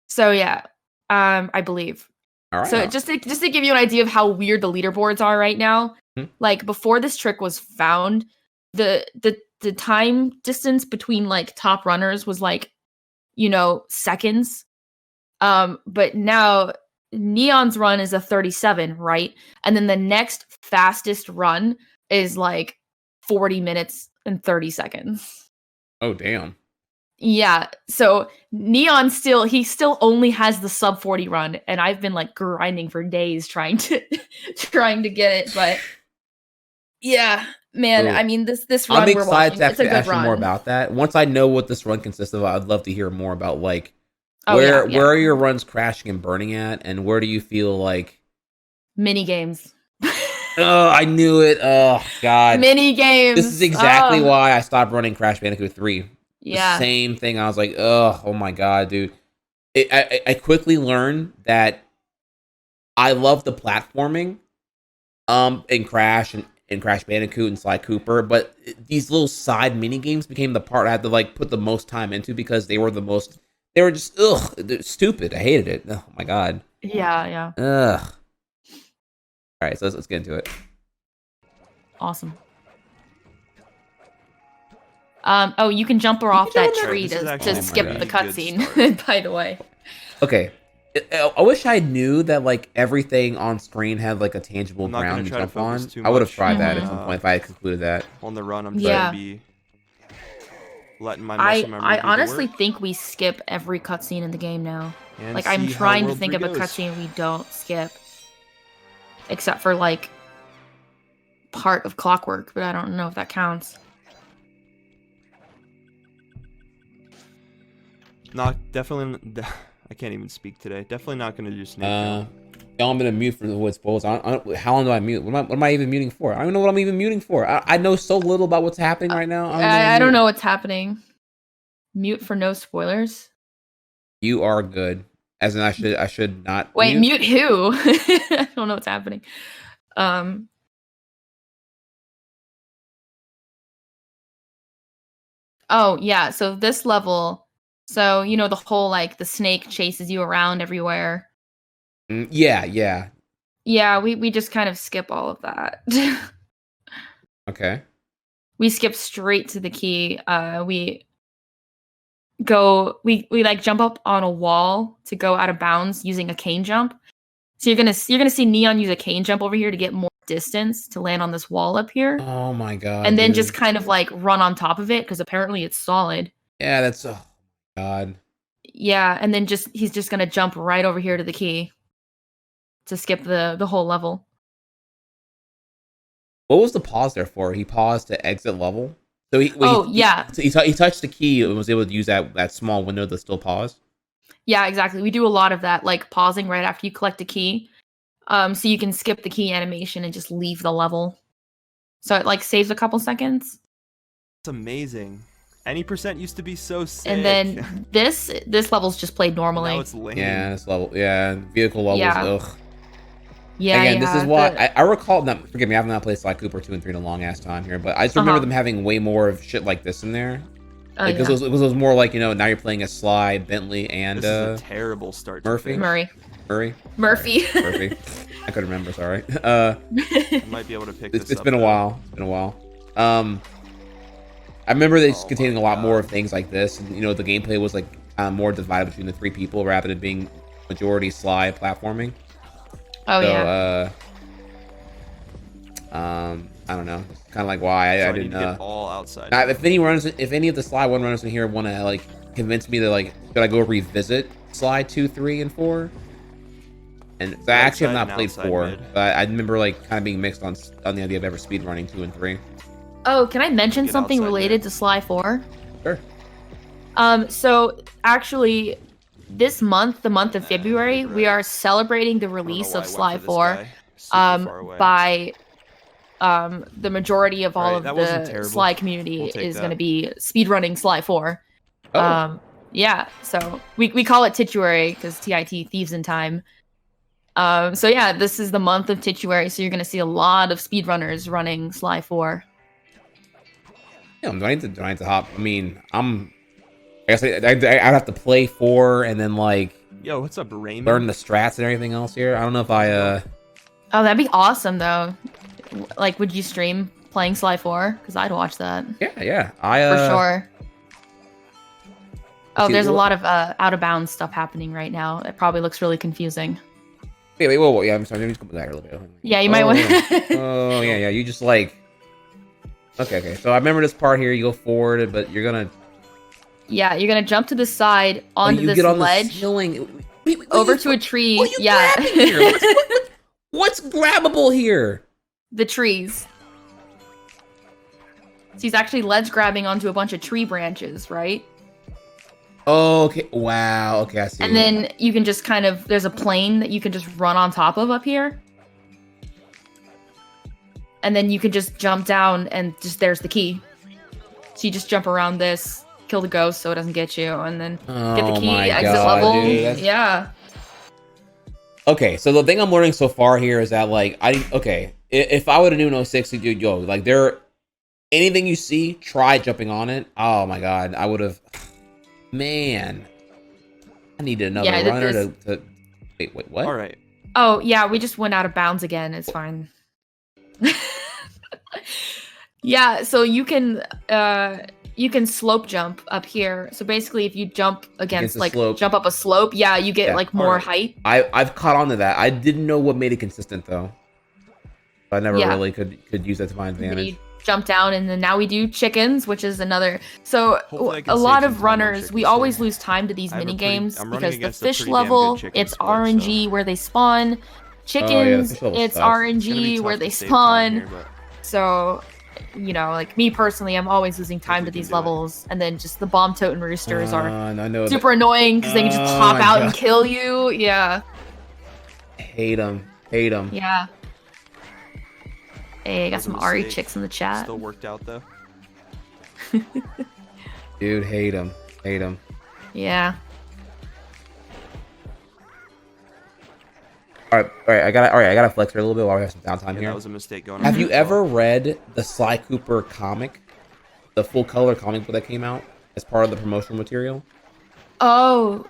So yeah, I believe. All right. So just to give you an idea of how weird the leaderboards are right now, like before this trick was found, the time distance between like top runners was like, seconds. But now Neon's run is a 37, right? And then the next fastest run is like 40 minutes and 30 seconds. Oh damn. Yeah, so Neon still only has the sub 40 run, and I've been like grinding for days trying to get it, but yeah, man, I mean this run I'm we're excited watching, to it's a good ask you run. more about that. Once I know what this run consists of, I'd love to hear more about like where are your runs crashing and burning at, and where do you feel like mini games? Oh, I knew it. Oh god. Mini games. This is exactly why I stopped running Crash Bandicoot 3. Yeah. The same thing. I was like, oh my god, dude. I quickly learned that I love the platforming in Crash and Crash Bandicoot and Sly Cooper, but these little side mini games became the part I had to like put the most time into because they were just they're stupid. I hated it. Oh my god. Yeah. Ugh. All right, so let's get into it. Awesome. You can jump her off that tree to skip the cutscene, by the way. Okay. I wish I knew that like everything on screen had like a tangible ground to jump on. I would have tried that at some point if I had concluded that. On the run, I'm trying to be letting my muscle memory I do the honestly work think we skip every cutscene in the game now. and Like, I'm see how trying to World think 3 of a goes. cutscene we don't skip. Except for, like, part of Clockwork, but I don't know if that counts. Not definitely. I can't even speak today. Definitely not going to do snake jump. I'm gonna mute for the wood spoils. How long do I mute? What am I even muting for? I don't even know what I'm even muting for. I know so little about what's happening right now. I don't know what's happening. Mute for no spoilers. You are good. As in, I should not. Wait, mute who? I don't know what's happening. Oh yeah, so this level, so you know the whole like the snake chases you around everywhere. Yeah, yeah. Yeah, we just kind of skip all of that. Okay. We skip straight to the key. We like jump up on a wall to go out of bounds using a cane jump. So you're gonna see Neon use a cane jump over here to get more distance to land on this wall up here. Oh my god. And then dude. just kind of like run on top of it because apparently it's solid. Yeah, that's oh god. Yeah, and then he's just gonna jump right over here to the key to skip the whole level. What was the pause there for? He paused to exit level. So he touched the key and was able to use that small window to still pause. Yeah, exactly. We do a lot of that, like pausing right after you collect a key, so you can skip the key animation and just leave the level. So it like saves a couple seconds. It's amazing. Any percent used to be so sick. And then this level's just played normally. Now it's lame. Yeah, this level. Yeah, vehicle levels. Yeah. Ugh. Yeah, Again, this is why but I recall. Forgive me, I have not played Sly Cooper 2 and 3 in a long ass time here, but I just remember them having way more of shit like this in there. Because it was more like, you know, now you're playing as Sly, Bentley, and this is a terrible start. Murphy. Murphy. I couldn't remember. Sorry. I might be able to pick this up. It's been a while. It's been a while. I remember it's containing a lot more of things like this, and you know, the gameplay was like more divided between the three people rather than being majority Sly platforming. Oh, so, yeah. I don't know. It's kind of like why I didn't. Get all outside. If any of the Sly 1 runners in here want to like convince me that like should I go revisit Sly 2, 3, and 4? And so I actually have not played 4, but I remember like kind of being mixed on the idea of ever speedrunning 2 and 3. Oh, can I mention something related to Sly 4? Sure. So actually, this month, the month of February, we are celebrating the release of Sly 4 by the majority of all of the Sly community is going to be speedrunning Sly 4. Oh. Yeah, so we call it Tituary because TIT, Thieves in Time. So yeah, this is the month of Tituary, so you're going to see a lot of speedrunners running Sly 4. Yeah, do I need to hop? I mean, I guess I'd have to play 4 and then like. Yo, what's up, Raymond? Learn the strats and everything else here. I don't know if I. Oh, that'd be awesome though. Like, would you stream playing Sly 4? Because I'd watch that. Yeah. For sure. Oh, there's a lot of out of bounds stuff happening right now. It probably looks really confusing. Wait, whoa, yeah, I'm sorry. Let me just go back a little bit. Yeah, you might want. Oh, yeah. You just like. Okay. So I remember this part here. You go forward, but you're gonna. Yeah, you're gonna jump to the side onto this ledge, over to a tree. What are you grabbing here? What's grabbable here? The trees. So he's actually ledge grabbing onto a bunch of tree branches, right? Oh, okay. Wow. Okay, I see. And then you can just kind of, there's a plane that you can just run on top of up here. And then you can just jump down and just, there's the key. So you just jump around this, kill the ghost so it doesn't get you, and then get the key, exit level. Dude, yeah. Okay, so the thing I'm learning so far here is that, like, if I would have known 06, dude, yo, like, anything you see, try jumping on it. Oh my god, I would have. Man, I need another runner to. Wait, what? All right. Oh yeah, we just went out of bounds again. It's fine. Yeah, so you can slope jump up here. So basically, if you jump against like jump up a slope, yeah, you get like more height. I've caught on to that. I didn't know what made it consistent though. I never really could use that to my advantage. jump down, and then now we do chickens, which is another. So Hopefully I can a save lot some of time on runners, we chickens always here. lose time to these I have a mini pretty- games I'm running because the against a fish pretty damn good level, chicken it's split, RNG so- where they spawn. the Chickens, fish level it's sucks. It's gonna be RNG where tough they to save time spawn. here, but So, you know, like me personally, I'm always losing time we to can these do it. levels, and then just the bomb totem roosters are I know that. super annoying because they can just Oh pop my out God. and kill you. Yeah, Hate them. Hate them. yeah. Hey, I got was a some Ari mistake. chicks in the chat. Still worked out though. Dude, hate them. Hate them. Yeah. All right. I gotta flex here a little bit while we have some downtime Yeah, here. that was a mistake going on. Have Mm-hmm. you ever read the Sly Cooper comic, the full color comic book that came out as part of the promotional material? Oh,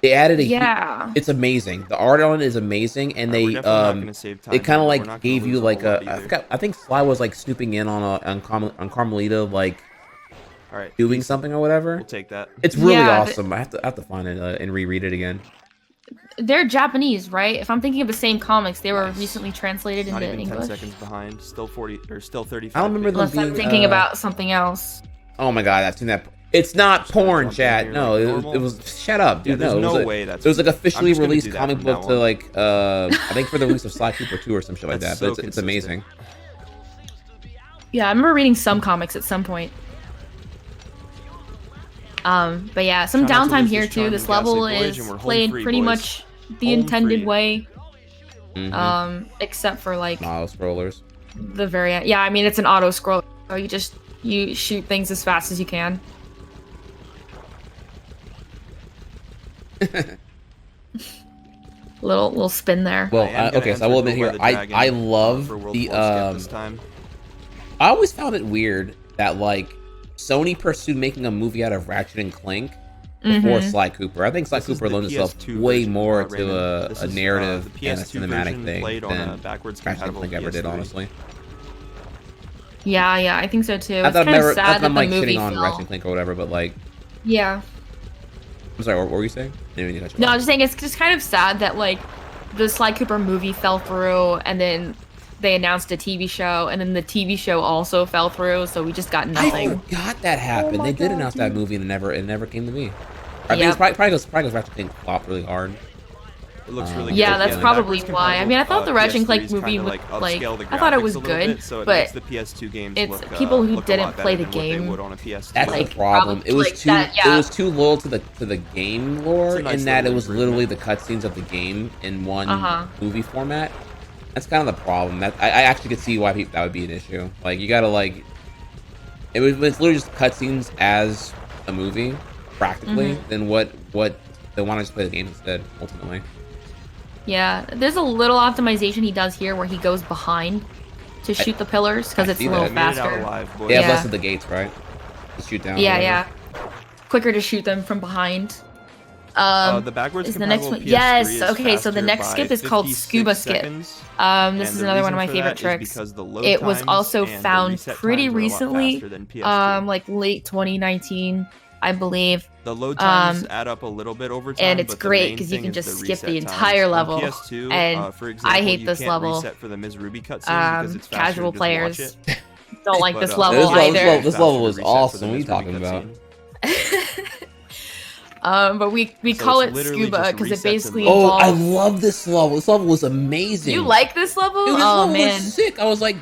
They added a yeah. It's amazing. The art on it is amazing, and Alright, we're they definitely not gonna save time it kind of here. We're not like gonna gave you lose a like whole lot I either. forgot. I think Sly was like snooping in on Carmelita, like All right, doing something or whatever. we'll take that. It's really Yeah, awesome. I have to find it and reread it again. They're Japanese, right? If I'm thinking of the same comics, they were Nice. recently translated Not into even 10 English. seconds behind. Still 40 or still 35. I don't remember them Unless I'm being, thinking about something else. Oh my god, I've seen that. It's not Just gonna porn, jump in chat. here No, like it normal. was. Shut up, Yeah, dude. there's no, no it was way that's. It was like officially just gonna released do that comic from now book to on. like I think for the release of Sly Cooper 2 or some shit like that. That's But so it's amazing. Yeah, I remember reading some comics at some point. But yeah, some Try not to downtime lose here this too. charming This level ghastly voyage, is and we're home played free, pretty boys. much the Home intended free. way. Mhm. Except for like Auto scrollers. the very end. Yeah, I mean it's an auto scroll. So you shoot things as fast as you can. little spin there. Well, I am gonna okay, so I will enter admit Go here, by the Dragon, I love for World the War Skip this time. I always found it weird that like Sony pursued making a movie out of Ratchet and Clank before Mhm. Sly Cooper. I think Sly This is Cooper the loans itself PS2 way version, more Raymond. to This a is, narrative the and a PS2 cinematic version thing played on a than backwards Ratchet and compatible Clank ever did, PS3. honestly. Yeah, I think so too. I It's thought kind of never, sad not that that I'm the like movie shitting on fell. Ratchet and Clank or whatever, but like, Yeah. I'm sorry, what were you saying? Didn't mean to cut you No, off. I was just saying it's just kind of sad that like the Sly Cooper movie fell through, and then they announced a TV show, and then the TV show also fell through, so we just got I nothing. forgot that happened. my They did God, announce that dude. movie and it never came to me. I think Yep. it's probably because Ratchet and Clank flopped really hard. It looks really Yeah, good. that's the probably backwards why. I mean, I thought the Ratchet and Clank PS3 's movie kinda, was, like, upscale the I thought it graphics was a little good, bit, so it but makes the PS2 games it's look, people who look a didn't lot play better the than what they game. would on a PS2. That's Like, the problem. It was like too that, yeah. it was too loyal to the game lore It's a nice in that it little was improvement. literally the cutscenes of the game in one Uh-huh. movie format. That's kind of the problem. That I actually could see why that would be an issue. Like you gotta like it's literally just cutscenes as a movie, practically. Mm-hmm. Then what they want to just play the game instead, ultimately. Yeah, there's a little optimization he does here where he goes behind to shoot the pillars because I it's see a little that. Made it out faster. alive, boys. They have Yeah. less of the gates, right? Just shoot down. or Yeah, whatever. yeah. Quicker to shoot them from behind. The backwards is the next compatible one. Yes, PS3 is okay, so the faster next by skip is called 56 Scuba Skip. seconds, This and is the another one of reason my for favorite that is tricks. because the load It was times also and the found reset pretty times are a lot recently, faster than PS2. like late 2019, I believe. The load times Um, add up a little bit over time, and it's but the great main 'cause you thing can is just the skip reset the times. entire On level, PS2, and for example, I hate you this can't level. reset for the Miss Ruby cutscenes because it's faster Casual to just watch players it. don't like But, this uh, level This either. level- this level Faster to was reset for awesome. the What are you Miss Ruby talking about? cutscene. But we So call it's it literally Scuba just because it reset to basically load. Oh, I involves. love this level. This level was amazing. You like this level? Dude, this Oh level man. was sick. I was like,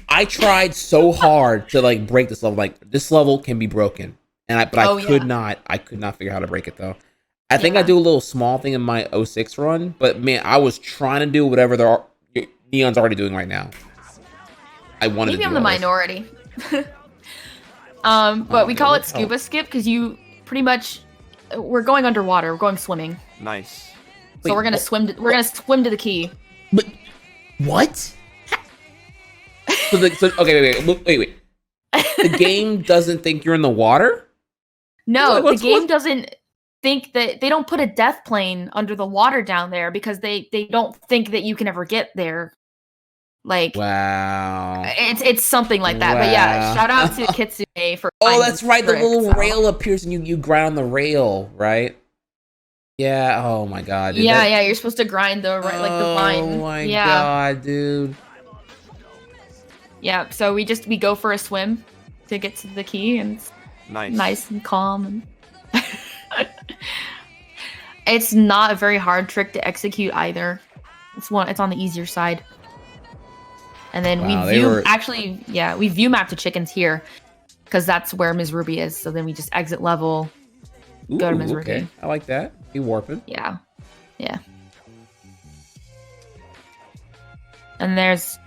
I tried so hard to like break this level. Like this level can be broken, but Oh, I could yeah. not. I could not figure out how to break it though. I think I Yeah. do a little small thing in my 06 run, but man, I was trying to do whatever Neon's already doing right now. I wanted Maybe to I'm do the all this. minority. But we yeah, call it let's Scuba Skip because you pretty much we're going underwater. We're going swimming. Nice. So Wait, we're gonna what? swim. We're gonna swim to the key. But what? Okay, wait. The game doesn't think you're in the water? No, What's- the game what- doesn't think that they don't put a death plane under the water down there because they don't think that you can ever get there. Like Wow. it's something like that. But yeah, Wow. shout out to Kitsune for. Oh, finding that's this right. The trick, little so. rail appears and you grind on the rail, right? Yeah. Oh my god. Dude, Yeah, you're supposed to grind the like the line. Oh my Yeah. god, dude. Yeah, so we go for a swim to get to the key, and it's nice and calm. And it's not a very hard trick to execute either. It's on the easier side. And then we view map the chickens here because that's where Ms. Ruby is. So then we just exit level, go to Ms. Ruby. Okay, I like that. Be warping. Yeah. And there's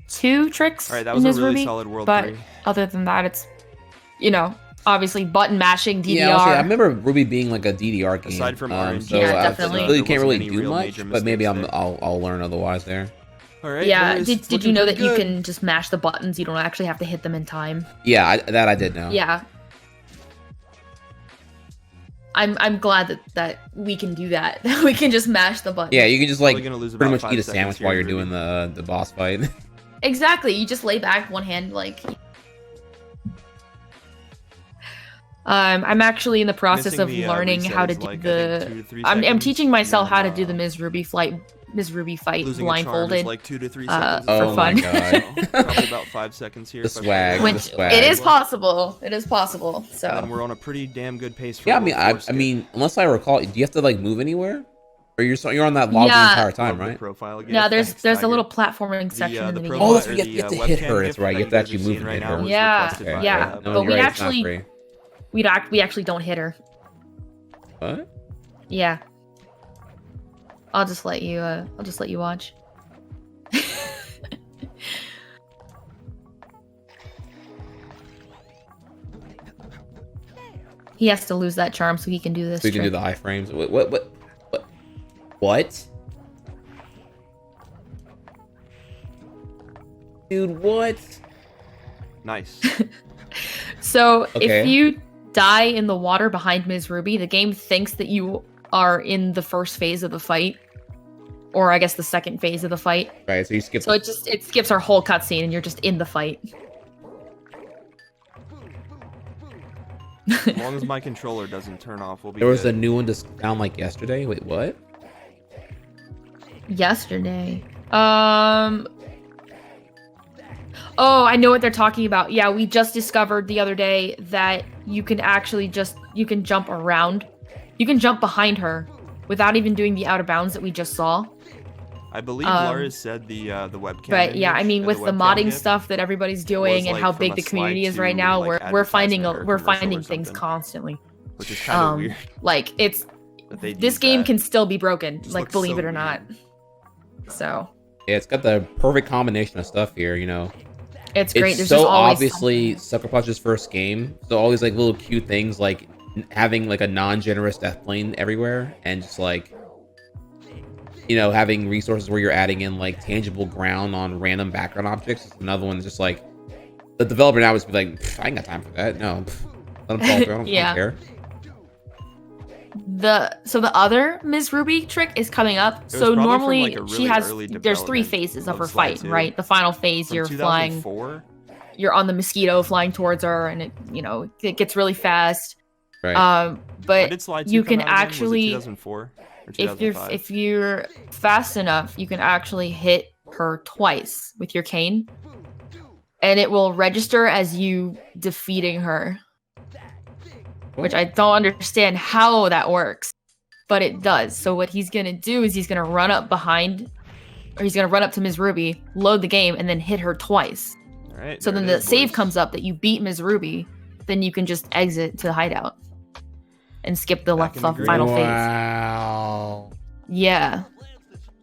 2 tricks. All right, that in was a Ms. really Ruby, solid world but 3. other than that, it's obviously button mashing DDR. Yeah, I remember Ruby being like a DDR game. Aside from RNG, so Yeah, I definitely. really can't really There wasn't any do real much, major but maybe mistakes I'll learn otherwise there. All right. Yeah, boys, did looking you know that pretty you good. can just mash the buttons? You don't actually have to hit them in time. Yeah, I did know. Yeah. I'm glad that we can do that. That we can just mash the button. Yeah, you can just Probably like gonna lose pretty about much 5 eat a seconds sandwich here, while you're Ruby. doing the boss fight. Exactly. You just lay back, one hand, like. I'm actually in the process Missing of the, learning reset how to is do like, I think 2 to 3 I'm seconds, teaching myself and how then, to do the Ms. Ruby fight losing blindfolded. a charm is like 2 to 3 seconds. for Oh my fun. god. Probably about 5 seconds here. The if I swag, remember. the swag. It is possible. It is possible. And So we're on a pretty damn good pace. For Yeah, I World mean, 4 I skip. mean, unless I recall, do you have to like move anywhere, or you're on that log the Yeah. entire time, Love the right? Profile again. yeah, there's Thanks, a little Tiger. platforming section in the the beginning. Oh, that's or right, you have to the, hit webcam her, gift that's right, that you have to guys actually are move seeing and right hit now her. was Yeah, requested by, yeah, No, but you're we right, it's not actually- free. We actually don't hit her. What? Yeah. I'll just let you watch. He has to lose that charm so he can do this. So you can do trick. the iframes. What? Dude, what? Nice. So Okay. if you die in the water behind Ms. Ruby, the game thinks that you are in the first phase of the fight, or I guess the second phase of the fight. Right, so you skip. So it skips our whole cutscene, and you're just in the fight. As long as my controller doesn't turn off, we'll be There was good. a new one to found like yesterday. Wait, what? Yesterday. Oh, I know what they're talking about. Yeah, we just discovered the other day that you can actually you can jump around. You can jump behind her without even doing the out of bounds that we just saw. I believe Lars said the webcam. But yeah, I image, mean, or with the webcam modding gift stuff that everybody's doing and like, how from big a the community slide is right to, now, like, we're finding advertisement or we're commercial or finding things something. constantly. which is kind of weird. Like it's that they'd this use game that. can still be broken, Just like looks believe so it or not. weird. So Yeah, it's got the perfect combination of stuff here. You know, it's great. it's There's so just always obviously Sucker Punch's first game. So all these like little cute things, like having like a non-generous death plane everywhere, and just like, you know, having resources where you're adding in like tangible ground on random background objects. It's another one that's just like the developer now is be like, I ain't got time for that. No, let them fall through. I don't Yeah. care. the other Ms. Ruby trick is coming up. was So probably from, normally like, a she really has early there's 3 development phases of of her Sly fight, 2. right? The final phase, From you're flying, 2004? you're on the mosquito flying towards her, and it gets really fast. Right. When But did Sly 2 you come can out again? actually, Was it 2004 or if 2005? you're fast enough, you can actually hit her twice with your cane, and it will register as you defeating her. Which I don't understand how that works, but it does. So what he's gonna do is he's gonna run up behind, or he's gonna run up to Ms. Ruby, load the game, and then hit her twice. All right, So there then it the is, save boys. comes up that you beat Ms. Ruby, then you can just exit to the hideout and skip the Back in the final phase. Wow. Yeah.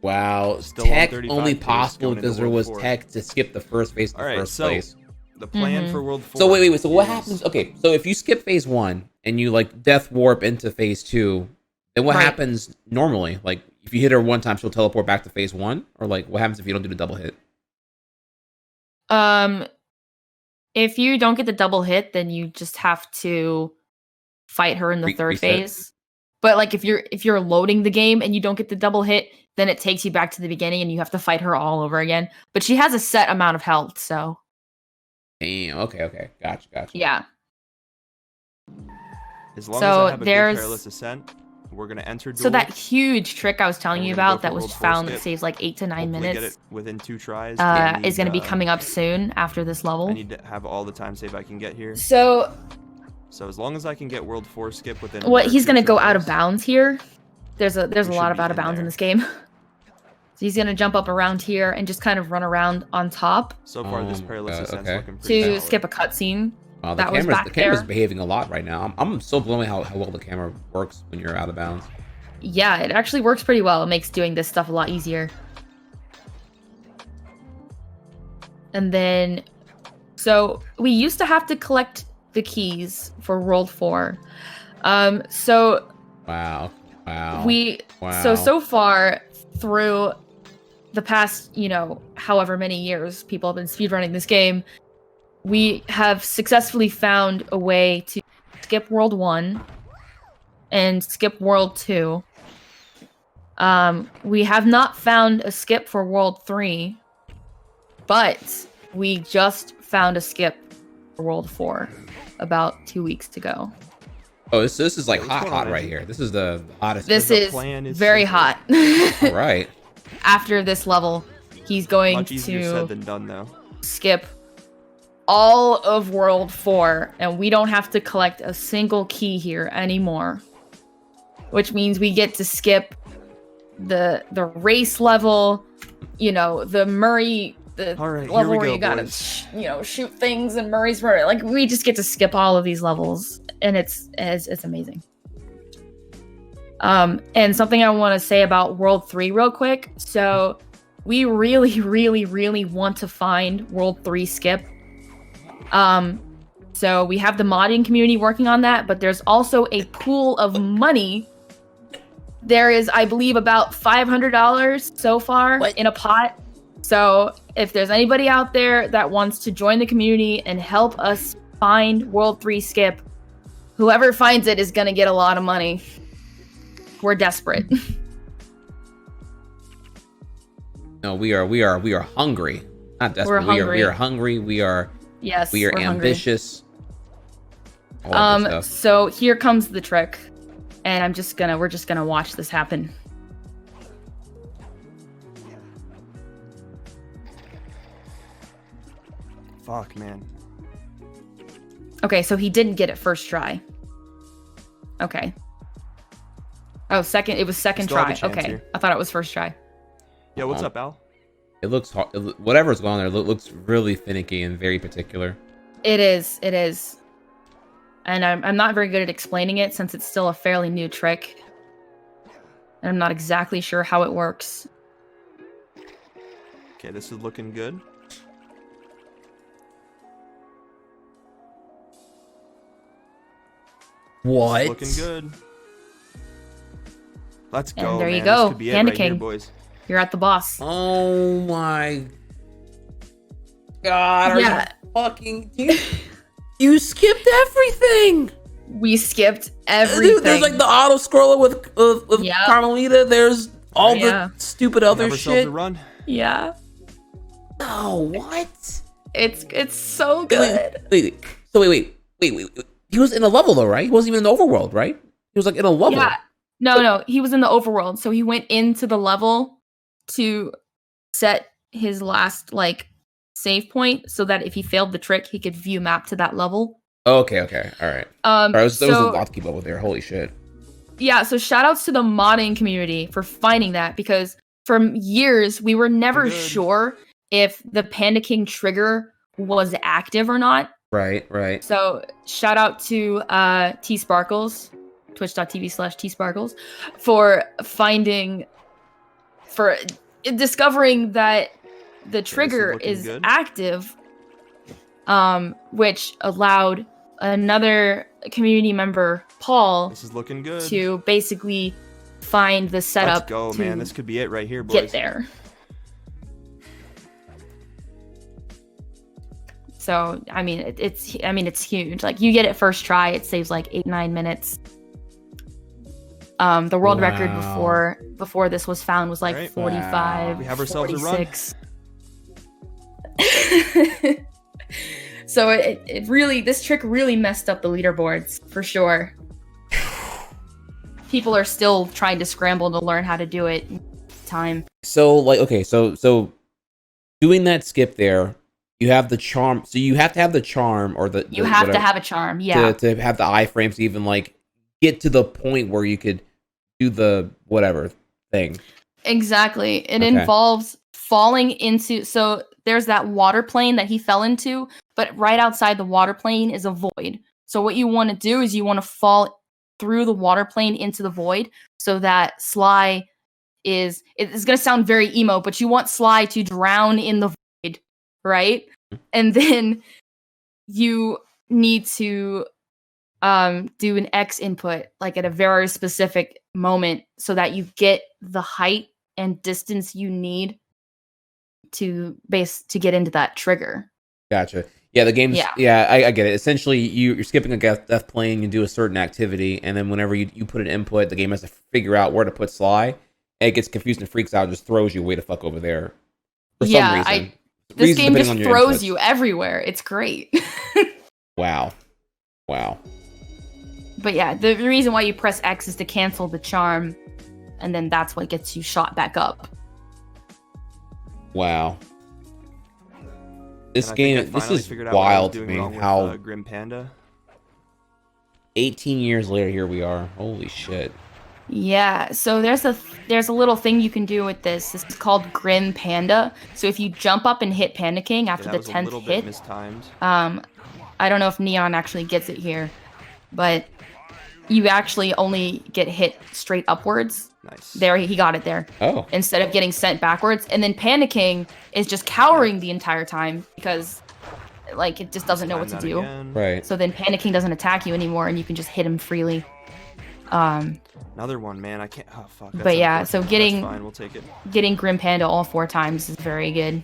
Wow. Still on Tech 35 only pace possible going into because there World was 4. tech to skip the first phase in the Alright, first so- place. The plan Mhm. for World 4. So wait. So what is- happens? Okay, so if you skip phase 1 and you like death warp into phase 2, then what Right. happens normally? Like if you hit her one time, she'll teleport back to phase 1, or like what happens if you don't do the double hit? If you don't get the double hit, then you just have to fight her in the third Reset. phase. But like if you're loading the game and you don't get the double hit, then it takes you back to the beginning and you have to fight her all over again. But she has a set amount of health, so Damn. Okay. Gotcha. yeah. As long So as I have a good there's- careless ascent, We're gonna enter duel. So that huge trick I was telling And you we're gonna go about that for was World 4 found that skip. saves like 8 to 9 Hopefully get minutes it within 2 tries. is going to be coming up soon after this level. I need to have all the time save I can get here. So as long as I can get World 4 skip within what he's going to go out tries, of bounds here. There's a We lot should of be out of in bounds in there. this game. So he's going to jump up around here and just kind of run around on top So far, this paralysis end's okay. looking pretty to solid. skip a cutscene. Wow, That was the back camera's there. behaving a lot right now. I'm so blown away how well the camera works when you're out of bounds. Yeah, it actually works pretty well. It makes doing this stuff a lot easier. And then, so we used to have to collect the keys for World 4. So Wow. so far through the past, however many years people have been speedrunning this game, we have successfully found a way to skip World 1 and skip World 2. We have not found a skip for World 3, but we just found a skip for World 4 about 2 weeks ago. Oh, this is like What's going hot on, right Angie? here. This is the hottest. This The is plan is very simple. hot. All right. After this level, he's going Much easier said to than done, though. skip all of World 4, and we don't have to collect a single key here anymore. Which means we get to skip the race level, the Murray, the All right, here level we where go, you gotta, boys. shoot things and Murray's Murray. Like, we just get to skip all of these levels, and it's amazing. And something I want to say about World 3 real quick. So we really, really, really want to find World 3 skip. So we have the modding community working on that, but there's also a pool of money. There is, I believe, about $500 so far in a pot. So if there's anybody out there that wants to join the community and help us find World 3 skip, whoever finds it is going to get a lot of money. We're desperate. No, we are hungry. Not desperate. We are hungry. We are Yes, we're hungry. ambitious. All that good stuff. So here comes the trick, and we're just gonna watch this happen. Fuck, man. Okay, so he didn't get it first try. Okay. Oh, second. It was second Still have try. a chance Okay, here. I thought it was first try. Yeah, what's up, Al? It looks hard. Whatever's going on there looks really finicky and very particular. It is. It is. And I'm not very good at explaining it since it's still a fairly new trick. And I'm not exactly sure how it works. Okay, this is looking good. What? Looking good. Let's And go, there you man. go. This could be it Panda right here, King. boys. You're at the boss. Oh my God! Are Yeah. you fucking? You skipped everything. We skipped everything. Dude, there's like the auto scroller with Yep. Carmelita. There's all Yeah. the stupid other Have ourselves shit. a run. Yeah. Oh, what? It's so good. Wait. So wait. He was in a level though, right? He wasn't even in the overworld, right? He was like in a level. Yeah. No, he was in the overworld. So he went into the level to set his last save point so that if he failed the trick, he could view map to that level. Okay. All right. All right, there was a So lot to keep up with there. Holy shit. yeah, so shout outs to the modding community for finding that, because for years we were never Good. sure if the Panda King trigger was active or not. Right. So shout out to T Sparkles, twitch.tv/T Sparkles, for discovering that the trigger looking is good. active, which allowed another community member, Paul, This is looking good. to basically find the setup Let's go, to man. This could be it right here, boys. get there. So it's huge. Like, you get it first try, it saves 8-9 minutes. The world record Wow. before this was found was Alright. 45. We have ourselves a run. 46. So it really, this trick really messed up the leaderboards for sure. people are still trying to scramble to learn how to do it in time. So like, okay, so doing that skip there, you have the charm. So you have to have the charm or You have to have a charm, yeah. to have the iframes to even like get to the point where you could do the whatever thing. Exactly. It Okay. involves falling into, so there's that water plane that he fell into, but right outside the water plane is a void. So what you want to do is you want to fall through the water plane into the void so that Sly is, it's going to sound very emo, but you want Sly to drown in the void, right? And then you need to do an X input like at a very specific moment so that you get the height and distance you need to get into that trigger. Gotcha. Yeah, the game's Yeah. I get it. Essentially, you're skipping a death plane, you do a certain activity, and then whenever you put an input, the game has to figure out where to put Sly. And it gets confused and freaks out, and just throws you way the fuck over there. For some reason. This game depending just on your throws inputs. you everywhere. It's great. Wow. But yeah, the reason why you press X is to cancel the charm, and then that's what gets you shot back up. Wow. This And I think I game, this finally is figured out what I was wild to doing me. wrong with, How Grim Panda. 18 years later, here we are. Holy shit. Yeah, so there's a little thing you can do with this. This is called Grim Panda. So if you jump up and hit Panda King after the 10th little hit, bit mistimed. I don't know if Neon actually gets it here, but you actually only get hit straight upwards. Nice. There, he got it there. Oh. Instead of getting sent backwards. And then Panda King is just cowering the entire time because, like, it just doesn't know what to do. Right. So then Panda King doesn't attack you anymore, and you can just hit him freely. Another one, man. I can't. Oh fuck. But yeah, so That's fine. We'll take it. getting Grim Panda all 4 times is very good.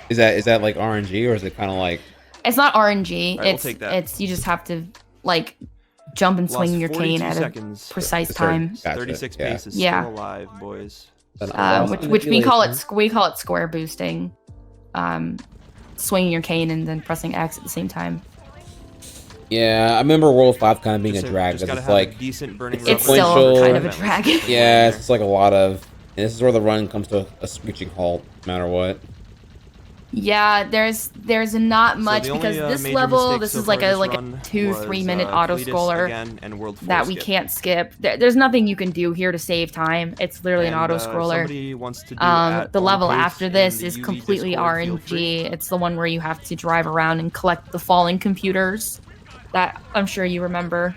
Is that like RNG, or is it kind of like? It's not RNG. Alright, we'll take that. It's you just have to like jump and swing Lost your cane 42 at seconds. a precise Sorry. time. Gotcha. 36 Yeah. paces Yeah. still alive, boys. Which we call it square boosting. Swinging your cane and then pressing X at the same time. Yeah, I remember World 5 kind of being a drag Just because gotta it's have like a decent burning it's It's rubber. still kind of a sequential- drag. yeah, it's just like a lot of. And this is where the run comes to a screeching halt, no matter what. Yeah, there's not much the only, because this major level, mistake this so is like far a this like a run 2-3 was, minute auto Cletus scroller again and World 4 that we skip. can't skip. There's nothing you can do here to save time. It's literally an And, auto scroller. somebody wants to do at The on level pace after in this the is UV completely Discord, feel free. RNG. It's the one where you have to drive around and collect the falling computers that I'm sure you remember.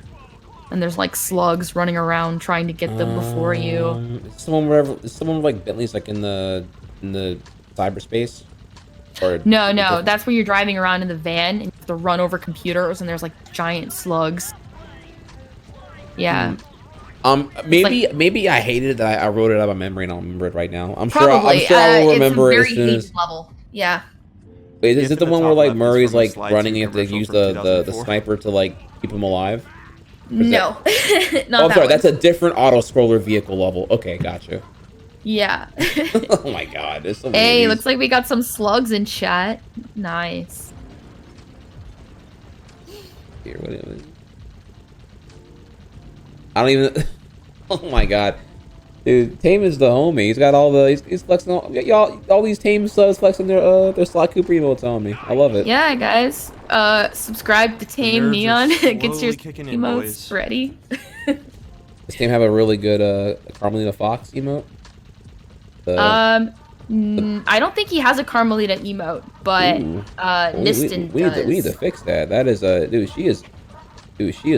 And there's like slugs running around trying to get them before you. Is someone like Bentley's like in the cyberspace? Or No, that's where you're driving around in the van and you have to run over computers and there's like giant slugs. Yeah. Maybe I hated it that I wrote it out of memory and I don't remember it right now. I'm Probably. sure I'll remember it's it a as very soon as. hated level. Yeah. Wait, The is it the infamous one where top like left is Murray's from the like Sly running, you Cooper have to commercial use from the 2004. sniper to like keep him alive? No. Not Oh, I'm that sorry, one. that's a different auto scroller vehicle level. Okay, gotcha. Yeah. Oh my god, there's so many. Hey, of these. looks like we got some slugs in chat. Nice. Here, what is it? I don't even. Oh my god, dude, Tame is the homie. He's got all the. He's flexing all these Tame subs flexing their Sly Cooper emotes on me. I love it. Yeah, guys. Subscribe to Tame nerves are Neon. Get your slowly kicking in, emotes boys. ready. Does Tame have a really good Carmelita Fox emote? I don't think he has a Carmelita emote, but Ooh. Niston we does. need to fix that. That is dude. She is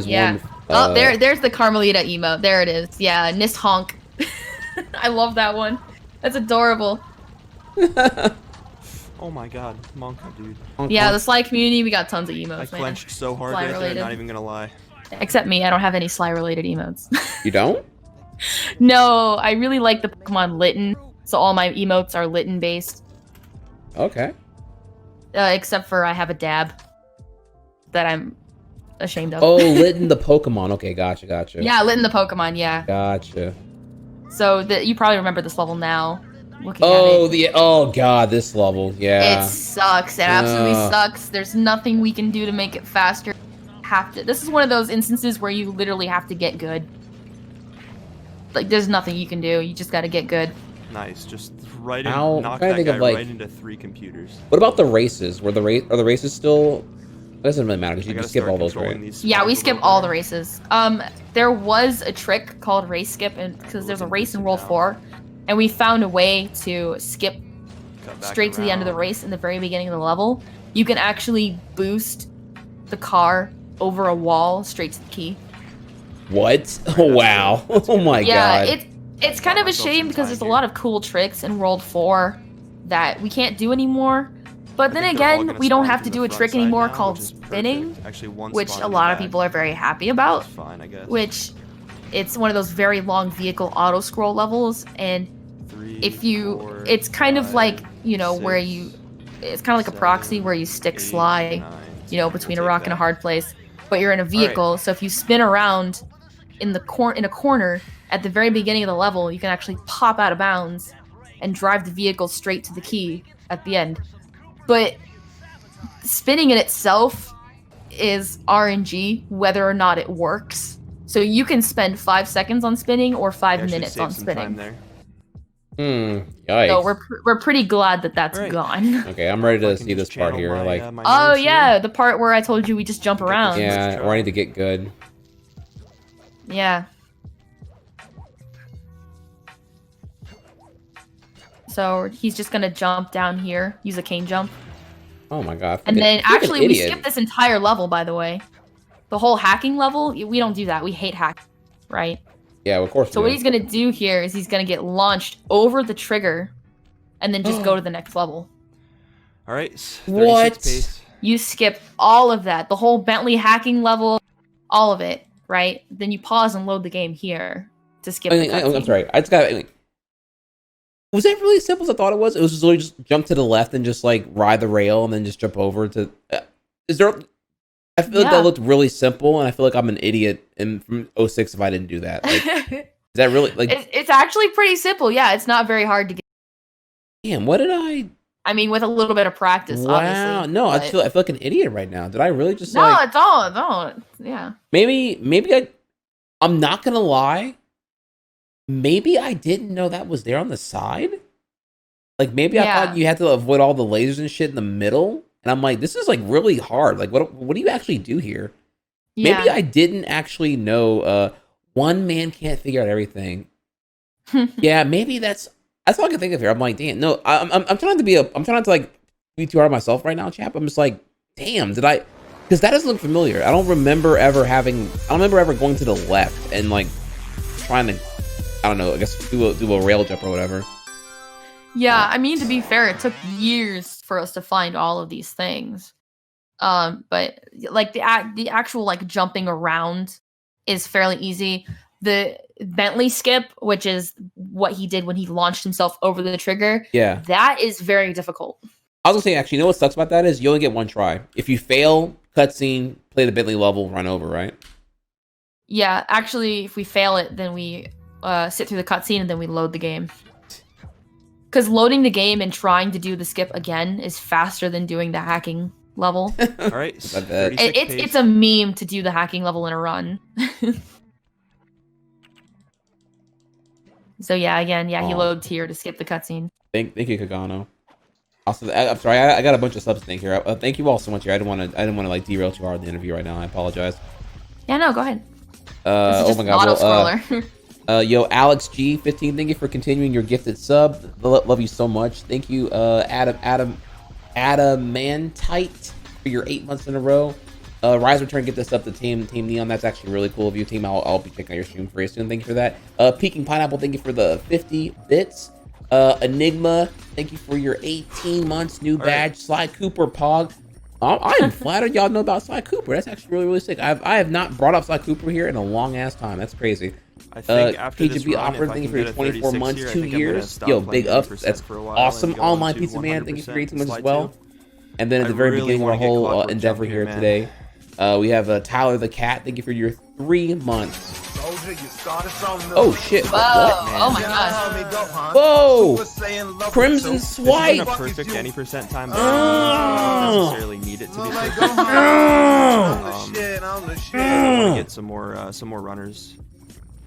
Yeah. one. Oh, there's the Carmelita emote. There it is. Yeah, Nist Honk. I love that one. That's adorable. Oh my god, Monka, dude. Yeah, the Sly community, we got tons of emotes, I man. clenched so hard Sly right there, related. not even gonna lie. Except me, I don't have any Sly related emotes. You don't? No, I really like the Pokemon Litten, so all my emotes are Litten based. Okay. Except for I have a dab that I'm ashamed of. Oh, Litten the Pokemon. Okay, gotcha. Yeah, Litten the Pokemon, yeah. Gotcha. So you probably remember this level now. Looking Oh, at it. oh god, this level. Yeah. It sucks. It absolutely Ugh. sucks. There's nothing we can do to make it faster. This is one of those instances where you literally have to get good. like there's nothing you can do. You just got to get good. Nice. Just right in, Ow, I'm knock trying to that think guy of, like- right into 3 computers. What about the races? Are the races still? It doesn't really matter because you I can gotta skip start all those, controlling right? these Yeah, spawns we a skip little all the better. races. There was a trick called race skip, and because there's a Looking race in decent World now. 4, and we found a way to skip Cut back straight to the end of the around. race in the very beginning of the level. You can actually boost the car over a wall straight to the key. What? Right, Oh that's wow! good, that's Oh good. my Yeah, god! it's kind of a myself shame some because time there's a here. lot of cool tricks in World 4 that we can't do anymore. But I then think they're all again, gonna we don't spawn have from to the do a front trick side anymore now, called which is spinning, perfect. Actually, one which spawn a in the lot of back, people are very happy which about. is fine, I guess. Which it's one of those very long vehicle auto scroll levels, and 3, if you 4, it's kind of 5, like, you know, where 6, you it's kind of like a proxy 7, where you stick 8, Sly, 9, you know, 10. between We'll a take rock and a that. hard place, but you're in a vehicle. So if you spin around in a corner at the very beginning of the level, you can actually pop out of bounds and drive the vehicle straight to the key at the end. But spinning in itself is RNG whether or not it works. So you can spend 5 seconds on spinning or You 5 actually minutes saved on some time spinning. there. Yikes! So we're pretty glad that that's Alright. gone. Okay, I'm ready If I to can see just this part channel here. my, Like, my Oh nerves here. yeah, the part where I told you we just jump Get this around. first yeah, try. or I need to get good. Yeah. So he's just gonna jump down here, use a cane jump. Oh my god! And then I feel like an actually we idiot. skipped this entire level, by the way. The whole hacking level, we don't do that. We hate hacking, right? Yeah, of course. So we what do. he's gonna do here is he's gonna get launched over the trigger and then just go to the next level. Alright, 36 What? pace. You skip all of that, the whole Bentley hacking level, all of it, right? Then you pause and load the game here to skip the I'm cutscene. sorry. I just got. Was it really as simple as I thought it was? It was just literally just jump to the left and just like ride the rail and then just jump over to. Is there? I feel like that looked really simple, and I feel like I'm an idiot from 06 if I didn't do that. Like, is that really like? It's actually pretty simple. Yeah, it's not very hard to get. Damn, what did I? I mean, with a little bit of practice, Wow, obviously. no, I but- feel like an idiot right now. Did I really just No, like? don't. Yeah. Maybe I'm not gonna lie. Maybe I didn't know that was there on the side. Like maybe I Yeah. thought you had to avoid all the lasers and shit in the middle. And I'm like, this is like really hard. Like what do you actually do here? Yeah. Maybe I didn't actually know one man can't figure out everything. Yeah, maybe that's all I can think of here. I'm like, damn, no, I'm trying to like be too hard on myself right now, chap. I'm just like, damn, did I? Because that doesn't look familiar. I don't remember ever going to the left and like trying to, I don't know, I guess do a rail jump or whatever. Yeah, I mean, to be fair, it took years for us to find all of these things. But like the actual like jumping around is fairly easy. The Bentley skip, which is what he did when he launched himself over the trigger, Yeah. that is very difficult. I was gonna say, actually, you know what sucks about that is you only get one try. If you fail, cutscene, play the Bentley level, run over, right? Yeah, actually, if we fail it, then we sit through the cutscene and then we load the game. Because loading the game and trying to do the skip again is faster than doing the hacking level. Alright, I bet. 36 pace. It's a meme to do the hacking level in a run. So yeah, again, he Oh. loads here to skip the cutscene. Thank you, Kagano. Also, I'm sorry, I got a bunch of subs to thank here. Thank you all so much here. I didn't want to like derail too hard in the interview right now. I apologize. Yeah, no, go ahead. This is Oh just my an god. auto Well, scroller. yo, Alex G15, thank you for continuing your gifted sub. Love you so much. Thank you, Adamantite for your 8 months in a row. Rise Return, get this up to Team Neon. That's actually really cool of you, Team. I'll be checking out your stream very soon. Thank you for that. Peking Pineapple, thank you for the 50 bits. Enigma, thank you for your 18 months new badge. Sly Cooper, Pog. I am flattered y'all know about Sly Cooper. That's actually really, really sick. I have not brought up Sly Cooper here in a long ass time. That's crazy. I think after this KGB run, Opera, if I thank you can for your get a 24 36 months, here, I 2 think I'm gonna years. stop Yo, playing big up. 80% That's for a while awesome. and go Online on to Pizza Man, thank you for 18 months as Slide well. 2. And then at I the very really beginning of our wanna get whole Clockwork endeavor Jungle here here, today, we have Tyler the Cat. Thank you for your 3 months. Oh shit! Whoa! What? Oh my gosh! Whoa! Crimson This isn't Swipe. a perfect any percent time. Oh. I don't necessarily need it to be perfect. Oh. I want to get some more runners.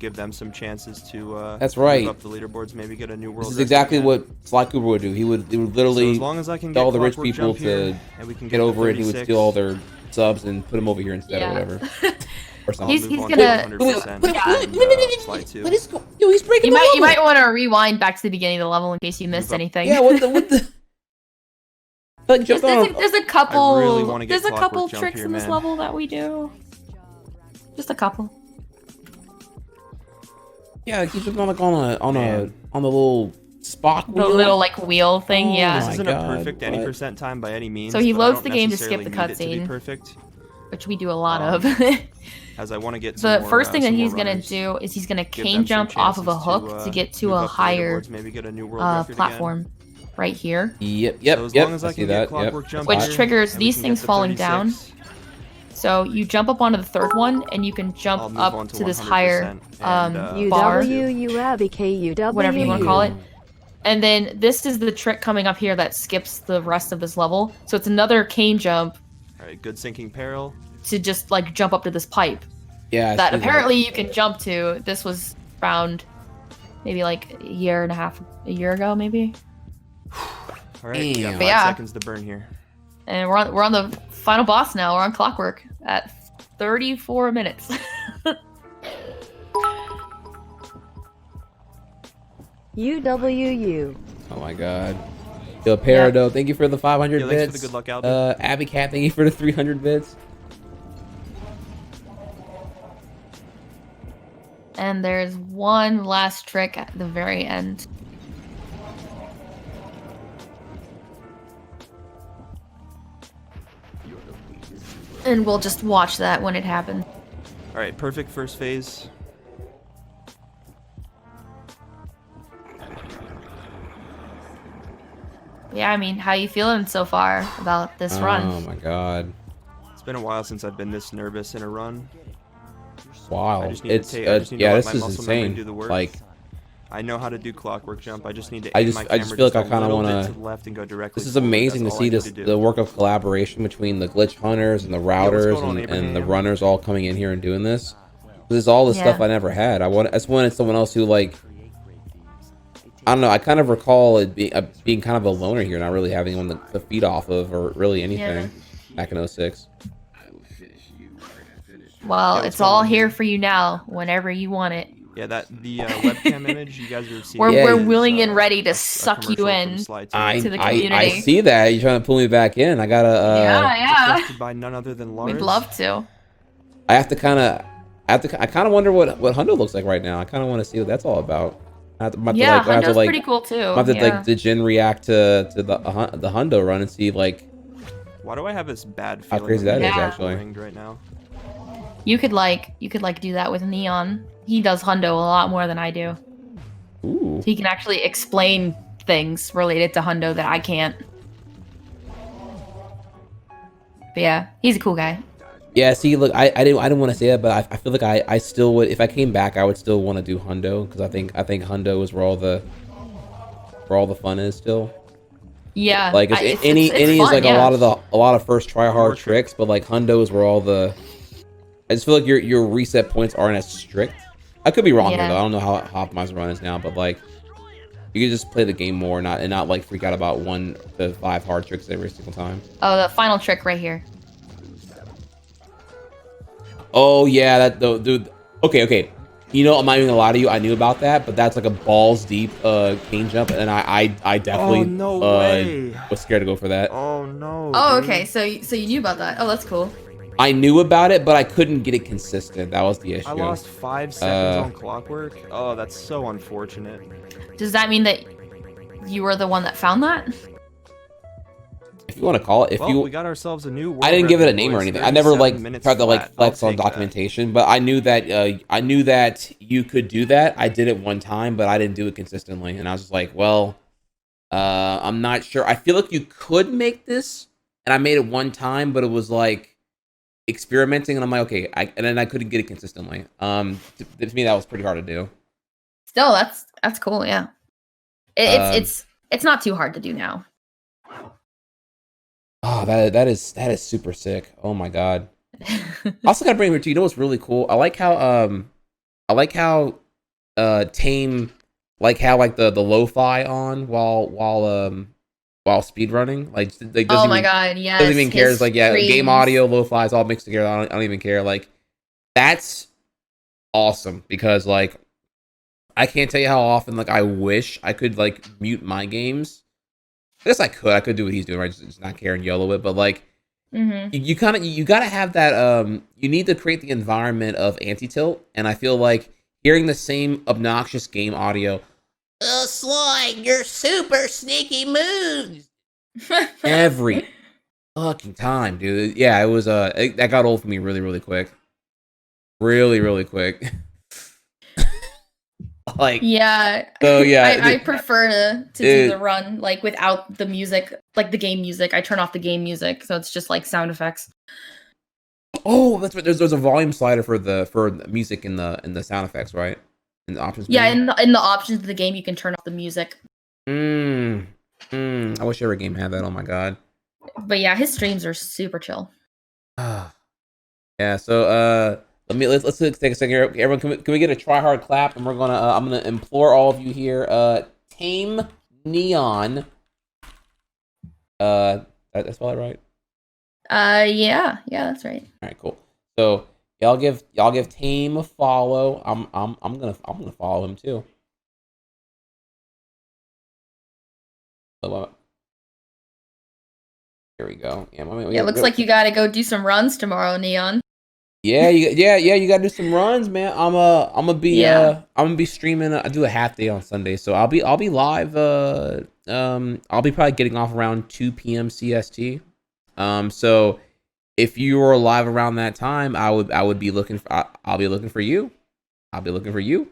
give them some chances to That's right. move up the leaderboards, maybe get a new world. This is exactly what Sly Cooper would do. He would literally so as long as I can tell get all the rich Clockwork people Jump here, to and we can get over it. He would 36. steal all their subs and put them over here instead or whatever. Or something. He's Move on gonna. to 100% Sly 2. What is yo? He's breaking You the might level. want to rewind back to the beginning of the level in case you missed Move up. anything. Yeah, what the? Like jumped on. There's a couple. I really wanna get There's a couple Clockwork Jump tricks here, in this man. level that we do. Just a couple. Yeah, he's jumping on like on Man. the little Spock The wheel. little like wheel thing. Oh yeah. This my isn't God, a perfect any what? percent time by any means. So he but I loads don't the game to skip the necessarily need it to be cutscene. perfect, Which we do a lot of. as I want to get The some more, first thing that some more he's gonna runners. do is he's gonna Give cane them some jump off of a chances hook to get to move a up the higher leaderboards, maybe get a new world record again. platform right here, Yep. So as long as I I see can that. get Clockwork Jump Which here, triggers and we these can things get the falling down. 36, So you jump up onto the third one, and you can I'll jump move up on to this 100% higher and, bar, UWUABKUW. whatever you want to call it. And then this is the trick coming up here that skips the rest of this level. So it's another cane jump All right, good sinking peril. to just like jump up to this pipe Yeah. I that see apparently you can jump to. This was found maybe like a year ago, maybe. All right, we got Damn. 5 But yeah. seconds to burn here. And we're on the final boss now. We're on Clockwork at 34 minutes. UWU. Oh my God. Yo, Peridot, thank you for the 500 Yo, bits. thanks for the good luck, Albie. Abby Cat, thank you for the 300 bits. And there's one last trick at the very end. And we'll just watch that when it happens. All right, perfect first phase. Yeah, I mean, how you feeling so far about this Oh run? my God. It's been a while since I've been this nervous in a run. Wow. I just need It's to take, I just need to yeah, let this my is muscle memory insane. do the work. Like I know how to do Clockwork Jump. I just need to I aim just- my I camera just feel like I a kinda little bit wanna- to the left and go directly. this is forward. amazing to That's all see I need this to do. the work of collaboration between the glitch hunters and the what's routers going on, and the Abraham? runners all coming in here and doing this. This is all the stuff Yeah. I never had. I just wanted someone else who like I don't know. I kind of recall it being kind of a loner here, not really having anyone to feed off of or really anything back in 06. Well, what's it's going all on here for you now, whenever you want it. Yeah, the webcam image you guys are seeing. We're is, willing and ready to a suck you commercial from in. Sly Cooper. I To the I community. see that you're trying to pull me back in. I gotta Yeah. Requested by none other than Lars. We'd love to. I have to kind of I kind of wonder what Hundo looks like right now. I kind of want to see what that's all about. I have to, I Yeah, have to, Hundo's like, pretty cool too. I have to Yeah. like did Jin react to the Hundo run and see like Why do I have this bad How feeling? crazy that is, actually. Ringed right now. You could do that with Neon. He does Hundo a lot more than I do. ooh. He can actually explain things related to Hundo that I can't. But yeah, he's a cool guy. Yeah, see, look, I didn't want to say that, but I feel like I still would, if I came back, I would still want to do Hundo because I think Hundo is where all the fun is still. Yeah, Like any it's is fun, like yeah. a lot of first try hard More tricks, but like Hundo is where all the. I just feel like your reset points aren't as strict. I could be wrong here Yeah. though. I don't know how optimized run is now, but like you could just play the game more, not like freak out about 1 to 5 hard tricks every single time. Oh, the final trick right here. Oh yeah, that though, dude. Okay. You know, I'm not even gonna lie to you. I knew about that, but that's like a balls deep cane jump, and I definitely Oh, no way. was scared to go for that. Oh no. Oh, dude. okay. So you knew about that. Oh, that's cool. I knew about it, but I couldn't get it consistent. That was the issue. I lost 5 seconds on Clockwork. Oh, that's so unfortunate. Does that mean that you were the one that found that? If you want to call it, Well, we got ourselves a new world I didn't give it a record, name or boys. anything. I never like 37 minutes tried to like flat. flex I'll on take that. documentation, but I knew that you could do that. I did it one time, but I didn't do it consistently, and I was just like, well, I'm not sure. I feel like you could make this, and I made it one time, but it was like experimenting, and I'm like, okay, and then I couldn't get it consistently. To me, that was pretty hard to do. Still, that's cool. Yeah, it's not too hard to do now. Oh, that is super sick. Oh my god. I also gotta bring it to you. You know what's really cool? I like how I like how tame, like how like the lo-fi on while speedrunning. Like Oh doesn't my even god, doesn't yes. even care. It's His like, yeah, game streams. audio, lo-fi is all mixed together. I don't even care. Like that's awesome because like I can't tell you how often like I wish I could like mute my games. I guess I could do what he's doing, right? Just not care and YOLO it, but like Mm-hmm. you kind of you gotta have that. You need to create the environment of anti-tilt, and I feel like hearing the same obnoxious game audio. Sly, your super sneaky moves every fucking time, dude. Yeah, it was that got old for me really quick, really quick. Like Yeah, so, yeah, I prefer to do the it, run like without the music, like the game music. I turn off the game music, so it's just like sound effects. oh, that's right. There's a volume slider for the music in the sound effects, right? In the options Yeah, menu. in the options of the game, you can turn off the music. I wish every game had that. Oh my god. But yeah, his streams are super chill. Yeah. So let's take a second here. Everyone, can we get a try hard clap? And we're gonna I'm gonna implore all of you here. Tame Neon. Did I spell it right? Yeah, that's right. All right, cool. So y'all give Tame a follow. I'm gonna follow him too. So, here we go. Yeah, Yeah, looks like you gotta go do some runs tomorrow, Neon. Yeah, you gotta do some runs, man. I'm gonna be Yeah. I'm gonna be streaming. I do a half day on Sunday, so I'll be live. I'll be probably getting off around 2 p.m. CST. So if you are live around that time, I would be looking for. I'll be looking for you. I'll be looking for you.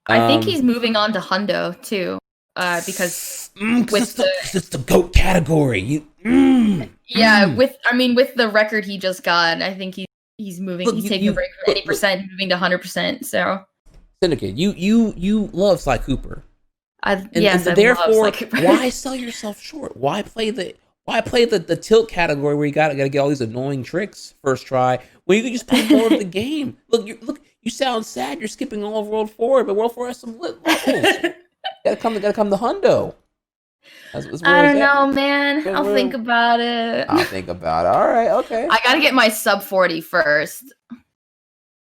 I think he's moving on to Hundo too, because with it's the GOAT category. with the record he just got, I think he's moving. Look, He's taking a break from 80%, moving to 100%. So Cinderkit, you love Sly Cooper. Yes, I therefore, love Sly Cooper. why sell yourself short? Why play the tilt category where you gotta get all these annoying tricks first try when you can just play more of the game? Look, you sound sad. You're skipping all of World 4, but World 4 has some levels. gotta come to Hundo. That's I don't know, man. That's I'll think about it. I'll think about it. All right, okay. I gotta get my sub 40 first.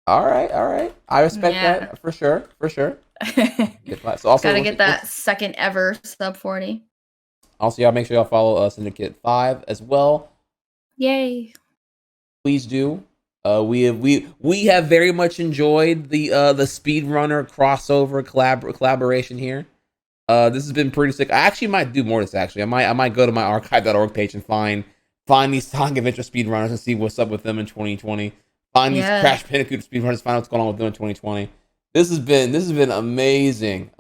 All right. I respect that for sure. So also, gotta get that second ever sub 40. Also, y'all make sure y'all follow Cinderkit 5 as well. Yay! Please do. We have very much enjoyed the speedrunner crossover collaboration here. This has been pretty sick. I actually might do more of this. Actually, I might go to my archive.org page and find these Sonic Adventure speedrunners and see what's up with them in 2020. Find these Crash Bandicoot speedrunners, find out what's going on with them in 2020. This has been amazing.